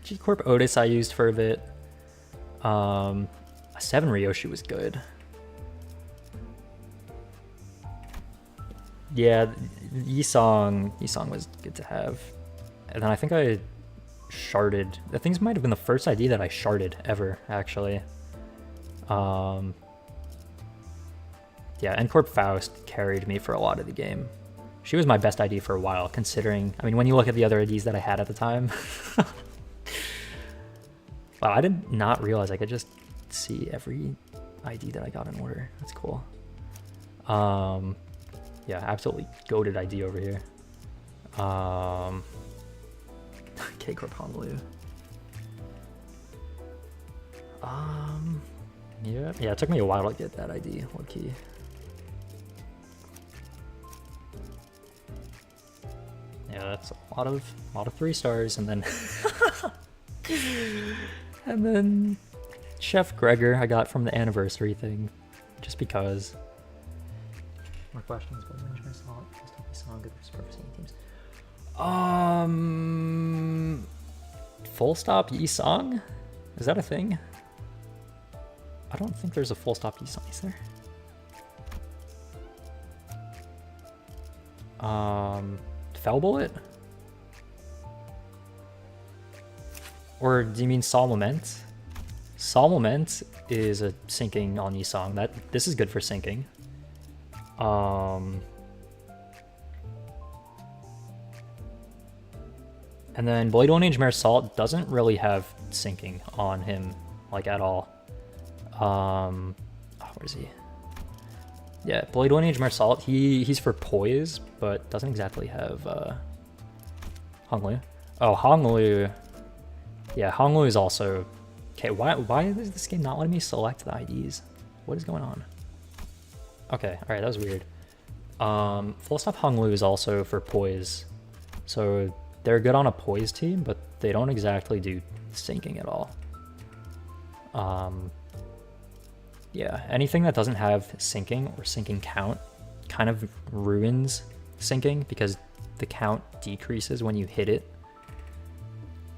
G Corp Otis I used for a bit. A 7 Ryoshi was good. Yeah, Yisong was good to have. And then I think I sharded. I think this might have been the first ID that I sharded ever, actually. Yeah, N-Corp Faust carried me for a lot of the game. She was my best ID for a while, considering, I mean, when you look at the other IDs that I had at the time. Wow, I did not realize I could just see every ID that I got in order. That's cool. Yeah, absolutely goated ID over here. K-Corp Honolulu. Yeah, it took me a while to get that ID, low-key. Yeah, that's a lot of 3 stars, and then and then Chef Gregor I got from the anniversary thing, just because. More questions, but song good for teams. Full stop Yi song? Is that a thing? I don't think there's a full stop Yi song, is there? Fell Bullet? Or do you mean Sol Moment? Sol Moment is a syncing on Yi song. This is good for syncing. And then Blade One Age Mare Salt doesn't really have syncing on him, like, at all. Oh, where is he? Yeah, Blade One Age Mare Salt, he's for poise, but doesn't exactly have Honglu. Oh, Honglu. Yeah, Honglu is also... Okay, why is this game not letting me select the IDs? What is going on? Okay, alright, that was weird. Full Stop Honglu is also for poise. So they're good on a poise team, but they don't exactly do syncing at all. Yeah, anything that doesn't have syncing or syncing count kind of ruins syncing because the count decreases when you hit it.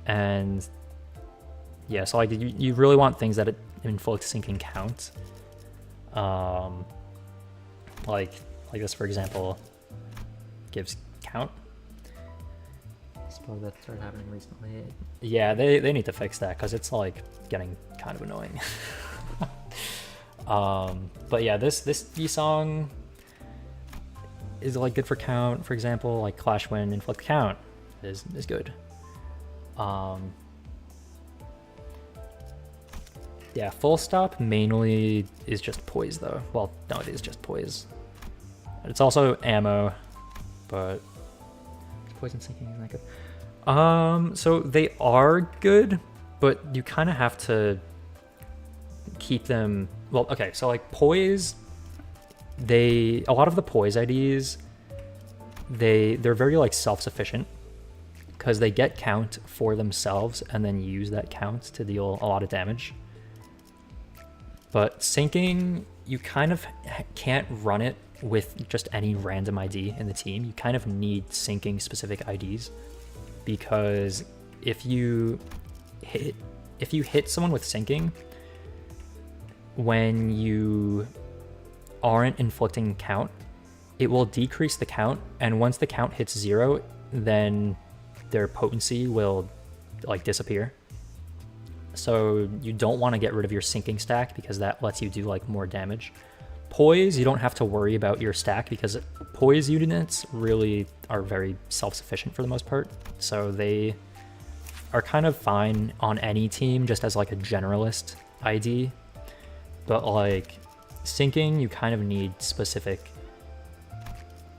And yeah, so like you really want things that inflict syncing count. Like this, for example, gives count. I suppose that started happening recently. Yeah, they need to fix that because it's like getting kind of annoying. But yeah, this Yi song is like good for count. For example, like Clash Wind inflict count is good. Yeah, Full Stop mainly is just poise though. Well, no, it is just poise. It's also ammo, but poison sinking isn't that good. So they are good, but you kind of have to keep them. Well, okay, so like poise, a lot of the poise IDs, they're very like self-sufficient because they get count for themselves and then use that count to deal a lot of damage. But syncing, you kind of can't run it with just any random ID in the team. You kind of need syncing specific IDs because if you hit someone with syncing when you aren't inflicting count, it will decrease the count, and once the count hits 0, then their potency will like disappear. So you don't want to get rid of your syncing stack because that lets you do like more damage. Poise, you don't have to worry about your stack because poise units really are very self-sufficient for the most part. So they are kind of fine on any team just as like a generalist ID. But like syncing, you kind of need specific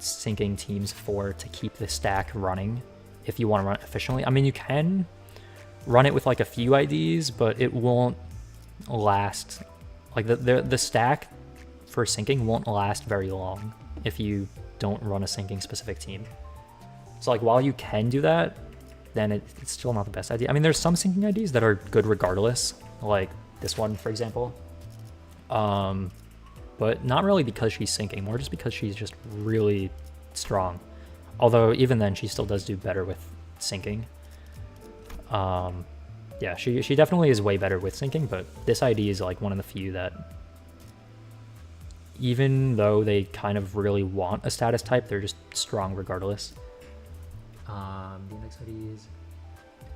syncing teams to keep the stack running if you want to run it efficiently. I mean, you can run it with like a few IDs, but it won't last. Like the stack for syncing won't last very long if you don't run a syncing specific team. So like while you can do that, then it's still not the best idea. I mean, there's some syncing IDs that are good regardless, like this one, for example. But not really because she's syncing, more just because she's just really strong. Although even then, she still does do better with syncing. Yeah, she definitely is way better with syncing, but this ID is like one of the few that, even though they kind of really want a status type, they're just strong regardless. The index IDs.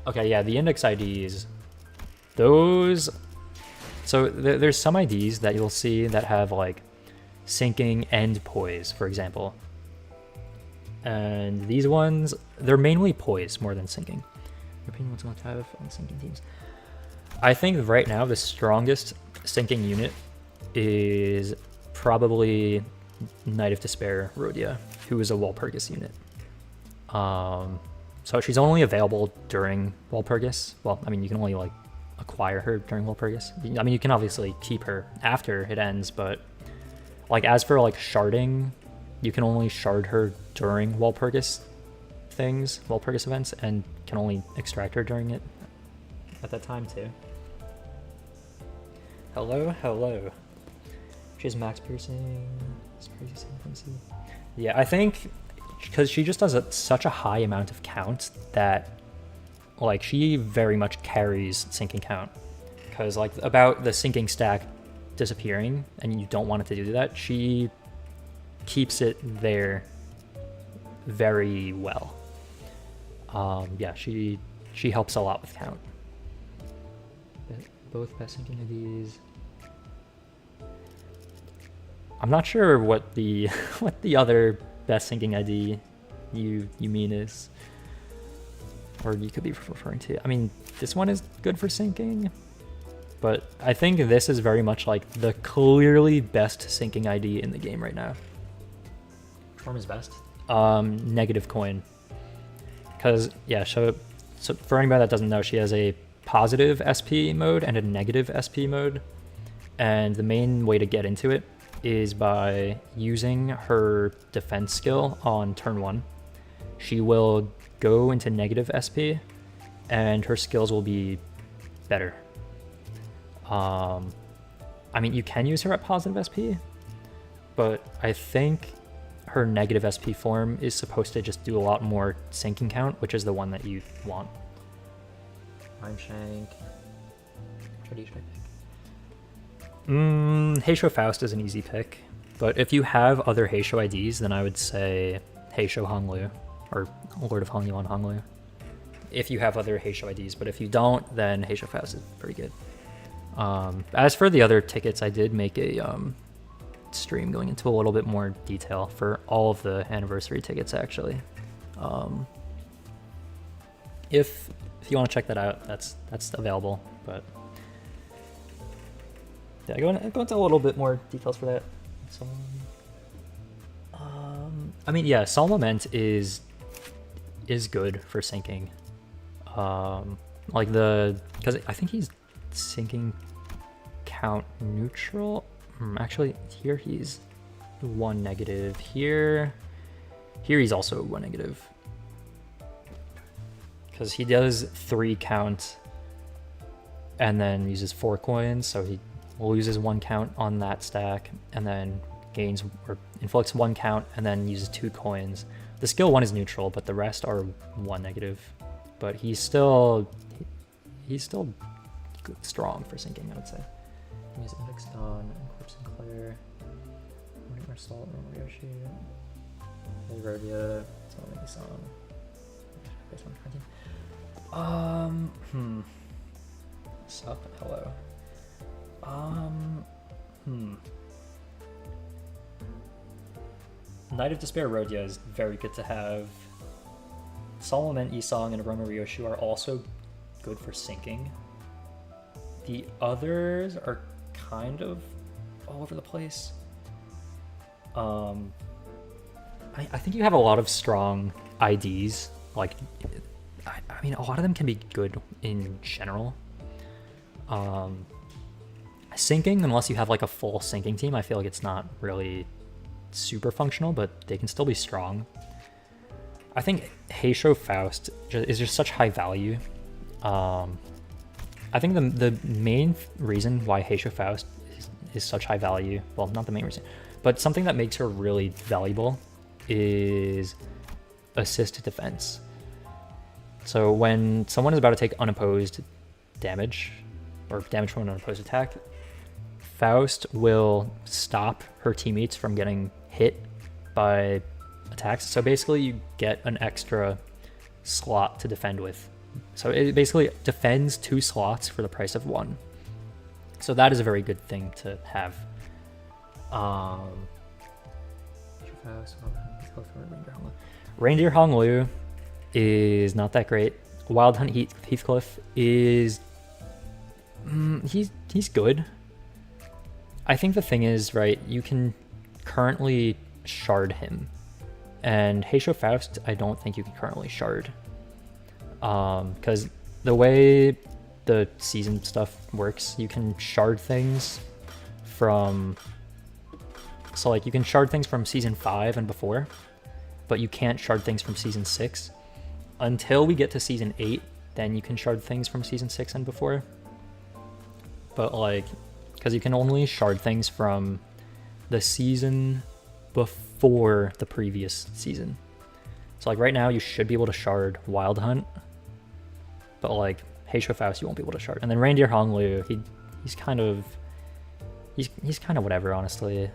Okay, yeah, the index IDs, those. So there's some IDs that you'll see that have like syncing and poise, for example. And these ones, they're mainly poise more than syncing. Your opinion, what's going to have on syncing teams? I think right now the strongest syncing unit is probably Knight of Despair Rhodia, who is a Walpurgis unit. So she's only available during Walpurgis. Well, I mean, you can only like acquire her during Walpurgis. I mean, you can obviously keep her after it ends, but like as for like sharding, you can only shard her during Walpurgis things while Pergus events and can only extract her during it at that time too. Hello, hello. She has max piercing. Yeah, I think because she just does such a high amount of count that like she very much carries sinking count. Because like about the sinking stack disappearing and you don't want it to do that, she keeps it there very well. Yeah, she helps a lot with count. Both best sinking IDs. I'm not sure what the what the other best sinking ID you mean is, or you could be referring to. I mean, this one is good for sinking, but I think this is very much like the clearly best sinking ID in the game right now. Which form is best? Negative coin. Because yeah, so for anybody that doesn't know, she has a positive SP mode and a negative SP mode, and the main way to get into it is by using her defense skill on turn 1. She will go into negative SP and her skills will be better. I mean, you can use her at positive SP, but I think her negative SP form is supposed to just do a lot more sinking count, which is the one that you want. Rhyme Shank. What should I pick? Heisho Faust is an easy pick, but if you have other Heisho IDs, then I would say Heisho Honglu, or Lord of Hongyuan Honglu. If you have other Heisho IDs, but if you don't, then Heisho Faust is pretty good. As for the other tickets, I did make a stream going into a little bit more detail for all of the anniversary tickets, actually. If you want to check that out, that's available, but yeah, go into a little bit more details for that. So, I mean, yeah, Solemn Lament is good for sinking. Like because I think he's sinking count neutral. Actually, here he's 1 negative. Here he's also 1 negative. Because he does 3 count and then uses 4 coins, so he loses 1 count on that stack and then gains or inflicts 1 count and then uses 2 coins. The skill 1 is neutral, but the rest are 1 negative. But he's still strong for sinking, I would say. He's Index Dawn, Corpse Sinclair, Mortimer Salt, Romoryoshi, Rodeo, Solomon Song. Base 120. Sup, hello. Night of Despair Rodeo is very good to have. Solomon, Isong, and Aroma Ryoshu are also good for sinking. The others are kind of all over the place. I think you have a lot of strong IDs. Like, I mean, a lot of them can be good in general. Sinking, unless you have like a full sinking team, I feel like it's not really super functional, but they can still be strong. I think Heisho Faust is just such high value. I think the main reason why Heisho Faust is such high value, well, not the main reason, but something that makes her really valuable is assist defense. So when someone is about to take unopposed damage, or damage from an unopposed attack, Faust will stop her teammates from getting hit by attacks. So basically you get an extra slot to defend with. So it basically defends 2 slots for the price of 1. So that is a very good thing to have. Reindeer Honglu is not that great. Wild Hunt Heathcliff is he's good. I think the thing is, right, you can currently shard him, and Heisho Faust I don't think you can currently shard, because the way the season stuff works, you can shard things from, so like you can shard things from season 5 and before, but you can't shard things from season 6. until we get to season 8, then you can shard things from season 6 and before. But like, because you can only shard things from the season before the previous season. So like right now you should be able to shard Wild Hunt, but like Heisho Faust you won't be able to shard. And then Reindeer Honglu, he's kind of whatever, honestly.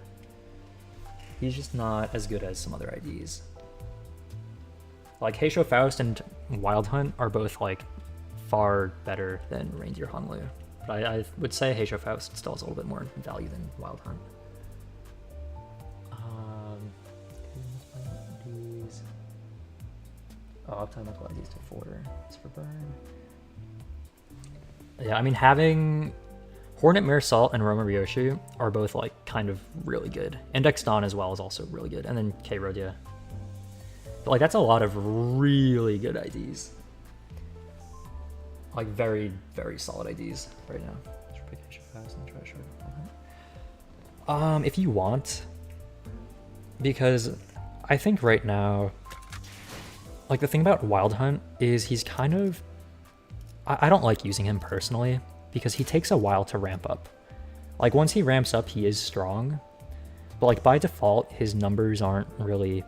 He's just not as good as some other IDs. Like Heisho Faust and Wild Hunt are both like far better than Reindeer Honglu. But I would say Heisho Faust still has a little bit more value than Wild Hunt. Uptime equal IDs to 4. It's for burn. Yeah, I mean having Hornet Mirror Salt and Roma Ryoshi are both like kind of really good. Index Dawn as well is also really good. And then K Rodia. But like that's a lot of really good IDs. Like very, very solid IDs right now. If you want, because I think right now, like the thing about Wild Hunt is he's kind of, I don't like using him personally because he takes a while to ramp up. Like once he ramps up, he is strong, but like by default, his numbers aren't really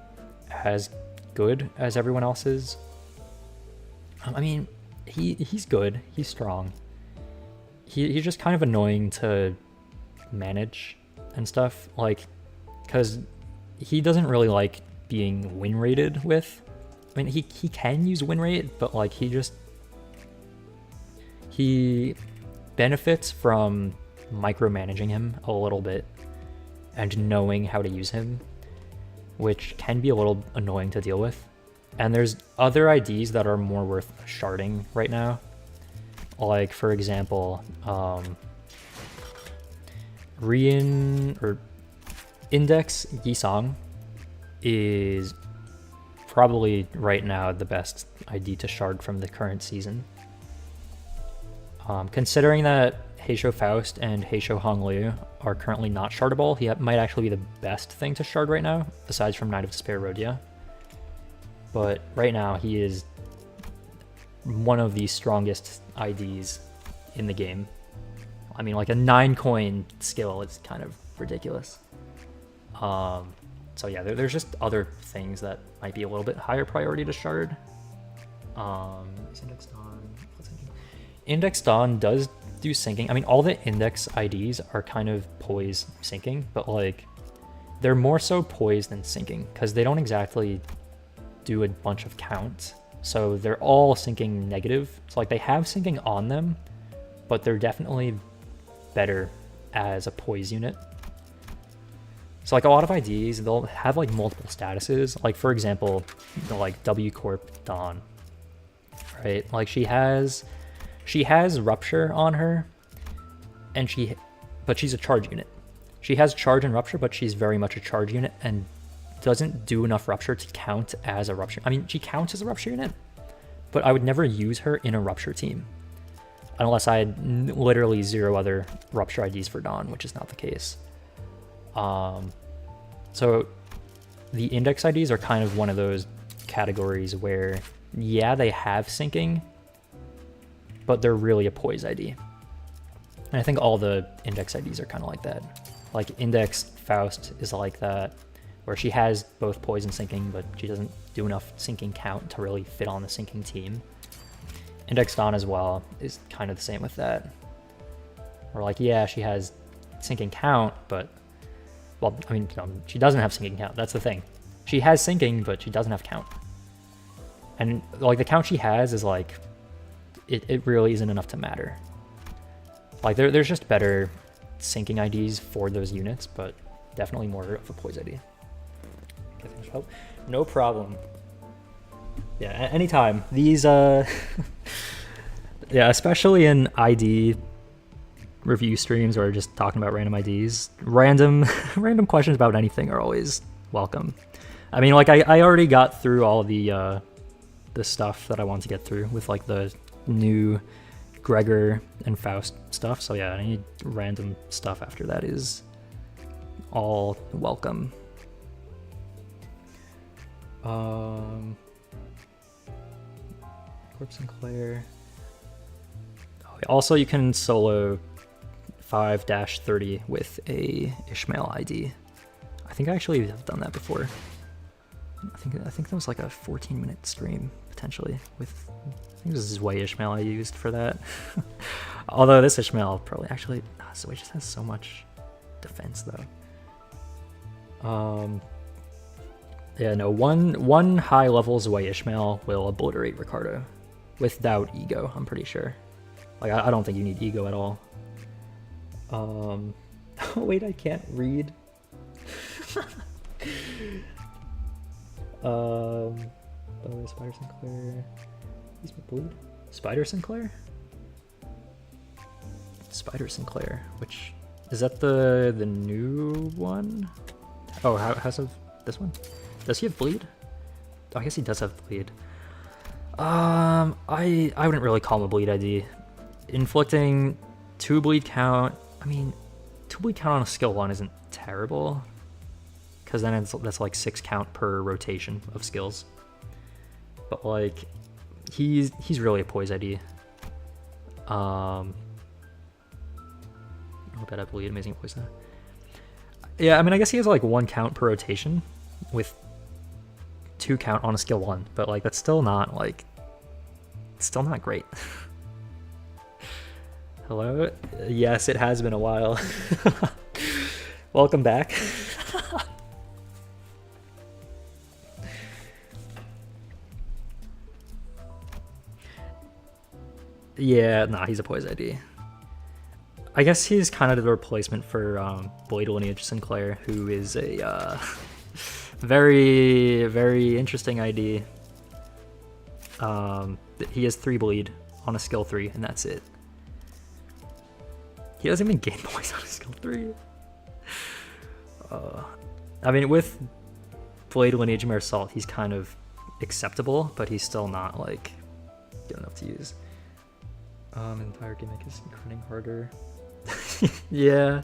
as good as everyone else's. I mean, he's good, he's strong. He's just kind of annoying to manage and stuff, like, because he doesn't really like being win rated with. I mean, he can use win rate, but like he benefits from micromanaging him a little bit and knowing how to use him, which can be a little annoying to deal with. And there's other IDs that are more worth sharding right now. Like for example, Index Yisong is probably right now the best ID to shard from the current season. Considering that Heisho Faust and Heisho Honglu are currently not shardable, he might actually be the best thing to shard right now, aside from Knight of Despair Rodia. But right now he is one of the strongest IDs in the game. I mean, like a 9-coin skill is kind of ridiculous. So yeah, there's just other things that might be a little bit higher priority to shard. Index Dawn does do syncing. I mean, all the index IDs are kind of poise syncing, but like they're more so poise than syncing because they don't exactly do a bunch of count. So they're all syncing negative. So like they have syncing on them, but they're definitely better as a poise unit. So like a lot of IDs, they'll have like multiple statuses. Like for example, like W Corp Dawn, right? Like she has Rupture on her, and but she's a charge unit. She has charge and Rupture, but she's very much a charge unit and doesn't do enough Rupture to count as a Rupture. I mean, she counts as a Rupture unit, but I would never use her in a Rupture team unless I had literally 0 other Rupture IDs for Dawn, which is not the case. So the index IDs are kind of one of those categories where, yeah, they have syncing, but they're really a poise ID. And I think all the index IDs are kind of like that. Like Index Faust is like that, where she has both poise and syncing, but she doesn't do enough syncing count to really fit on the syncing team. Index Dawn as well is kind of the same with that. Or like, yeah, she has syncing count, but, well, I mean, no, she doesn't have syncing count. That's the thing. She has syncing, but she doesn't have count. And like the count she has is like, it really isn't enough to matter. Like there's just better syncing IDs for those units, but definitely more of a poise ID. No problem. Yeah, anytime. These, yeah, especially in ID review streams or just talking about random IDs, random questions about anything are always welcome. I mean, like I already got through all of the stuff that I want to get through with like the new Gregor and Faust stuff. So yeah, any random stuff after that is all welcome. Corpse Sinclair. Oh, also, you can solo 5-30 with a Ishmael ID. I think I actually have done that before. I think that was like a 14-minute stream potentially with. I think this is Zway Ishmael I used for that. Although this Ishmael probably actually Zway just has so much defense though. Yeah, no, one high level Zway Ishmael will obliterate Ricardo without ego, I'm pretty sure. Like I don't think you need ego at all. Oh wait, I can't read. Spider Sinclair. He's bleed. Spider Sinclair? Spider Sinclair, which is that the new one? Oh, how's this one? Does he have bleed? Oh, I guess he does have bleed. I wouldn't really call him a bleed ID. Inflicting 2 bleed count. I mean, 2 bleed count on a skill 1 isn't terrible, because then that's like 6 count per rotation of skills. But like, he's really a poise ID. I bet I bleed amazing poise now. Yeah, I mean, I guess he has like 1 count per rotation with 2 count on a skill 1, but like that's still not like, it's still not great. Hello? Yes, it has been a while. Welcome back. Yeah, nah, he's a poise ID. I guess he's kind of the replacement for Blade Lineage Sinclair, who is a very, very interesting ID. He has 3 bleed on a skill 3, and that's it. He doesn't even gain poise on a skill 3. I mean, with Blade Lineage Mersault, he's kind of acceptable, but he's still not like good enough to use. Entire gimmick is critting harder. Yeah.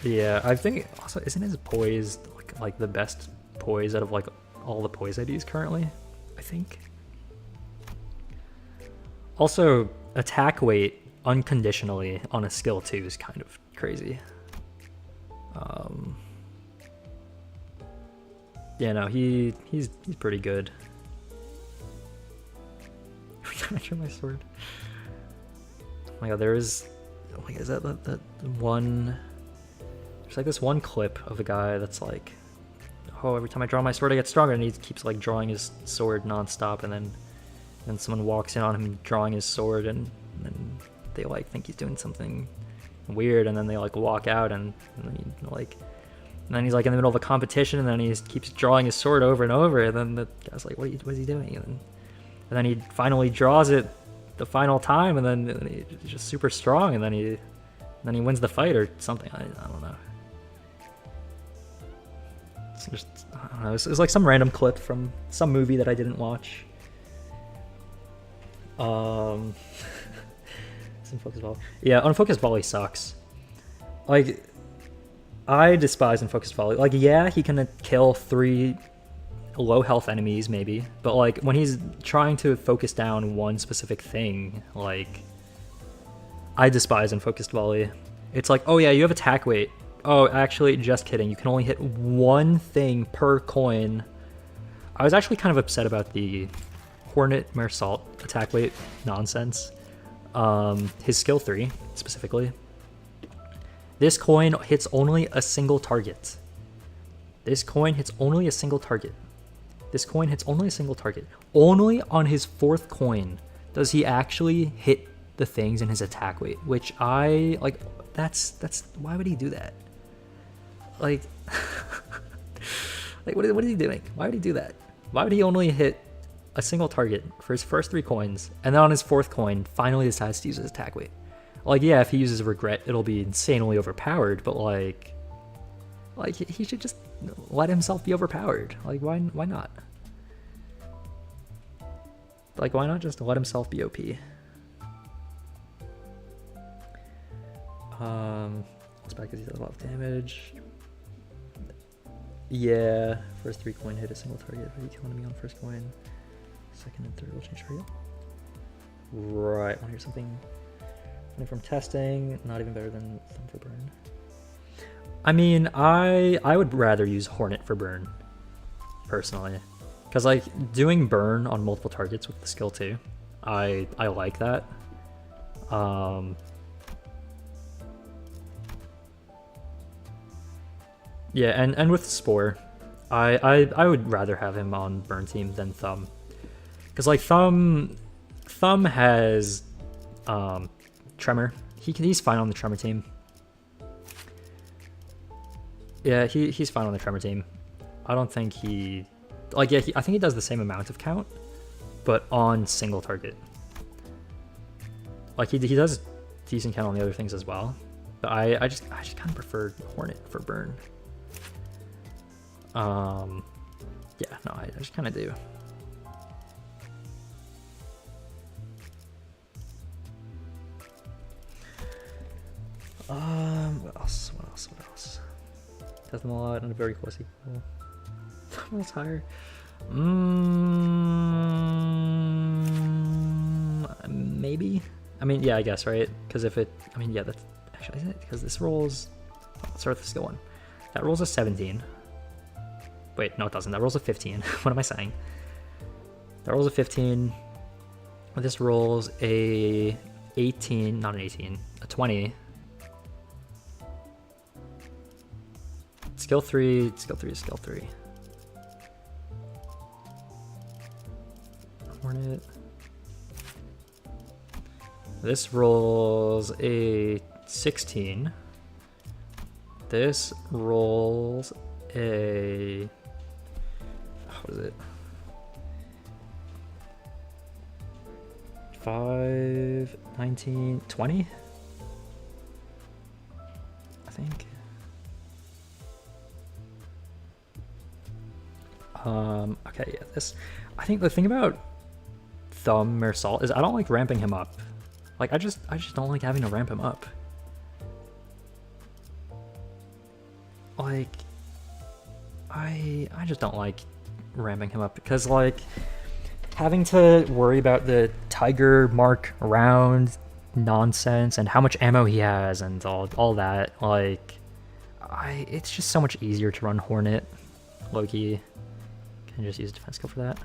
Yeah, I think also isn't his poise like the best poise out of like all the poise IDs currently? I think. Also, attack weight unconditionally on a skill 2 is kind of crazy. Yeah, no, he's pretty good. Can I show my sword? Oh my god, there is. Oh my god, is that one? There's like this one clip of a guy that's like, oh, every time I draw my sword, I get stronger, and he keeps like drawing his sword nonstop, and then someone walks in on him drawing his sword, and then they like think he's doing something weird, and then they like walk out, and then he's like in the middle of a competition, and then he keeps drawing his sword over and over, and then the guy's like, what is he doing? And then he finally draws it the final time, and then he's just super strong, and then he wins the fight or something. I don't know. It's just, I don't know. It's like some random clip from some movie that I didn't watch. Unfocused volley. Yeah, unfocused volley sucks. Like, I despise unfocused volley. Like, yeah, he can kill 3 low health enemies maybe, but like when he's trying to focus down one specific thing, like, I despise unfocused volley. It's like, oh yeah, you have attack weight. Oh, actually, just kidding. You can only hit 1 thing per coin. I was actually kind of upset about the Hornet Mersault attack weight nonsense. His skill 3 specifically. This coin hits only a single target. This coin hits only a single target. This coin hits only a single target. Only on his 4th coin does he actually hit the things in his attack weight, which I like. That's why would he do that? Like, like what is he doing? Why would he do that? Why would he only hit a single target for his first 3 coins, and then on his 4th coin finally decides to use his attack weight? Like, yeah, if he uses regret, it'll be insanely overpowered, but like he should just let himself be overpowered. Like, why not? Like, why not just let himself be OP? Let's back because he does a lot of damage. Yeah, first 3 coin hit a single target, but he killing me on first coin. Second and third will change target. Right, want to hear something from testing, not even better than Thumb for burn. I mean, I would rather use Hornet for burn, personally. Because, like, doing burn on multiple targets with the skill 2, I like that. Yeah, and with Spore, I would rather have him on burn team than Thumb. Because, like, Thumb has Tremor. He's fine on the Tremor team. Yeah, he's fine on the Tremor team. I don't think he... Like, yeah, I think he does the same amount of count, but on single target. Like, he does decent count on the other things as well. But I just kind of prefer Hornet for burn. Yeah, no, I just kind of do. What else? Test them a lot and a very close equal. What's higher? Maybe. I mean, yeah, I guess, right? Because if it, I mean, yeah, that's actually, isn't it? Because this rolls. Let's start with the skill 1. That rolls a 17. Wait, no, it doesn't. That rolls a 15. What am I saying? That rolls a 15. This rolls a 18, not an 18, a 20. Skill 3, skill 3, skill 3. Hornet. This rolls a 16. This rolls a... What is it? 5, 19, 20? I think. Okay, yeah, this... I think the thing about Thumb or Salt is I don't like ramping him up. Like, I just don't like having to ramp him up. Like, I just don't like ramping him up because, like, having to worry about the Tiger Mark round nonsense and how much ammo he has and all that, like, it's just so much easier to run Hornet, low-key. Can you just use a defense skill for that?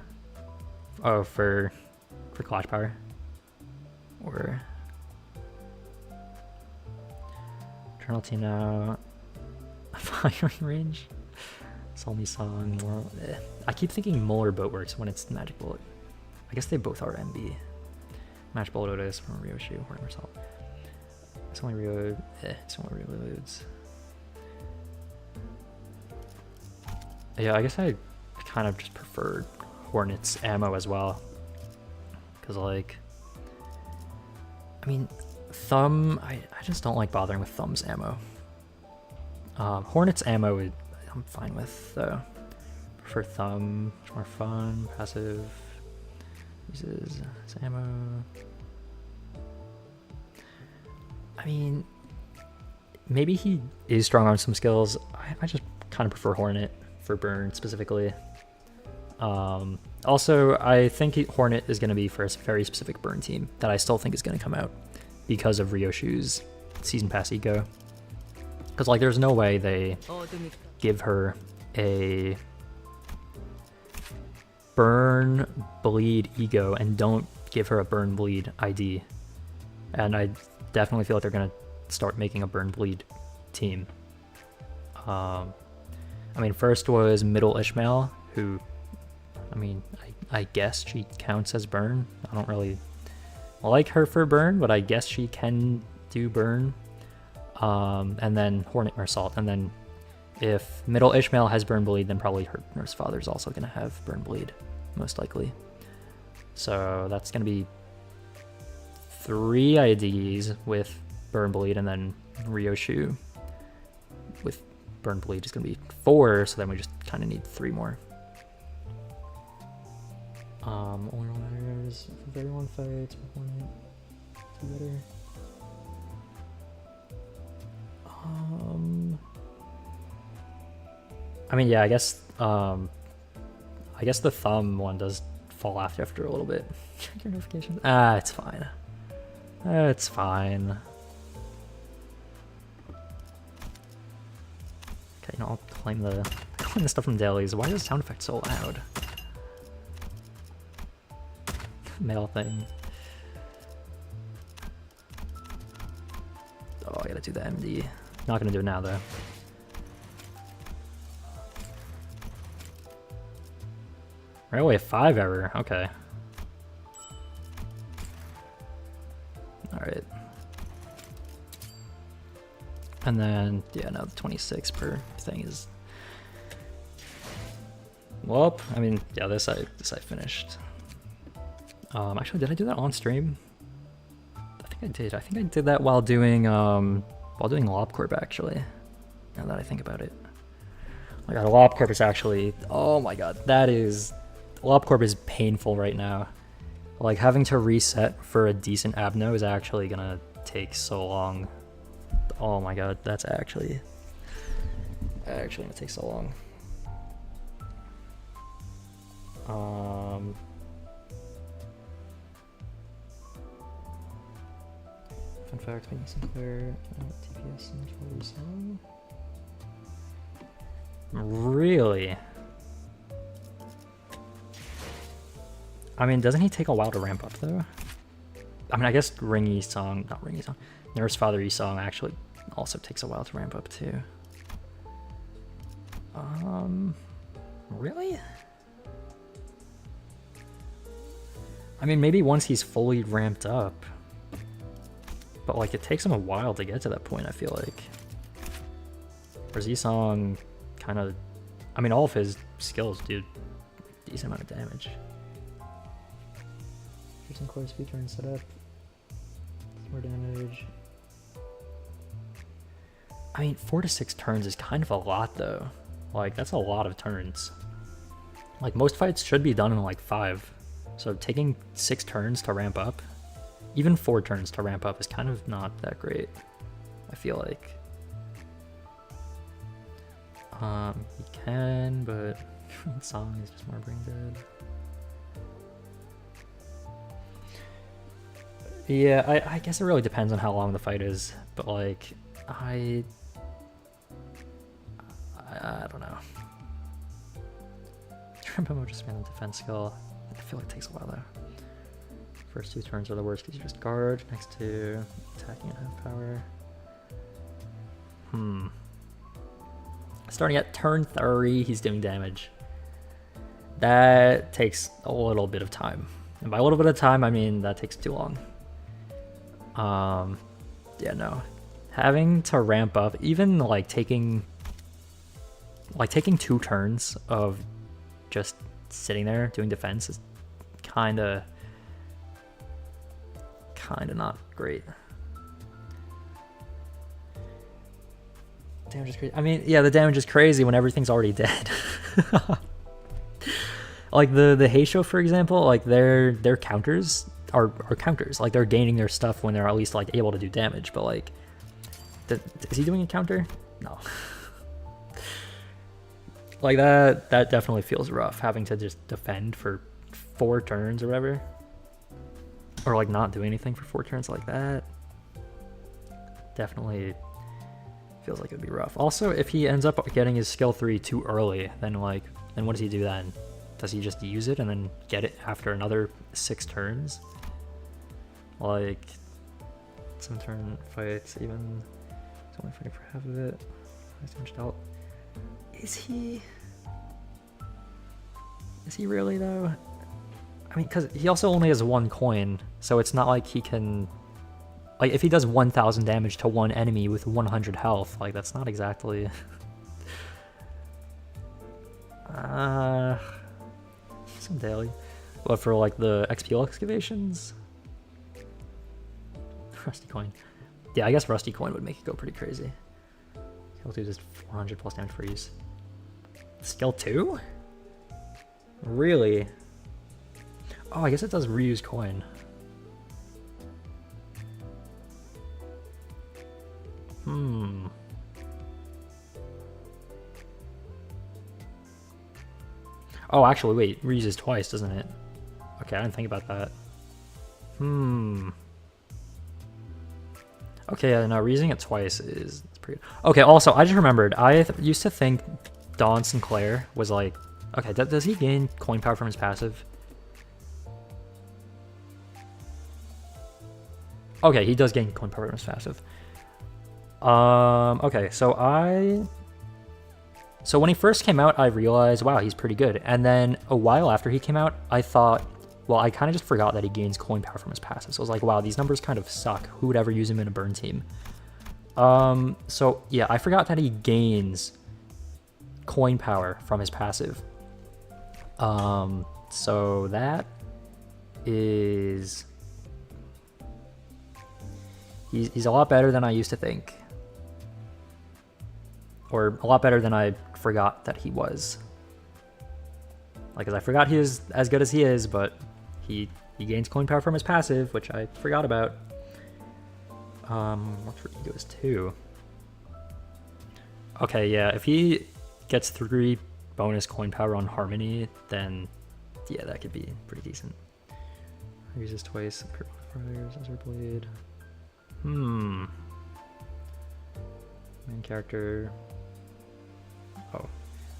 Oh, for Clash Power. Or Eternal Team now. Firing range. Salmi Song. Well, I keep thinking Mull or Boat works when it's Magic Bullet. I guess they both are MB. Magic Bullet Otis from Ryoshu, Hornet Salt. It's only reload. It's only reloads. Yeah, I guess I kind of just preferred Hornet's ammo as well. Because, like, I mean, Thumb, I just don't like bothering with Thumb's ammo. Hornet's ammo, I'm fine with, though. Prefer Thumb, much more fun, passive, uses his ammo. I mean, maybe he is strong on some skills. I just kind of prefer Hornet for burn, specifically. Also, I think Hornet is going to be for a very specific burn team that I still think is going to come out because of Ryoshu's Season Pass Eco. Because, like, there's no way they give her a burn bleed ego and don't give her a burn bleed ID. And I definitely feel like they're going to start making a burn bleed team. I mean, first was Middle Ishmael, who, I mean, I guess she counts as burn. I don't really like her for burn, but I guess she can do burn. And then Hornet or Salt. And then if Middle Ishmael has burn bleed, then probably her Nurse Father's also going to have burn bleed, most likely. So that's going to be 3 IDs with burn bleed, and then Ryoshu with burn bleed is going to be 4, so then we just kind of need 3 more. Only one matters. Very long fights. Hornet. 2 better. I mean, yeah, I guess the Thumb one does fall after a little bit. Check your notifications. Ah, it's fine. It's fine. Okay, you know, I'll claim the stuff from dailies. Why is the sound effect so loud? Mail thing. Oh, I gotta do the MD. Not gonna do it now though. Railway 5 error. Okay. Alright. And then, yeah, no, the 26 per thing is... Well, I mean, yeah, this I finished. Actually, did I do that on stream? I think I did. I think I did that while doing LobCorp, actually. Now that I think about it. Oh my god, LobCorp is actually... Oh my god, that is... LobCorp is painful right now. Like, having to reset for a decent Abno is actually gonna take so long. Oh my god, that's actually gonna take so long. Fun fact, making Sinclair, TPS and song. Really? I mean, doesn't he take a while to ramp up though? I mean, I guess Ringy Song, not Ringy Song, Nurse Father Song actually also takes a while to ramp up too. Really? I mean, maybe once he's fully ramped up, but like it takes him a while to get to that point, I feel like. Or Z-Song kind of, I mean, all of his skills do a decent amount of damage. Here's some core speed turn set up. More damage. I mean, 4 to 6 turns is kind of a lot though. Like, that's a lot of turns. Like, most fights should be done in like 5. So taking 6 turns to ramp up, even 4 turns to ramp up is kind of not that great, I feel like. He can, but Song is just more brain dead. Yeah, I guess it really depends on how long the fight is, but like, I don't know. Trimpo just spam the defense skill. I feel like it takes a while though. First 2 turns are the worst because you just guard. Next 2, attacking at half power. Starting at turn 30, he's doing damage. That takes a little bit of time. And by a little bit of time, I mean that takes too long. Yeah, no. Having to ramp up, even like taking 2 turns of just sitting there doing defense is kinda not great. Damage is crazy. I mean, yeah, the damage is crazy when everything's already dead. Like the Heisho, for example, like their counters are counters. Like they're gaining their stuff when they're at least like able to do damage. But like, is he doing a counter? No. Like that definitely feels rough, having to just defend for 4 turns or whatever. Or like not do anything for 4 turns like that. Definitely feels like it'd be rough. Also, if he ends up getting his skill 3 too early, then what does he do then? Does he just use it and then get it after another 6 turns? Like, some turn fights even. He's only fighting for half of it. Is he really though? I mean, because he also only has 1 coin, so it's not like he can... Like, if he does 1,000 damage to one enemy with 100 health, like, that's not exactly... some daily. What, for, like, the XP excavations? Rusty coin. Yeah, I guess Rusty coin would make it go pretty crazy. Skill 2 does 400 plus damage per use. Skill 2? Really? Oh, I guess it does reuse coin. Oh, actually, wait. Reuses twice, doesn't it? Okay, I didn't think about that. Okay, yeah, no, reusing it twice is pretty good. Okay, also, I just remembered, I used to think Don Sinclair was like, okay, does he gain coin power from his passive? Okay, he does gain coin power from his passive. Okay, so when he first came out, I realized, wow, he's pretty good. And then a while after he came out, I thought, well, I kind of just forgot that he gains coin power from his passive. So I was like, wow, these numbers kind of suck. Who would ever use him in a burn team? So yeah, I forgot that he gains coin power from his passive. So that is... He's a lot better than I used to think. Or a lot better than I forgot that he was. Like, cause I forgot he is as good as he is, but he gains coin power from his passive, which I forgot about. What's for egos too? Okay, yeah, if he gets 3 bonus coin power on Harmony, then yeah, that could be pretty decent. Uses twice, Friars, Azure Blade. Main character. Oh,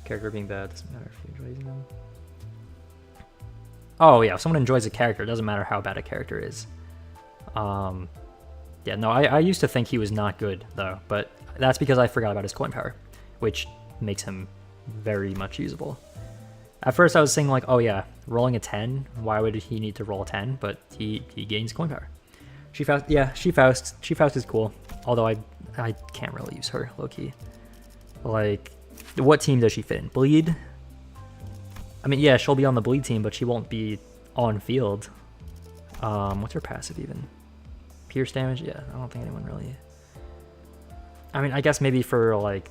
character being bad doesn't matter if you enjoy using them. Oh yeah, if someone enjoys a character, it doesn't matter how bad a character is. Yeah, no, I used to think he was not good though, but that's because I forgot about his coin power, which makes him very much usable. At first I was saying like, oh yeah, rolling a 10, why would he need to roll a 10? But he gains coin power. She-Faust, yeah, She-Faust is cool, although I can't really use her, low-key. Like, what team does she fit in? Bleed? I mean, yeah, she'll be on the bleed team, but she won't be on field. What's her passive even? Pierce damage? Yeah, I don't think anyone really... I mean, I guess maybe for, like,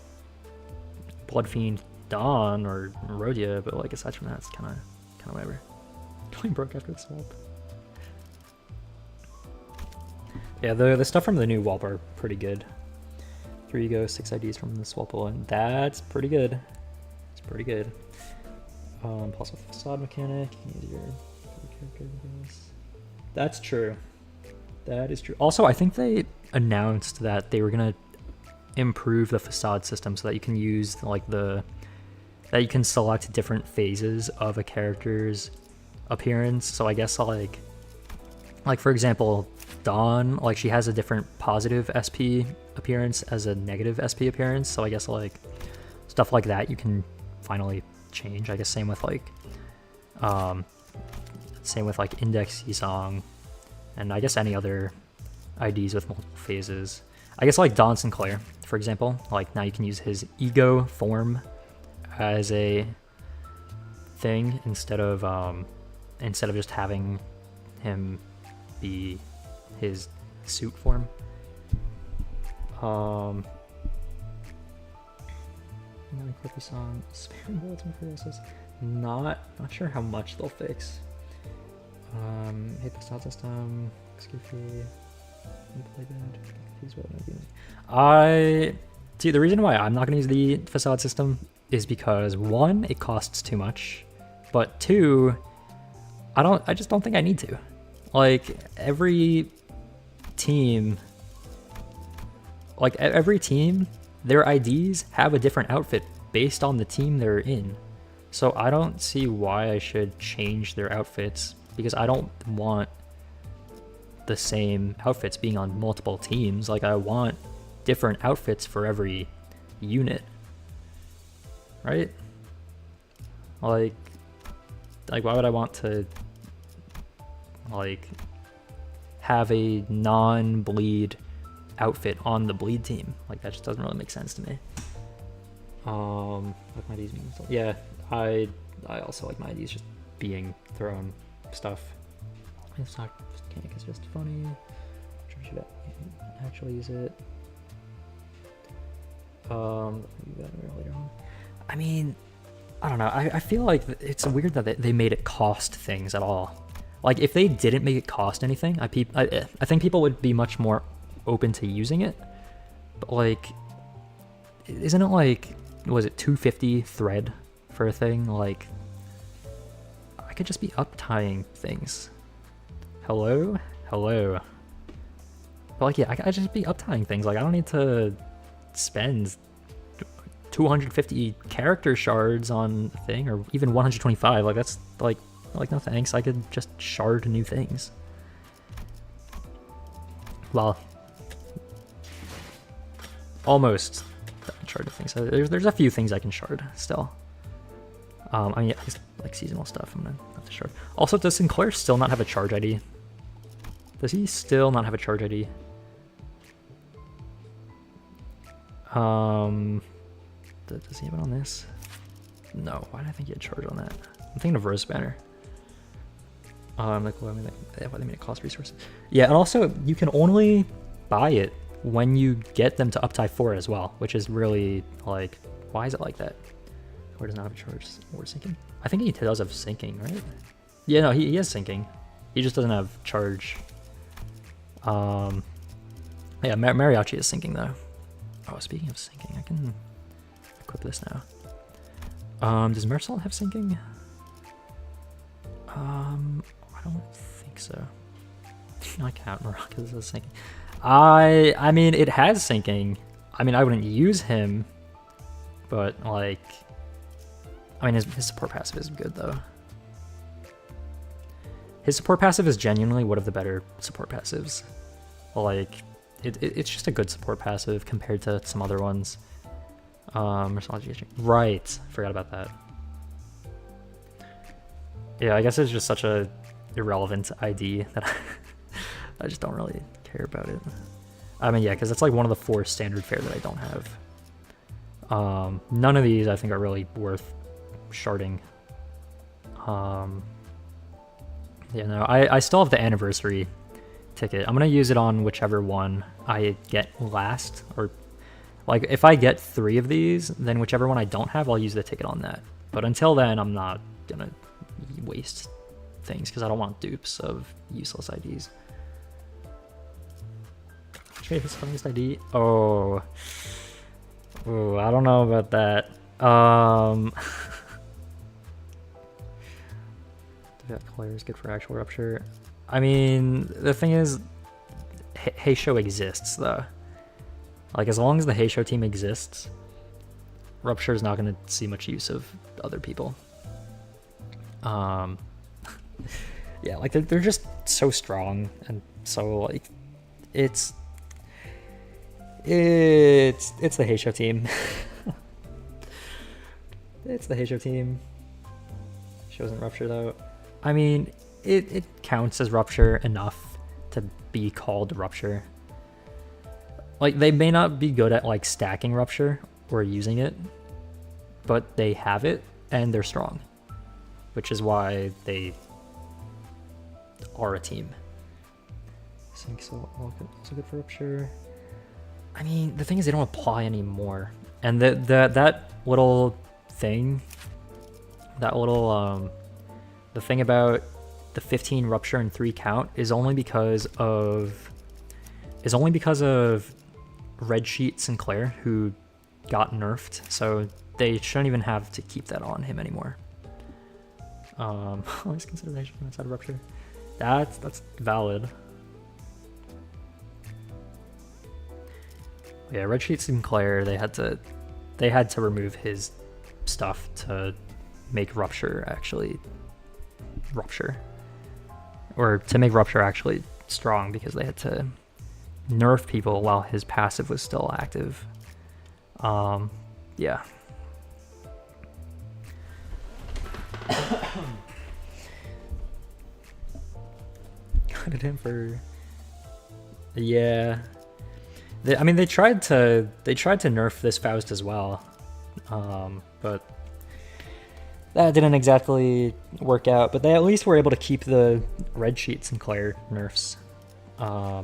Bloodfiend Dawn or Rhodia, but, like, aside from that, it's kind of whatever. Going broke after the swap. Yeah, the stuff from the new Wallp are pretty good. 3 ego, 6 IDs from the Swapple, and that's pretty good. It's pretty good. Plus with facade mechanic, easier character. That's true. That is true. Also, I think they announced that they were gonna improve the facade system so that you can use like that you can select different phases of a character's appearance. So I guess like for example, Dawn, like she has a different positive SP appearance as a negative SP appearance. So I guess like stuff like that you can finally change. I guess same with like Index Song, and I guess any other IDs with multiple phases. I guess like Don Sinclair, for example, like now you can use his ego form as a thing instead of just having him be his suit form. Song, sparing bullets and paralysis. Not sure how much they'll fix. Hate the style system. Goofy. See, the reason why I'm not gonna use the facade system is because 1, it costs too much, but 2, I just don't think I need to. Like every team, their IDs have a different outfit based on the team they're in. So I don't see why I should change their outfits, because I don't want the same outfits being on multiple teams. Like I want different outfits for every unit, right? Like why would I want to like have a non-bleed outfit on the bleed team? Like that just doesn't really make sense to me. Like my IDs being yeah, I also like my IDs just being thrown stuff. It's not mechanic, it's just funny. I should actually use it. Later on. I mean, I don't know. I feel like it's weird that they made it cost things at all. Like if they didn't make it cost anything, I think people would be much more open to using it. But like, isn't it like, was it 250 thread for a thing? Like, I could just be up-tying things. Hello? Hello. But like, yeah, I just be up-tying things. Like, I don't need to spend 250 character shards on a thing, or even 125. Like, that's like no thanks. I could just shard new things. Well, almost shard things. So there's a few things I can shard still. I mean, like seasonal stuff, I'm gonna have to shard. Also, does Sinclair still not have a charge ID? Does he still not have a charge ID? Does he have it on this? No. Why did I think he had charge on that? I'm thinking of Rose Banner. Like, well, I mean, like, what they mean it costs resources. Yeah, and also you can only buy it when you get them to up-tie 4 as well, which is really like, why is it like that? Or does not have a charge or sinking? I think he does have sinking, right? Yeah, no, he has sinking. He just doesn't have charge. Yeah, Mariachi is sinking though. Oh, speaking of sinking, I can equip this now. Does Marisol have sinking? I don't think so. I can't. Maracas is sinking. I mean, it has sinking. I mean, I wouldn't use him, but like, I mean, his support passive is good though. His support passive is genuinely one of the better support passives. Like, it's just a good support passive compared to some other ones. Right, forgot about that. Yeah, I guess it's just such a irrelevant ID that I just don't really care about it. I mean, yeah, because it's like one of the 4 standard fare that I don't have. None of these I think are really worth sharding. Yeah, no, I still have the anniversary ticket. I'm gonna use it on whichever one I get last, or like if I get 3 of these, then whichever one I don't have, I'll use the ticket on that. But until then, I'm not gonna waste things because I don't want dupes of useless IDs. His funniest ID? Oh, I don't know about that. That Claire is good for actual rupture. I mean, the thing is, Heisho exists though. Like, as long as the Heisho team exists, rupture is not going to see much use of other people. Yeah, like they're just so strong, and so like it's the Heisho team. It's the Heisho team. She wasn't rupture though. I mean, it counts as rupture enough to be called rupture. Like, they may not be good at like stacking rupture or using it, but they have it and they're strong, which is why they are a team. Sync so also good for rupture. I mean, the thing is, they don't apply anymore, and that little thing, that little the thing about the 15 rupture and 3 count is only because of Red Sheet Sinclair, who got nerfed, so they shouldn't even have to keep that on him anymore. Always consideration outside of rupture. That's valid. Yeah, Red Sheet Sinclair, they had to remove his stuff to make rupture actually rupture, or to make rupture actually strong, because they had to nerf people while his passive was still active. Yeah. Credit him for, yeah. I mean, they tried to nerf this Faust as well, but that didn't exactly work out. But they at least were able to keep the Red Sheet Sinclair nerfs. I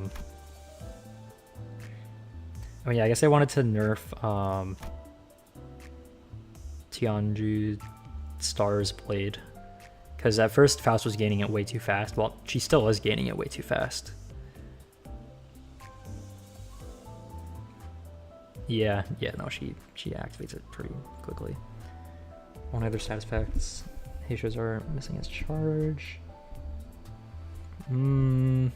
mean, yeah, I guess they wanted to nerf Tianju Star's Blade, because at first Faust was gaining it way too fast. Well, she still is gaining it way too fast. Yeah, no, she activates it pretty quickly. One other status effects. Heishos are missing his charge. I don't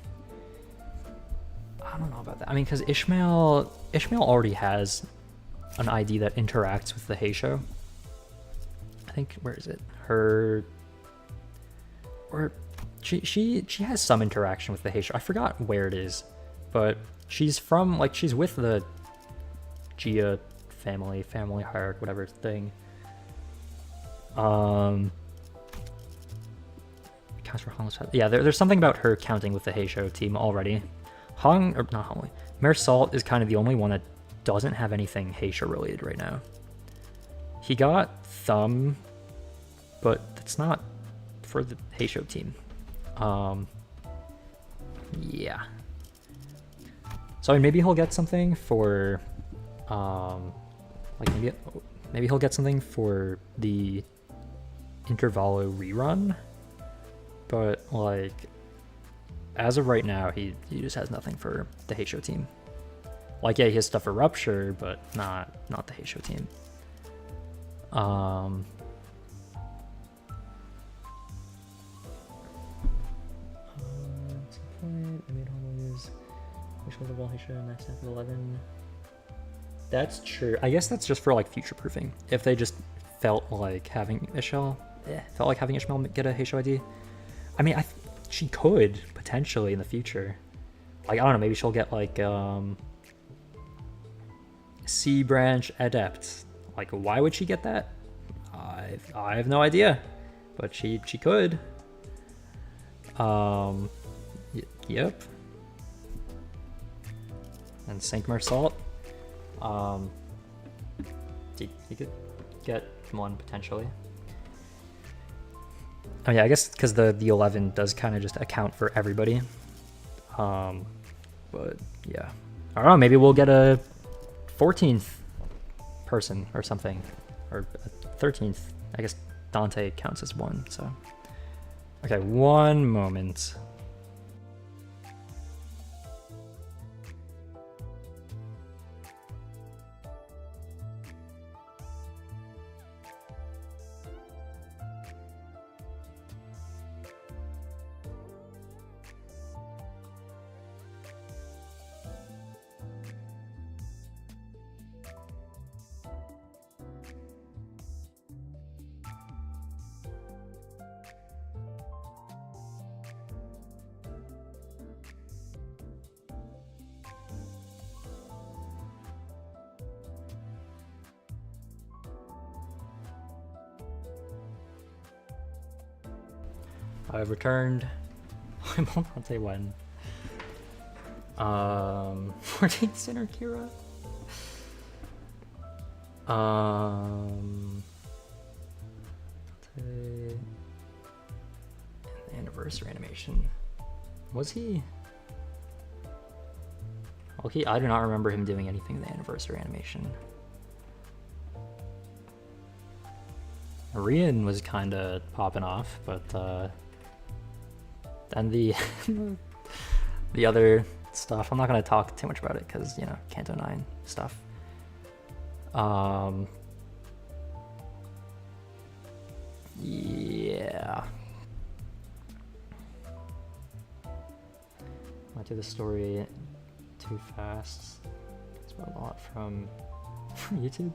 know about that. I mean, because Ishmael already has an ID that interacts with the Heisho. I think, where is it? She has some interaction with the Heisho. I forgot where it is, but she's from, like, she's with the Gia family hierarchy, whatever thing. Counts for Hong's. Yeah, there's something about her counting with the Heisho team already. Mayor Salt is kind of the only one that doesn't have anything Heisho related right now. He got Thumb, but that's not for the Heisho team. Yeah. So I mean, maybe he'll get something for, like maybe he'll get something for the Intervallo rerun, but like as of right now, he just has nothing for the Heisho team. Like, yeah, he has stuff for Rupture, but not the Heisho team. That's true. I guess that's just for like future proofing. If they just felt like having Ishmael get a Heisho ID. I mean, she could potentially in the future. Like, I don't know, maybe she'll get like C branch adept. Like, why would she get that? I have no idea, but she could. Yep. And Sankmer Salt. He could get one potentially. Oh yeah, I guess because the 11 does kind of just account for everybody. But yeah, I don't know. Maybe we'll get a 14th person or something, or a 13th. I guess Dante counts as one. So okay, one moment. I've returned. I won't say when. 14th Sinner Kira. The anniversary animation. Was he? Okay, I do not remember him doing anything in the anniversary animation. Rian was kind of popping off, but then the the other stuff, I'm not going to talk too much about it because, you know, Kanto 9 stuff. Yeah. Went through the story too fast. It's a lot from YouTube.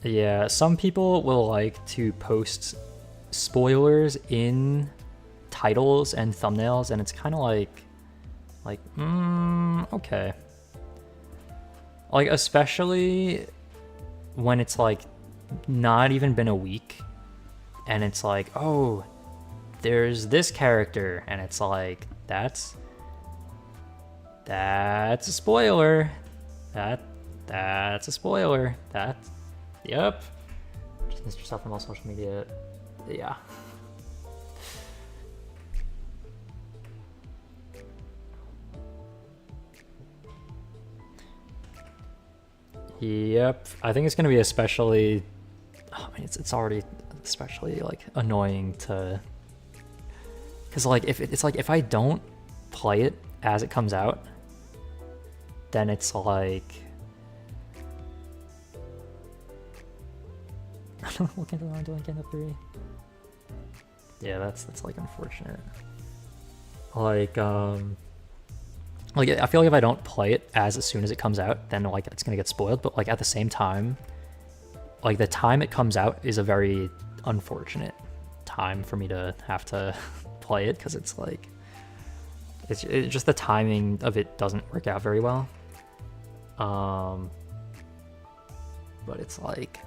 Yeah, some people will like to post spoilers in titles and thumbnails, and it's kind of like, okay. Like, especially when it's like not even been a week, and it's like, oh, there's this character, and it's like, that's a spoiler. That's a spoiler. Yep. Just missed yourself from all social media. Yeah. Yep. I think it's gonna be especially. I mean, it's already especially like annoying to. Because like if I don't play it as it comes out, then it's like. Look into the doing Kanto 3. Yeah, that's like unfortunate. Like I feel like if I don't play it as soon as it comes out, then like it's gonna get spoiled. But like at the same time, like the time it comes out is a very unfortunate time for me to have to play it, because it's like it's just the timing of it doesn't work out very well. But it's like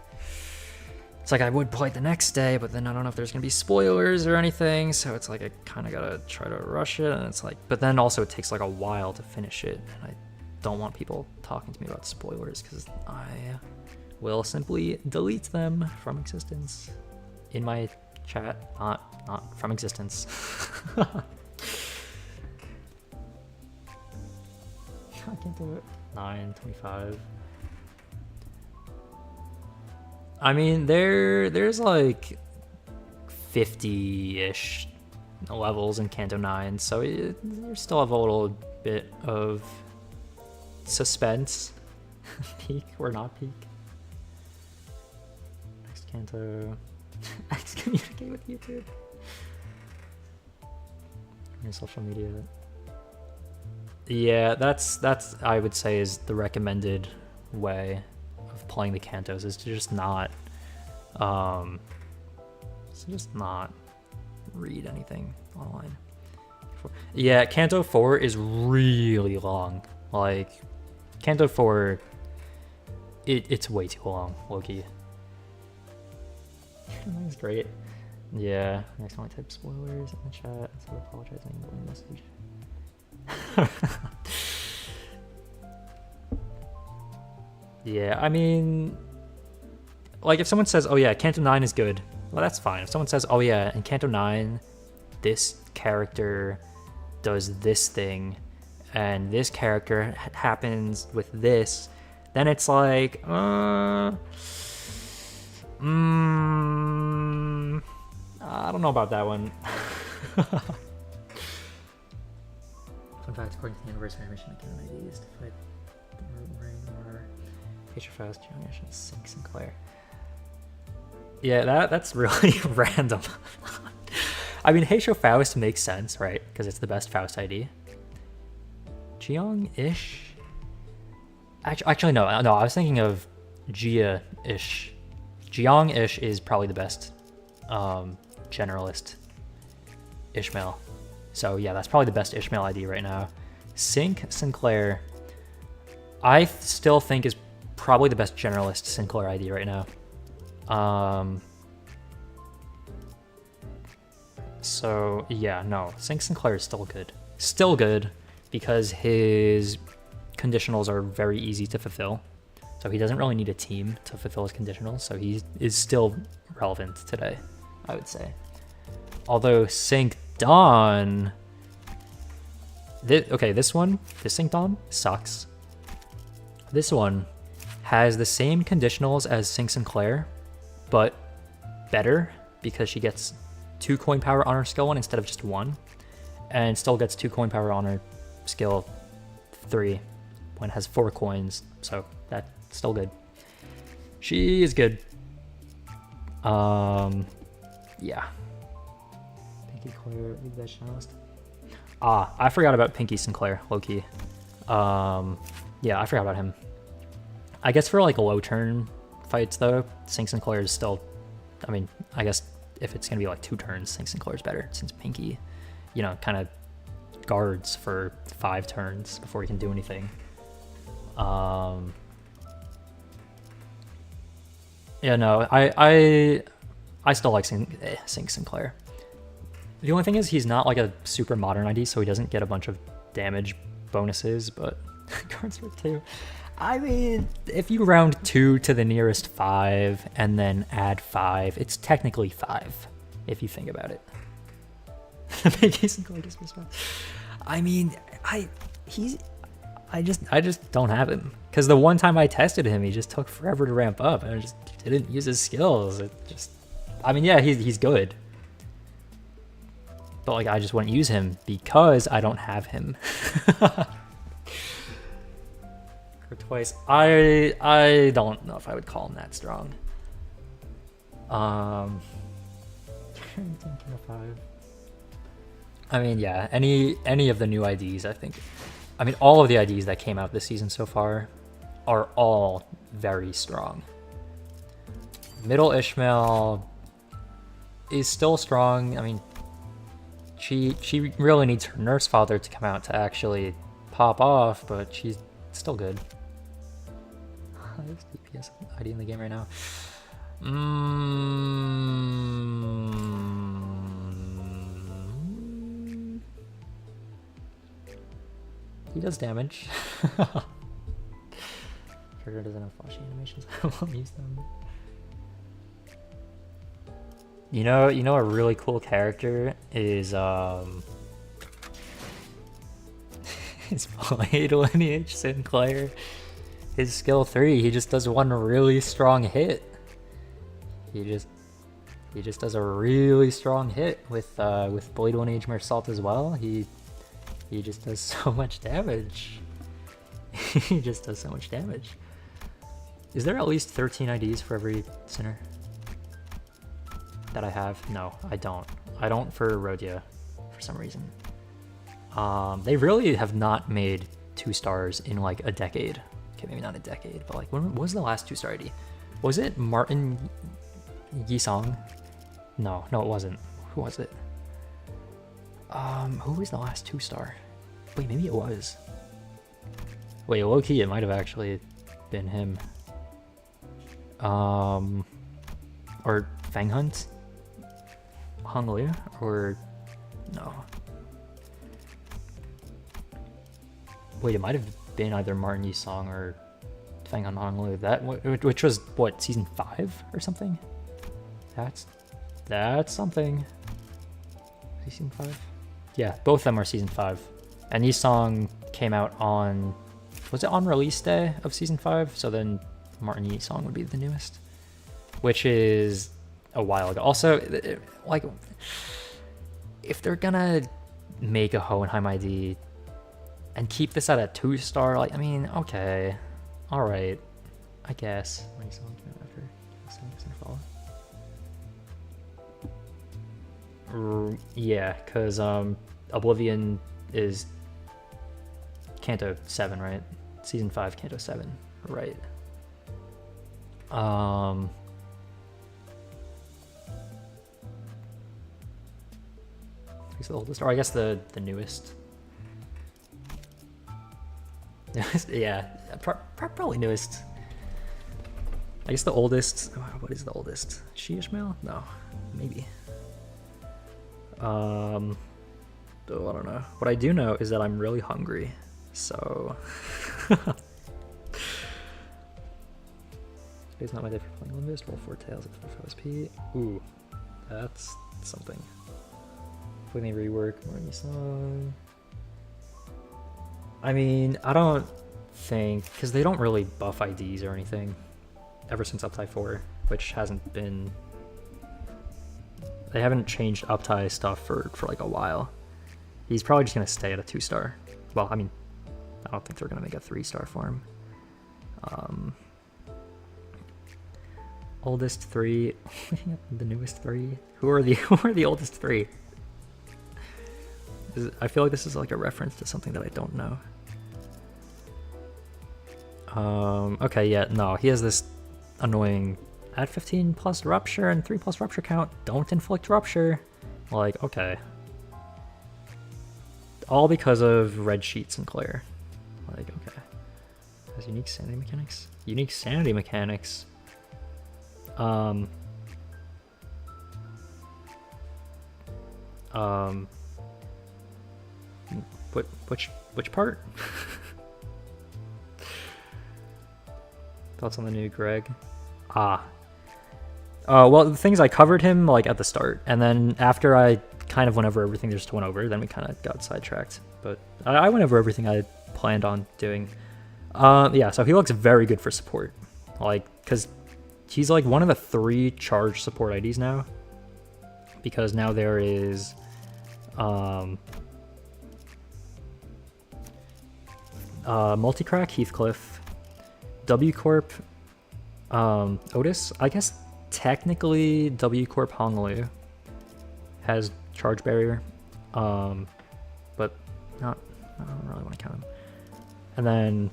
I would play it the next day, but then I don't know if there's gonna be spoilers or anything, so it's like I kind of gotta try to rush it, and it's like, but then also it takes like a while to finish it, and I don't want people talking to me about spoilers because I will simply delete them from existence in my chat, not from existence. I can't do it. 9:25. I mean, there's like 50-ish levels in Kanto 9, so you still have a little bit of suspense. Peak or not peak. Next Kanto. Excommunicate with YouTube. Your social media. Yeah, that's I would say is the recommended way of playing the Kantos, is to just not read anything online. Yeah, Kanto 4 is really long. Like Kanto 4, it's way too long, low-key. That's great. Yeah, next time I type spoilers in the chat instead of apologizing in the message. Yeah, I mean, like if someone says, oh yeah, Kanto 9 is good, well that's fine. If someone says, oh yeah, in Kanto 9 this character does this thing and this character happens with this, then it's like I don't know about that one. Fun fact, according to the anniversary mission, I can IDs to fight Future Faust, Youngish, and Sink Sinclair. Yeah, that's really random. I mean, Heisho Faust makes sense, right? Because it's the best Faust ID. Jiang-ish? Actually, no, I was thinking of Jia-ish. Jiang-ish is probably the best generalist Ishmael. So yeah, that's probably the best Ishmael ID right now. Sink Sinclair, I still think is probably the best generalist Sinclair ID right now. So yeah, no, Sink Sinclair is still good. Still good because his conditionals are very easy to fulfill. So he doesn't really need a team to fulfill his conditionals. So he is still relevant today, I would say. Although Sink Dawn, this Sink Dawn sucks. This one has the same conditionals as Sink Sinclair, but better because she gets 2 coin power on her skill 1 instead of just 1, and still gets 2 coin power on her skill 3 when it has 4 coins, so that's still good. She is good. Yeah. Pinky Claire, best generalist. I forgot about Pinky Sinclair, low-key. Yeah, I forgot about him. I guess for like low turn fights though, Sink Sinclair is still, I mean, I guess if it's gonna be like 2 turns, Sink Sinclair is better, since Pinky, you know, kind of guards for 5 turns before he can do anything. Yeah, no, I still like Sink Sinclair. The only thing is he's not like a super modern ID, so he doesn't get a bunch of damage bonuses, but cards for 2. I mean, if you round 2 to the nearest 5 and then add 5, it's technically 5, if you think about it. I mean, I just don't have him. Because the one time I tested him, he just took forever to ramp up, and I just didn't use his skills. I mean, yeah, he's good. But like, I just wouldn't use him because I don't have him. Twice. I don't know if I would call him that strong. 5. I mean, yeah, any of the new IDs, I think. I mean, all of the IDs that came out this season so far are all very strong. Middle Ishmael is still strong. I mean, she really needs her nurse father to come out to actually pop off, but she's still good. There's DPS ID in the game right now. He does damage. Trigger doesn't have flashy animations. I won't use them. You know a really cool character is his Blade Lineage Sinclair. His skill 3, he just does one really strong hit. He just does a really strong hit with Blade Lineage Mersault as well. He just does so much damage. He just does so much damage. Is there at least 13 IDs for every Sinner that I have? No, I don't. I don't for Rhodia for some reason. They really have not made 2 stars in like a decade. Okay, maybe not a decade, but like when was the last 2-star ID? Was it Martin Yisong? No, it wasn't. Who was it? Who was the last 2-star? Wait, maybe it was. Wait, low-key, it might have actually been him. Or Fang Hunt? Hong Liu? Or no. Wait, it might have been either Martin Yisong or Fang Hunt Hong Liu. That which was what, season 5 or something? That's something. Is he season 5? Yeah, both of them are season 5. And Yisong came out on, was it on release day of season 5? So then Martin Yisong would be the newest, which is a while ago. Also, like, if they're gonna make a Hohenheim ID and keep this at a 2-star, like, I mean, okay, all right, I guess. Yeah, because Oblivion is Kanto 7, right? Season 5, Kanto 7, right? Who's the oldest? Or I guess the newest. Yeah, probably newest. I guess the oldest. What is the oldest? She Ishmael? No, maybe. Oh, I don't know. What I do know is that I'm really hungry, so. It's not my day for playing LIMBUS. Roll 4 tails at 4 OSP. Ooh, that's something. Hopefully they rework more song. I mean, I don't think, because they don't really buff IDs or anything ever since Uptie 4, which hasn't been, they haven't changed Uptie stuff for like a while. He's probably just going to stay at a 2-star. Well, I mean, I don't think they're going to make a 3-star for him. Oldest 3, the newest 3. Who are the oldest 3? I feel like this is like a reference to something that I don't know. Okay, yeah, no, he has this annoying add 15 plus rupture and 3 plus rupture count. Don't inflict rupture. Like, okay. All because of Red Sheet Sinclair. Like, okay. Has unique sanity mechanics? Unique sanity mechanics. Which part? Thoughts on the new Greg? Well, the things I covered him like at the start, and then after I kind of went over everything there just went over, then we kind of got sidetracked. But I went over everything I planned on doing. Yeah, so he looks very good for support, like, because he's like one of the 3 charge support IDs now, because now there is Multicrack Heathcliff, W Corp Otis. I guess technically W Corp Honglu has charge barrier, but not. I don't really want to count him. And then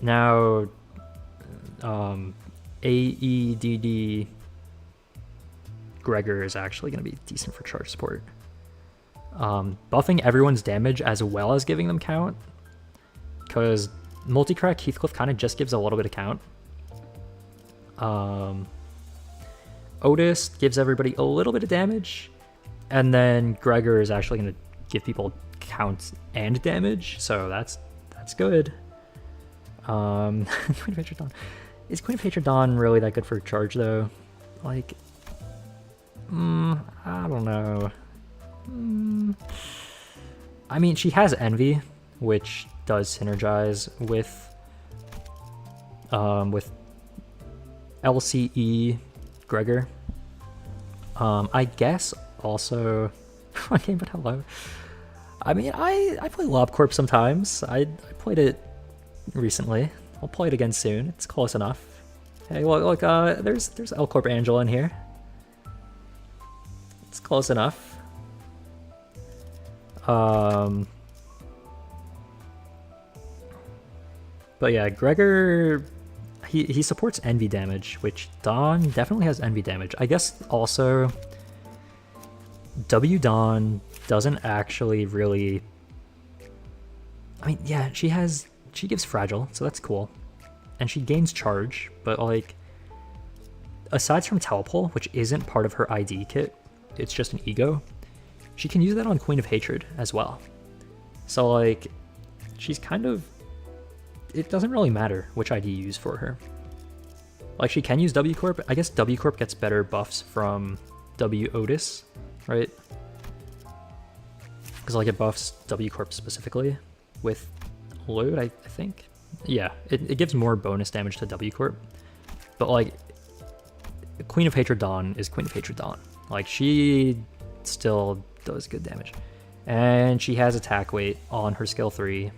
now AEDD Gregor is actually going to be decent for charge support. Buffing everyone's damage as well as giving them count, because multi-crack Heathcliff kind of just gives a little bit of count. Otis gives everybody a little bit of damage, and then Gregor is actually going to give people count and damage, so that's good. Queen of Hatred Dawn. Is Queen of Hatred Dawn really that good for charge though? Like, I don't know. I mean, she has Envy, which does synergize with LCE Gregor. I guess also okay, but hello. I mean, I play LobCorp sometimes. I played it recently. I'll play it again soon. It's close enough. Hey, look, there's L Corp Angela in here. It's close enough. But yeah, Gregor, he supports envy damage, which Dawn definitely has envy damage. I guess also W Dawn doesn't actually really. I mean, yeah, she gives fragile, so that's cool, and she gains charge. But like, aside from Telepole, which isn't part of her ID kit, it's just an ego. She can use that on Queen of Hatred as well. So like, she's kind of. It doesn't really matter which ID you use for her. Like, she can use W Corp. I guess W Corp gets better buffs from W Otis, right? Because like it buffs W Corp specifically with load, I think. Yeah, it gives more bonus damage to W Corp. But like, Queen of Hatred Dawn is Queen of Hatred Dawn. Like, she still does good damage. And she has attack weight on her skill 3.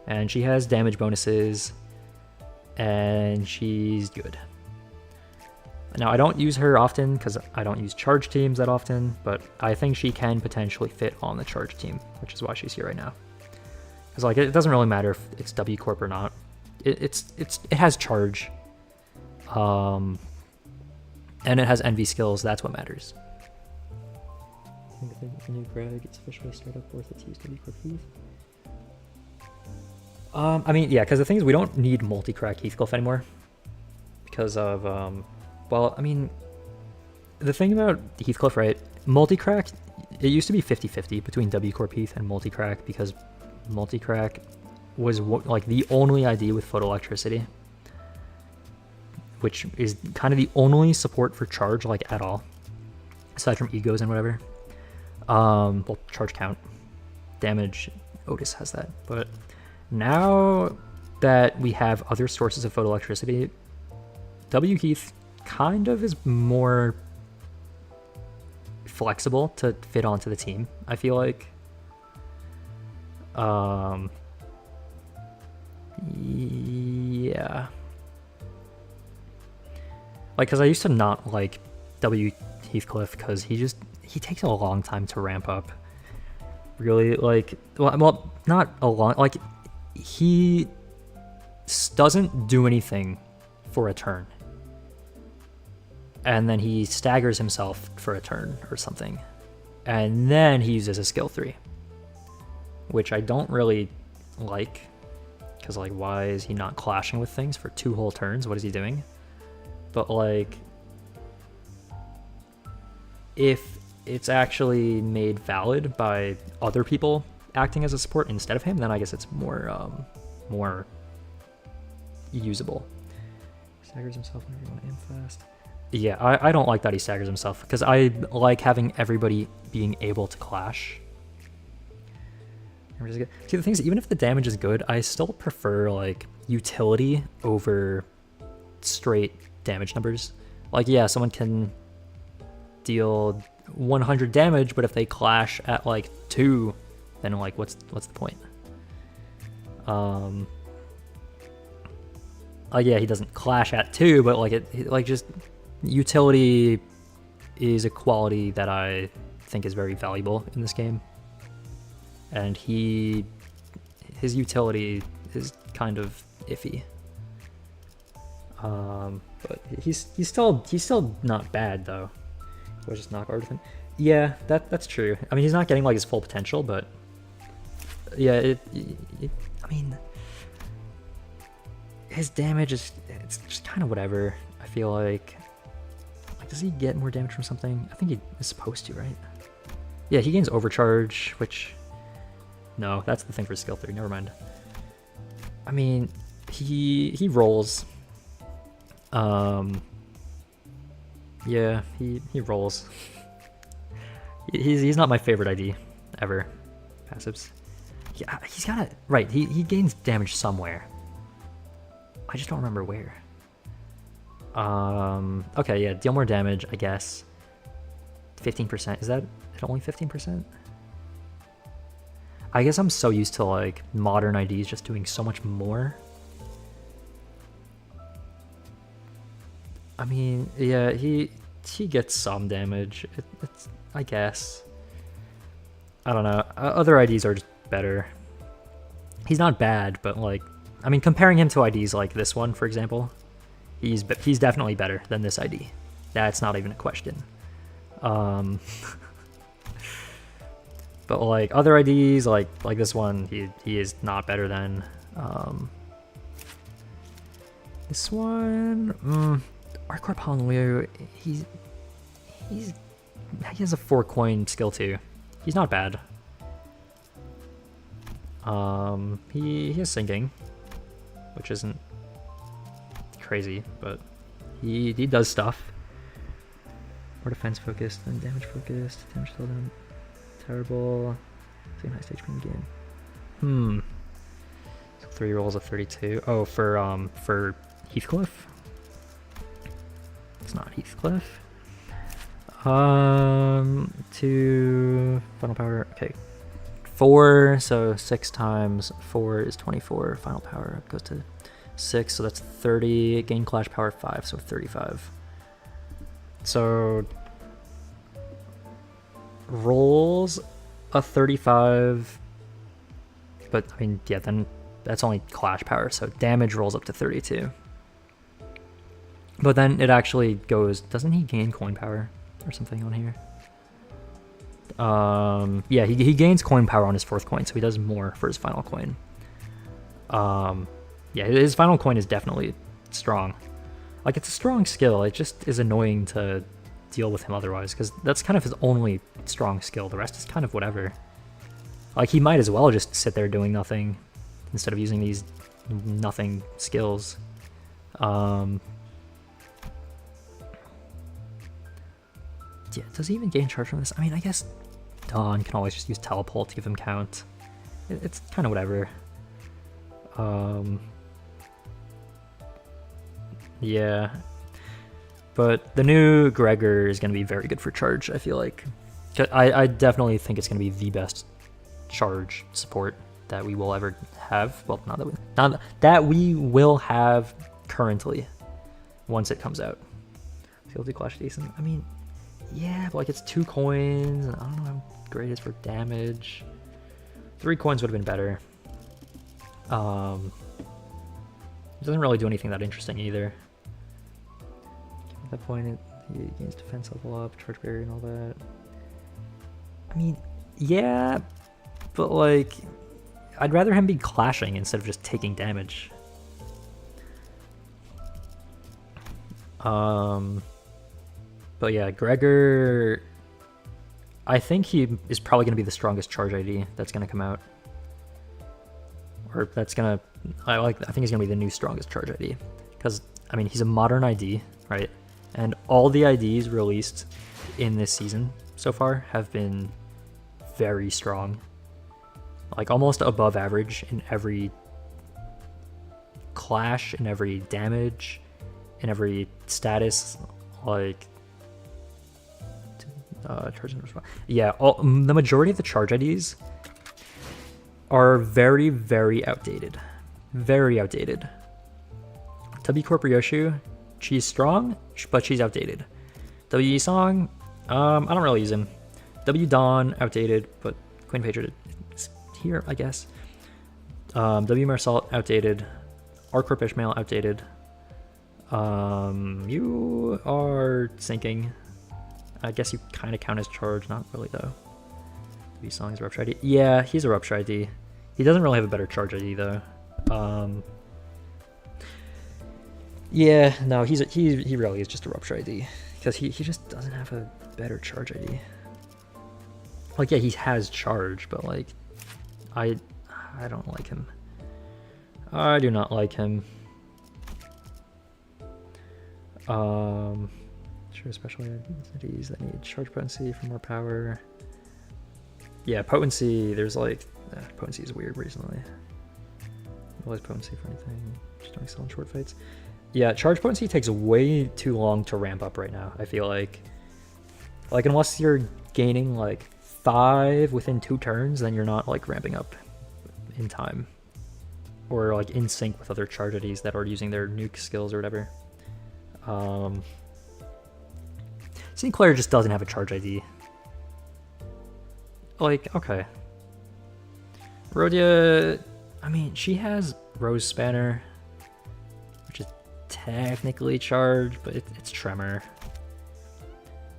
And she has damage bonuses. And she's good. Now, I don't use her often because I don't use charge teams that often, but I think she can potentially fit on the charge team, which is why she's here right now. Because like, it doesn't really matter if it's W Corp or not. It has charge, and it has envy skills. That's what matters. I think the new Greg, it's officially straight up worth it to use W Corp Heath. I mean, yeah, because the thing is, we don't need multi-crack Heathcliff anymore because of well, I mean, the thing about Heathcliff, right? Multi-crack, it used to be 50-50 between W Corp Heath and multi-crack because multi-crack was like the only ID with photoelectricity, which is kind of the only support for charge like at all, aside from egos and whatever. Well, charge count, damage, Otis has that, but now that we have other sources of photoelectricity, W Heath kind of is more flexible to fit onto the team, I feel like. Yeah. Like, because I used to not like W Heathcliff because he takes a long time to ramp up. Really, like, well, not a long, like, he doesn't do anything for a turn. And then he staggers himself for a turn or something. And then he uses a skill 3. Which I don't really like. Because, like, why is he not clashing with things for 2 whole turns? What is he doing? But, like, if it's actually made valid by other people acting as a support instead of him, then I guess it's more usable. Staggers himself whenever you want to aim fast. Yeah, I don't like that he staggers himself because I like having everybody being able to clash. See, the thing is, even if the damage is good, I still prefer like utility over straight damage numbers. Like, yeah, someone can deal 100 damage, but if they clash at like 2, then like what's the point? Yeah, he doesn't clash at 2, but like it like just utility is a quality that I think is very valuable in this game, and his utility is kind of iffy. But he's still not bad though. Do I just knock Ardor with him? Yeah, that's true. I mean, he's not getting like his full potential, but yeah, I mean, his damage it's just kind of whatever. I feel like does he get more damage from something? I think he is supposed to, right? Yeah, he gains overcharge, which no, that's the thing for skill 3. Never mind. I mean, he rolls. Yeah, he rolls. He's not my favorite ID ever. Passives. Yeah, he's got it right. He gains damage somewhere. I just don't remember where. Okay, yeah, deal more damage, I guess. 15%. Is that only 15%? I guess I'm so used to like modern IDs just doing so much more. I mean, yeah, he gets some damage. It's I guess. I don't know. Other IDs are just better. He's not bad, but like, I mean, comparing him to IDs like this one, for example, he's definitely better than this ID. That's not even a question. But like other IDs, like this one, he is not better than. This one, Arcor Ponglio, he has a 4-coin skill too. He's not bad. He is sinking, which isn't crazy, but he does stuff. More defense focused than damage focused. Damage slowdown. Terrible. Same high stage in the game. So 3 rolls of 32. Oh, for Heathcliff. It's not Heathcliff. 2 final power. Okay. 4, so 6 times 4 is 24. Final power goes to 6, so that's 30. Gain clash power 5, so 35. So rolls a 35, but I mean, yeah, then that's only clash power, so damage rolls up to 32. But then it actually goes, doesn't he gain coin power or something on here? Yeah, he gains coin power on his 4th coin, so he does more for his final coin. Yeah, his final coin is definitely strong. Like, it's a strong skill, it just is annoying to deal with him otherwise, because that's kind of his only strong skill. The rest is kind of whatever. Like, he might as well just sit there doing nothing instead of using these nothing skills. Yeah, does he even gain charge from this? I mean, I guess Dawn can always just use telepult to give him count. It's kind of whatever. Yeah. But the new Gregor is going to be very good for charge, I feel like. I definitely think it's going to be the best charge support that we will ever have. Well, not that we will have currently once it comes out. Fealty Clash decent. I mean, yeah, but like it's 2 coins, and I don't know how great it is for damage. 3 coins would have been better. It doesn't really do anything that interesting either. At that point, he gains defense level up, charge barrier, and all that. I mean, yeah, but like, I'd rather him be clashing instead of just taking damage. But yeah, Gregor, I think he is probably going to be the strongest charge ID that's going to come out. Or that's going to, I think he's going to be the new strongest charge ID. Because, I mean, he's a modern ID, right? And all the IDs released in this season so far have been very strong. Like, almost above average in every clash, in every damage, in every status, like... charge and response. Yeah, the majority of the charge IDs are very, very outdated. Very outdated. Tubby Corp Ryoshu She's strong, but she's outdated. W Song, I don't really use him. W Dawn, outdated, but Queen Patriot is here, I guess. W Marsault, outdated. Arcorp Ishmael, outdated. You are sinking. I guess you kind of count as charge, not really though. W Song is a Rupture ID. Yeah, he's a Rupture ID. He doesn't really have a better charge ID though. Yeah, no, he really is just a Rupture ID because he just doesn't have a better charge ID. Like, yeah, he has charge, but like, I don't like him. I do not like him. Sure, especially entities that need charge potency for more power. Yeah, potency. There's like potency is weird recently. Realize potency for anything. Just don't excel in short fights. Yeah, charge potency takes way too long to ramp up right now. I feel like unless you're gaining like 5 within 2 turns, then you're not like ramping up in time, or like in sync with other charge IDs that are using their nuke skills or whatever. Sinclair just doesn't have a charge ID. Like, okay. Rhodia, I mean, she has Rose Spanner, which is technically charged, but it's Tremor.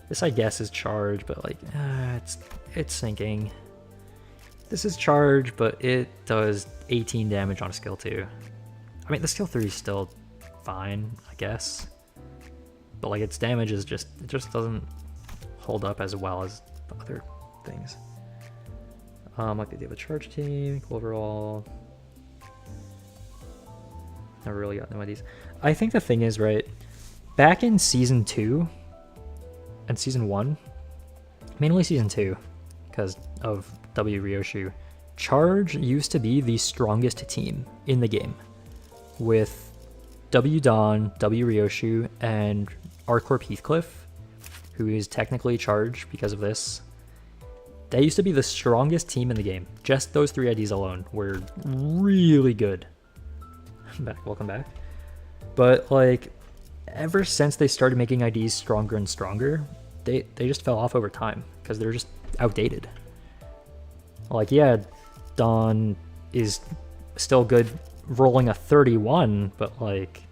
This, I guess, is charged, but like, it's sinking. This is charged, but it does 18 damage on a skill 2. I mean, the skill 3 is still fine, I guess. But like, its damage is just, it just doesn't hold up as well as the other things. Like they do a charge team, overall. Never really got no ideas. I think the thing is, right, back in season 2 and season 1, mainly season 2, because of W Ryoshu, charge used to be the strongest team in the game, with W Dawn, W Ryoshu, and Arcorp Heathcliff, who is technically charged because of this. They used to be the strongest team in the game. Just those 3 IDs alone were really good. Welcome back. But like, ever since they started making IDs stronger and stronger, they just fell off over time because they're just outdated. Like, yeah, Dawn is still good rolling a 31, but like,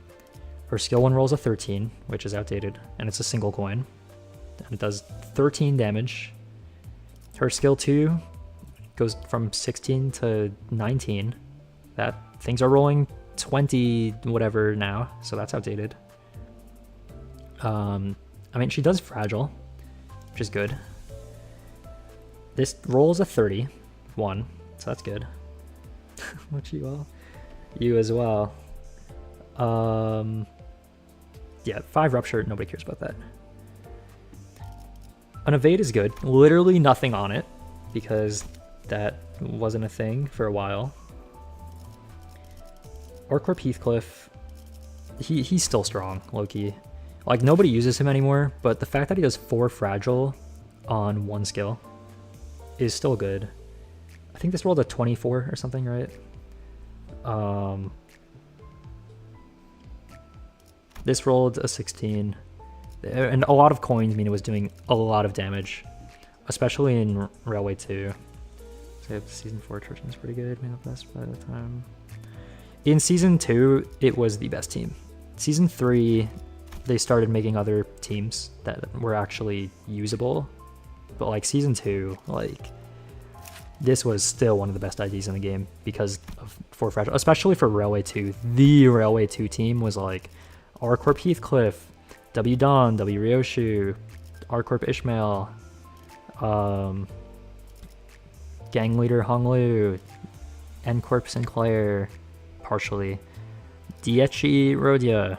her skill 1 rolls a 13, which is outdated, and it's a single coin, and it does 13 damage. Her skill 2 goes from 16 to 19. That things are rolling 20 whatever now, so that's outdated. I mean, she does fragile, which is good. This rolls a 31, so that's good. What you all? You as well. Yeah, 5 rupture, nobody cares about that. An evade is good. Literally nothing on it, because that wasn't a thing for a while. Arcorp Heathcliff, he's still strong, low-key. Like, nobody uses him anymore, but the fact that he does 4 fragile on 1 skill is still good. I think this rolled a 24 or something, right? This rolled a 16. And a lot of coins mean it was doing a lot of damage, especially in Railway 2. So Season 4 Churching is pretty good, made up best by the time. In Season 2, it was the best team. Season 3, they started making other teams that were actually usable. But like Season 2, like, this was still one of the best IDs in the game because of 4 fragile, especially for Railway 2. The Railway 2 team was like Arcorp Heathcliff, W Dawn, W Ryoshu, Arcorp Ishmael, Gang Leader Hong Lu, N-Corp Sinclair, partially, Diechi Rhodia,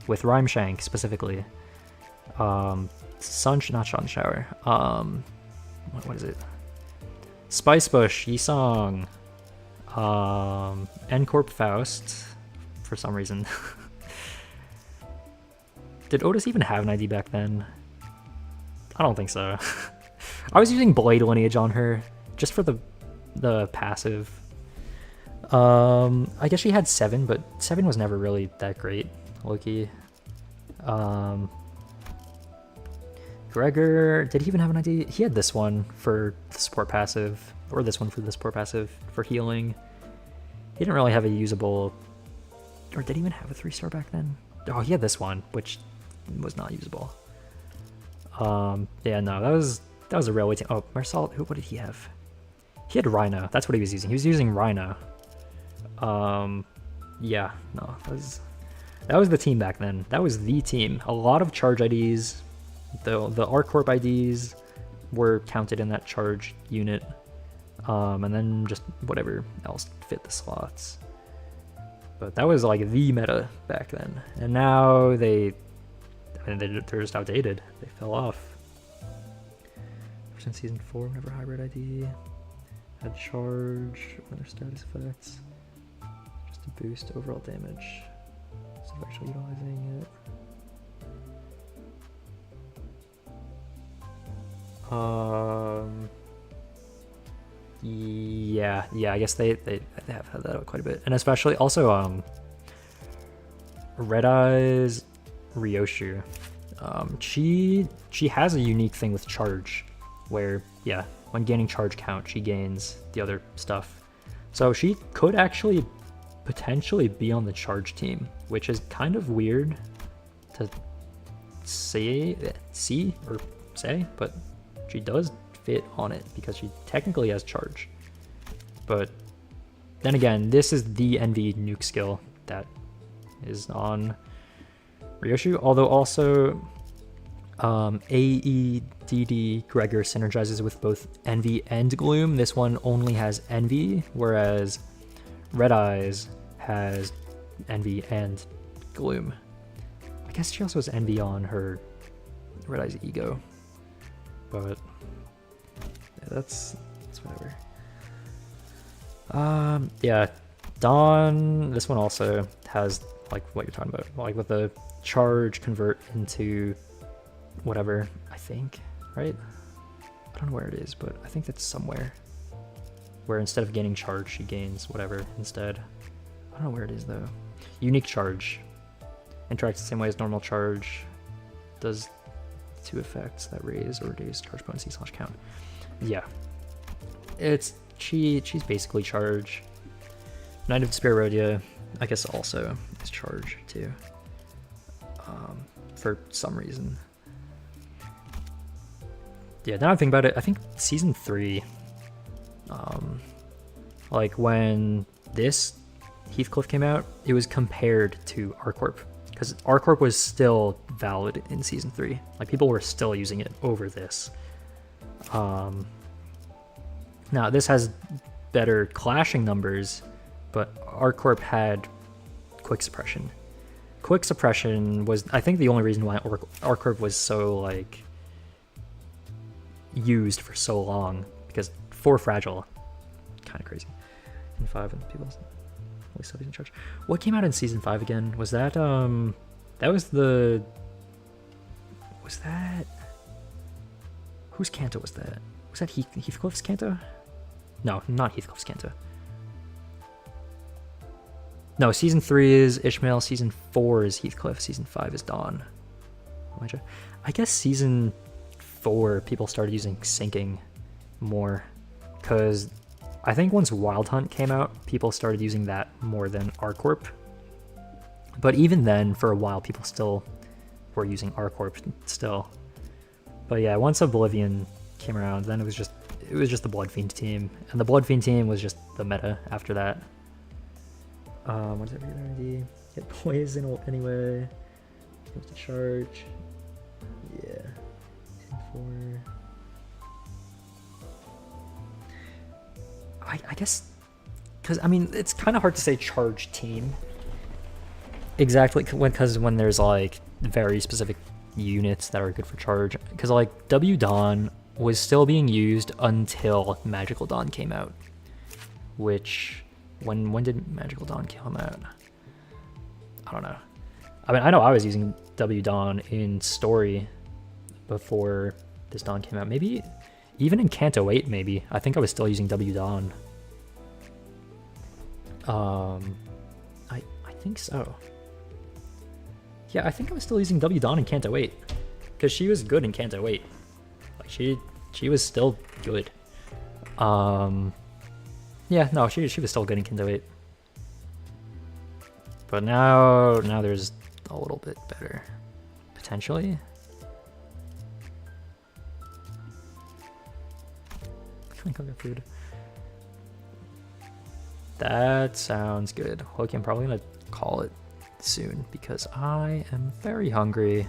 with Rhymeshank specifically, not Sun Shower, what is it? Spice Bush, Yisong, N-Corp Faust, for some reason. Did Otis even have an ID back then? I don't think so. I was using Blade Lineage on her, just for the passive. I guess she had 7, but 7 was never really that great, low-key. Gregor, did he even have an ID? He had this one for the support passive, or this one for the support passive for healing. He didn't really have a usable, or did he even have a 3-star back then? Oh, he had this one, which was not usable. Yeah, no, that was a railway team. Oh, Marsal, what did he have? He had Rhino. That's what he was using. He was using Rhino. Yeah, no, that was the team back then. That was the team. A lot of charge IDs. The ArcCorp IDs were counted in that charge unit. And then just whatever else fit the slots. But that was like the meta back then. And now they're just outdated. They fell off. Since season 4, whenever hybrid ID had charge, other status effects, just to boost overall damage. So actually utilizing it. Yeah, I guess they have had that out quite a bit, and especially also Red Eyes Ryoshu. She has a unique thing with charge, where yeah, when gaining charge count, she gains the other stuff. So she could actually potentially be on the charge team, which is kind of weird to say, but she does fit on it because she technically has charge. But then again, this is the Envy nuke skill that is on Ryoshu, although also AEDD Gregor synergizes with both Envy and Gloom. This one only has Envy, whereas Red Eyes has Envy and Gloom. I guess she also has Envy on her Red Eyes Ego, but yeah, that's whatever. Yeah, Dawn, this one also has like what you're talking about, like with the charge convert into whatever, I think, right? I don't know where it is, but I think that's somewhere where instead of gaining charge, she gains whatever instead. I don't know where it is though. Unique charge. Interacts the same way as normal charge. Does 2 effects that raise or reduce charge potency / count. Yeah. She's basically charge. Knight of Despair Rhodia, I guess also is charge too. For some reason. Yeah, now I think about it, I think season 3, like when this Heathcliff came out, it was compared to ArcCorp, because ArcCorp was still valid in season 3. Like people were still using it over this. Now this has better clashing numbers, but ArcCorp had quick suppression. Quick suppression was, I think, the only reason why ArcCorp was so like used for so long, because 4 fragile, kind of crazy. In 5 and people only still using charge. What came out in season 5 again? Was that that was the, was that, whose Canto was that? Was that Heathcliff's Canto? No, not Heathcliff's Canto. No, season 3 is Ishmael, season 4 is Heathcliff, season 5 is Dawn. I guess season 4 people started using syncing more, because I think once Wild Hunt came out, people started using that more than ArcCorp. But even then, for a while, people still were using ArcCorp still. But yeah, once Oblivion came around, then it was just the Bloodfiend team, and the Bloodfiend team was just the meta after that. What is every other ID? Get poison anyway. Goes to charge. Yeah. Season 4. I guess, because I mean, it's kind of hard to say charge team. Exactly, because when there's like very specific units that are good for charge. Because like W Dawn was still being used until Magical Dawn came out, which when did Magical Dawn come out? I don't know. I mean, I know I was using W Dawn in story before this Dawn came out. Maybe even in Canto 8, maybe. I think I was still using W Dawn. I think so. Yeah, I think I was still using W Dawn in Kanto 8. Because she was good in Kanto 8. Like, she was still good. Yeah, no, she was still good in Kanto 8. But now there's a little bit better. Potentially. Cooking food. That sounds good. Okay, I'm probably gonna call it soon because I am very hungry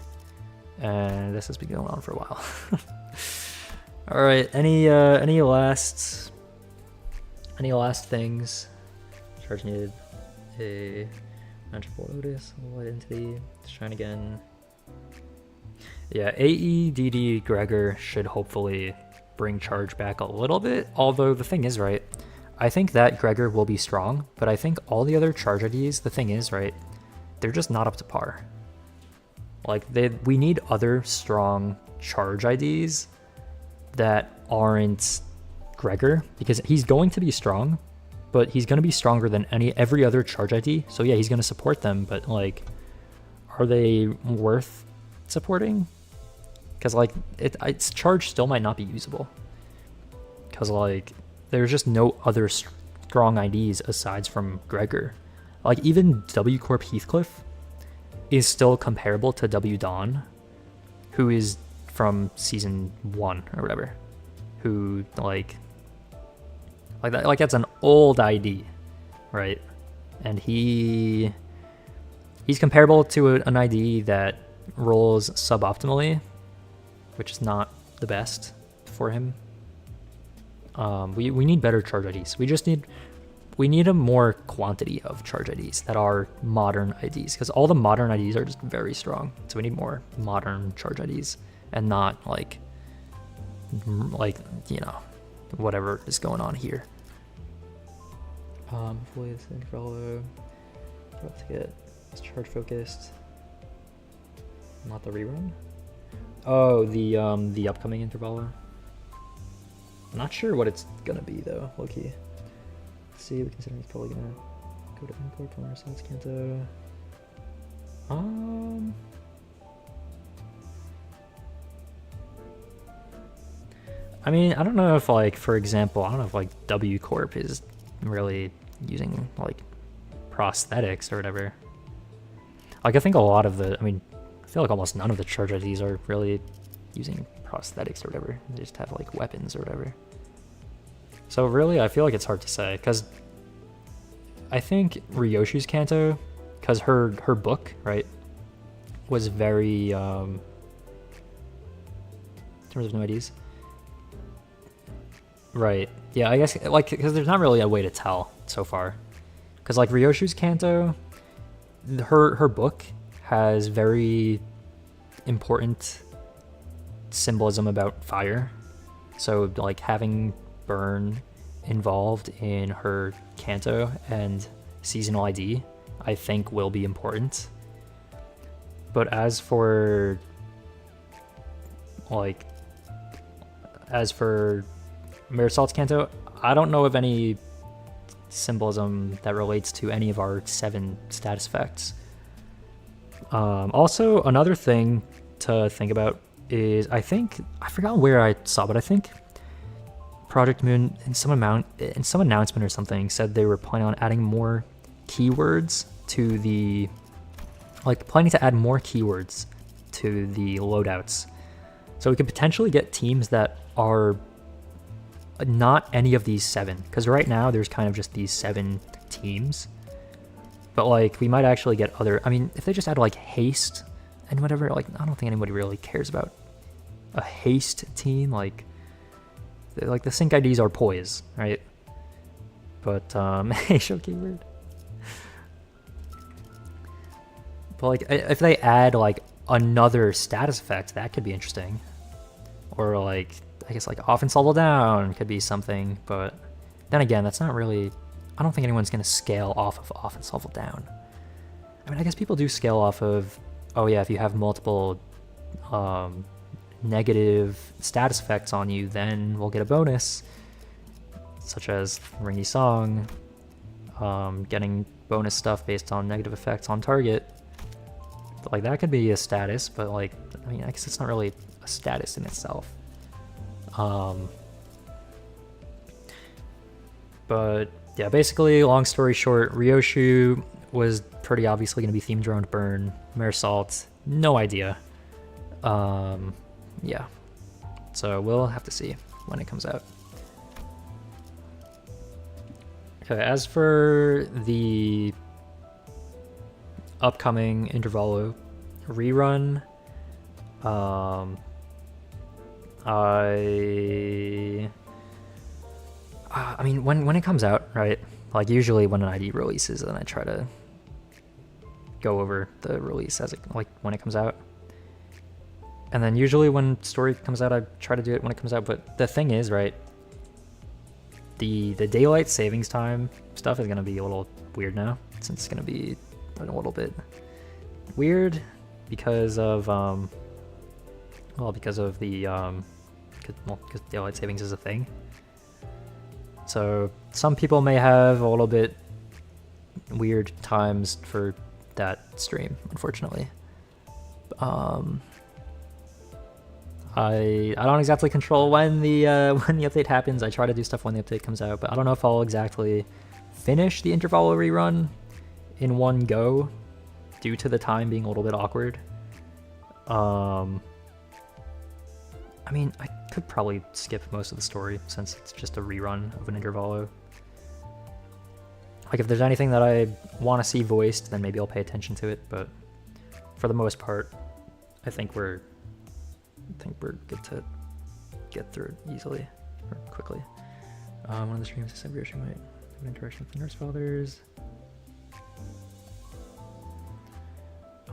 and this has been going on for a while. All right, any last things? Charge needed a magical Otis, light entity, shine again. Yeah, AEDD Gregor should hopefully bring charge back a little bit, although the thing is, right, I think that Gregor will be strong, but I think all the other charge IDs, the thing is, right, they're just not up to par. Like, we need other strong charge IDs that aren't Gregor, because he's going to be strong, but he's going to be stronger than every other charge ID, so yeah, he's going to support them, but like, are they worth supporting? Because like, its charge still might not be usable. Because like, there's just no other strong IDs aside from Gregor. Like even W Corp Heathcliff is still comparable to W Dawn, who is from season 1 or whatever. Who like that, like that's an old ID, right? And he's comparable to an ID that rolls suboptimally, which is not the best for him. We need better charge IDs. We need a more quantity of charge IDs that are modern IDs, because all the modern IDs are just very strong. So we need more modern charge IDs and not like you know, whatever is going on here. Hopefully this follow. Let's get charge focused. Not the rerun. Oh, the upcoming Intervalo. Not sure what it's gonna be though, low-key. Let's see, we consider it's probably gonna go to import from our results Kanto. I mean, I don't know if like, for example, I don't know if like W Corp is really using like prosthetics or whatever. Like I think a lot of I feel like almost none of the charge IDs are really using prosthetics or whatever. They just have like weapons or whatever. So really, I feel like it's hard to say, because I think Ryoshi's Kanto, because her book, right, was very, in terms of new IDs. Right, yeah, I guess, like, because there's not really a way to tell so far. Because like Ryoshi's Kanto, her book has very important symbolism about fire, so like having burn involved in her Kanto and seasonal ID I think will be important. But as for Marisalt's Kanto, I don't know of any symbolism that relates to any of our 7 status effects. Also, another thing to think about is, I forgot where I saw, but I think Project Moon in some announcement or something said they were planning on adding more keywords to the, planning to add more keywords to the loadouts. So we could potentially get teams that are not any of these 7, because right now there's kind of just these 7 teams. But we might actually get other, if they just add haste and whatever, I don't think anybody really cares about a haste team. The sync IDs are poise, right? But show keyword. But if they add another status effect, that could be interesting. Or I guess offense level down could be something, but then again, that's not really, I don't think anyone's gonna scale off of offense level down. I guess people do scale off of, oh yeah, if you have multiple negative status effects on you, then we'll get a bonus, such as Ringy Song, getting bonus stuff based on negative effects on target. Like, that could be a status, but, like, I mean, I guess it's not really a status in itself. But, yeah, basically, long story short, Ryoshu was pretty obviously going to be themed around Burn. Mare Salt, no idea. Yeah. So we'll have to see when it comes out. Okay, as for the upcoming Intervalo rerun, I mean, when it comes out, right? Like, usually when an ID releases, then I try to go over the release as it, like, when it comes out. And then usually when story comes out, I try to do it when it comes out. But the thing is, right, the daylight savings time stuff is going to be a little weird now, since it's going to be a little bit weird because of, because daylight savings is a thing. So some people may have a little bit weird times for that stream, unfortunately. I don't exactly control when the update happens. I try to do stuff when the update comes out, but I don't know if I'll exactly finish the Intervalo rerun in one go due to the time being a little bit awkward. I mean, I could probably skip most of the story since it's just a rerun of an Intervalo. Like, if there's anything that I want to see voiced, then maybe I'll pay attention to it, but for the most part, I think we're good to get through it easily or quickly. One of the streams I said Ryoshu might have an interaction with the Nurse Fathers.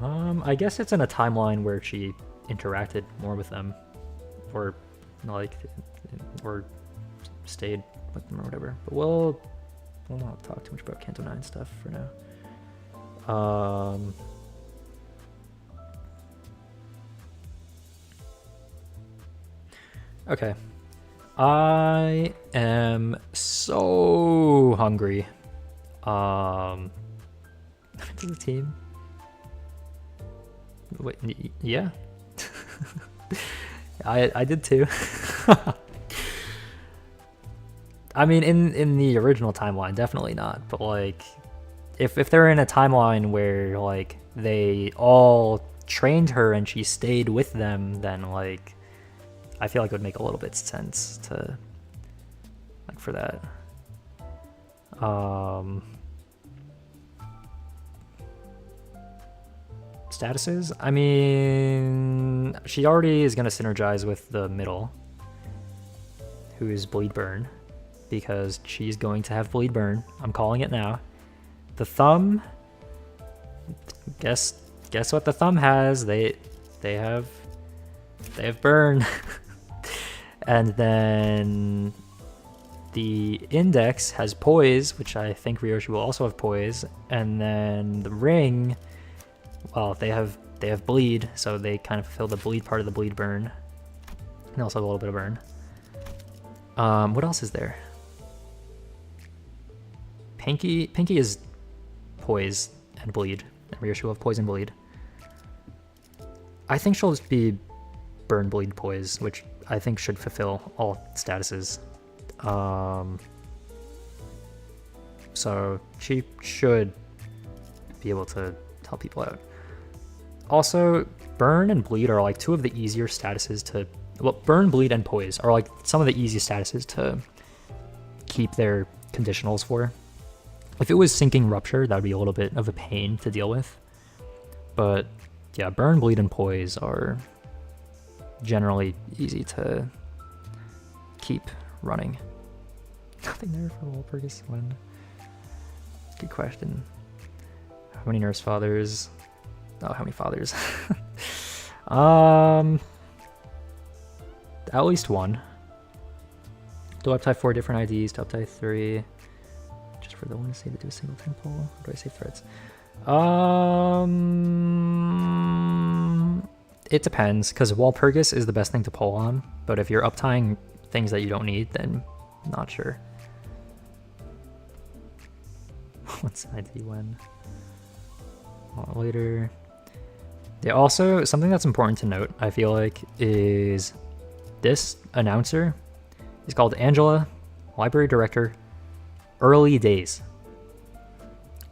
I guess it's in a timeline where she interacted more with them, or like, or stayed with them or whatever. But we'll not talk too much about Kanto 9 stuff for now. Okay. I am so hungry. To the team. Wait, yeah. I did too. I mean, in the original timeline, definitely not. But like, if they're in a timeline where like they all trained her and she stayed with them, then like, I feel like it would make a little bit sense to, like, for that. Statuses? I mean, she already is going to synergize with the middle, who is Bleed Burn, because she's going to have Bleed Burn. I'm calling it now. The thumb, guess what the thumb has? They have Burn. And then the index has Poise, which I think Ryoshu will also have Poise. And then the ring, well, they have Bleed, so they kind of fulfill the Bleed part of the Bleed Burn. And also a little bit of Burn. What else is there? Pinky is Poise and Bleed. And Ryoshu will have Poise and Bleed. I think she'll just be Burn, Bleed, Poise, which I think should fulfill all statuses. So she should be able to help people out. Also, Burn and Bleed are like two of the easier statuses to... Well, Burn, Bleed, and Poise are like some of the easiest statuses to keep their conditionals for. If it was Sinking Rupture, that would be a little bit of a pain to deal with. But yeah, Burn, Bleed, and Poise are generally easy to keep running. Nothing there for Walpurgis when? Good question. How many Nurse Fathers? Oh, how many fathers? At least one. Do up type 4 different IDs, to up type 3. Just for the one to save it to a single temple. Or do I save threads? It depends, because Walpurgis is the best thing to pull on, but if you're uptying things that you don't need, then not sure. What's ID when? Later. They also, something that's important to note, I feel like, is this announcer is called Angela, Library Director, Early Days.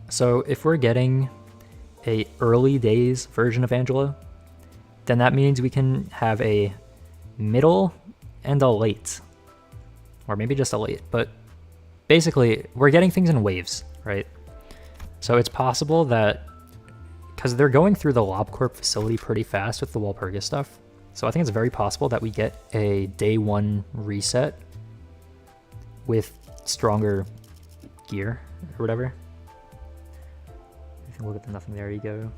So if we're getting a early days version of Angela, then that means we can have a middle and a late. Or maybe just a late, but basically we're getting things in waves, right? So it's possible that, because they're going through the LobCorp facility pretty fast with the Walpurgis stuff, so I think it's very possible that we get a day one reset with stronger gear or whatever. Look at the nothing there you go.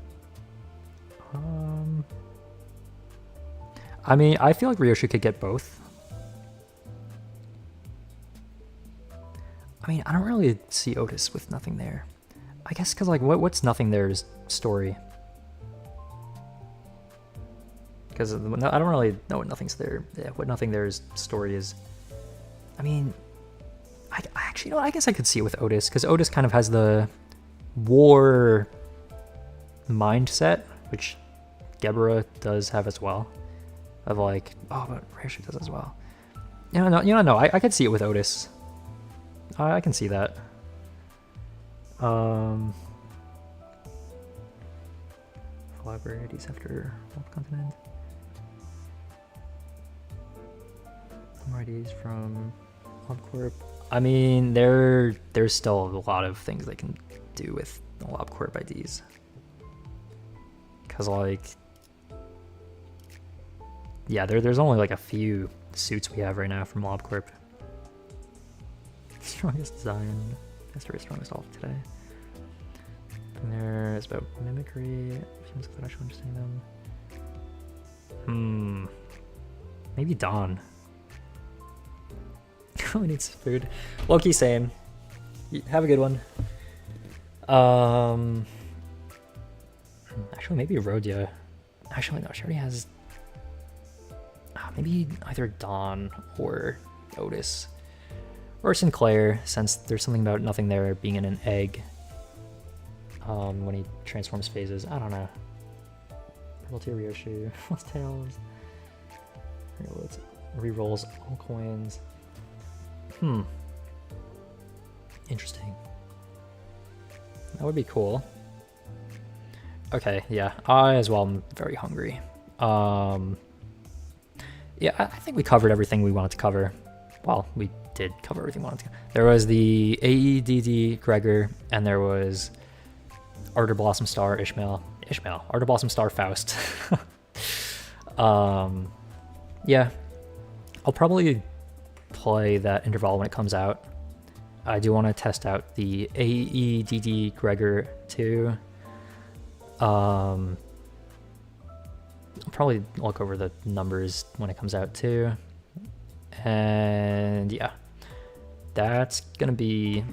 I mean, I feel like Ryoshi could get both. I mean, I don't really see Otis with nothing there. I guess because, like, what's nothing there's story? Because I don't really know what nothing's there. Yeah, what nothing there's story is. I mean, I actually, you know, I guess I could see it with Otis, because Otis kind of has the war mindset, which Gebra does have as well. Of like, oh, but Ryoshi does as well. No, I could see it with Otis. I can see that. Library IDs after World Continent. More IDs from LobCorp. I mean, there's still a lot of things they can do with the LobCorp IDs. Because, like, yeah, there's only like a few suits we have right now from LobCorp. Strongest design. History strongest all today. And there's about mimicry. Seems like actually understanding them. Maybe Dawn. Really needs food. Loki, same. Have a good one. Actually, maybe Rhodia. Actually, no, she already has. Maybe either Dawn or Otis. Or Sinclair, since there's something about nothing there being in an egg. When he transforms phases. I don't know. Purple Tier Ryoshi. Lost Tails. Rerolls all coins. Interesting. That would be cool. Okay, yeah. I as well am very hungry. Yeah, I think we covered everything we wanted to cover. Well, we did cover everything we wanted to cover. There was the AEDD Gregor, and there was Ardor Blossom Star Ishmael. Ardor Blossom Star Faust. Yeah. I'll probably play that interval when it comes out. I do want to test out the AEDD Gregor too. I'll probably look over the numbers when it comes out too. And yeah, that's gonna be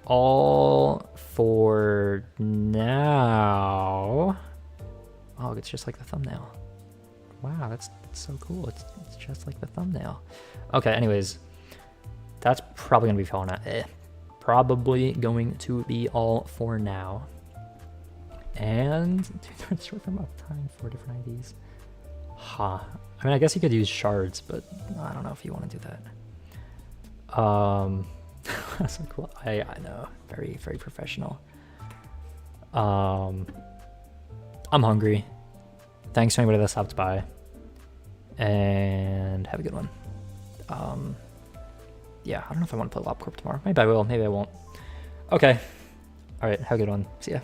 all for now. Oh, it's just like the thumbnail. Wow, that's so cool. It's just like the thumbnail. Okay, anyways, that's probably gonna be probably going to be all for now. And dude, short term uptime, 4 different IDs. I mean, I guess you could use shards, but I don't know if you want to do that. That's so cool. I know, very, very professional. I'm hungry. Thanks to anybody that stopped by, and have a good one. Yeah, I don't know if I want to play LobCorp tomorrow. Maybe I will, maybe I won't. Okay. All right, have a good one. See ya.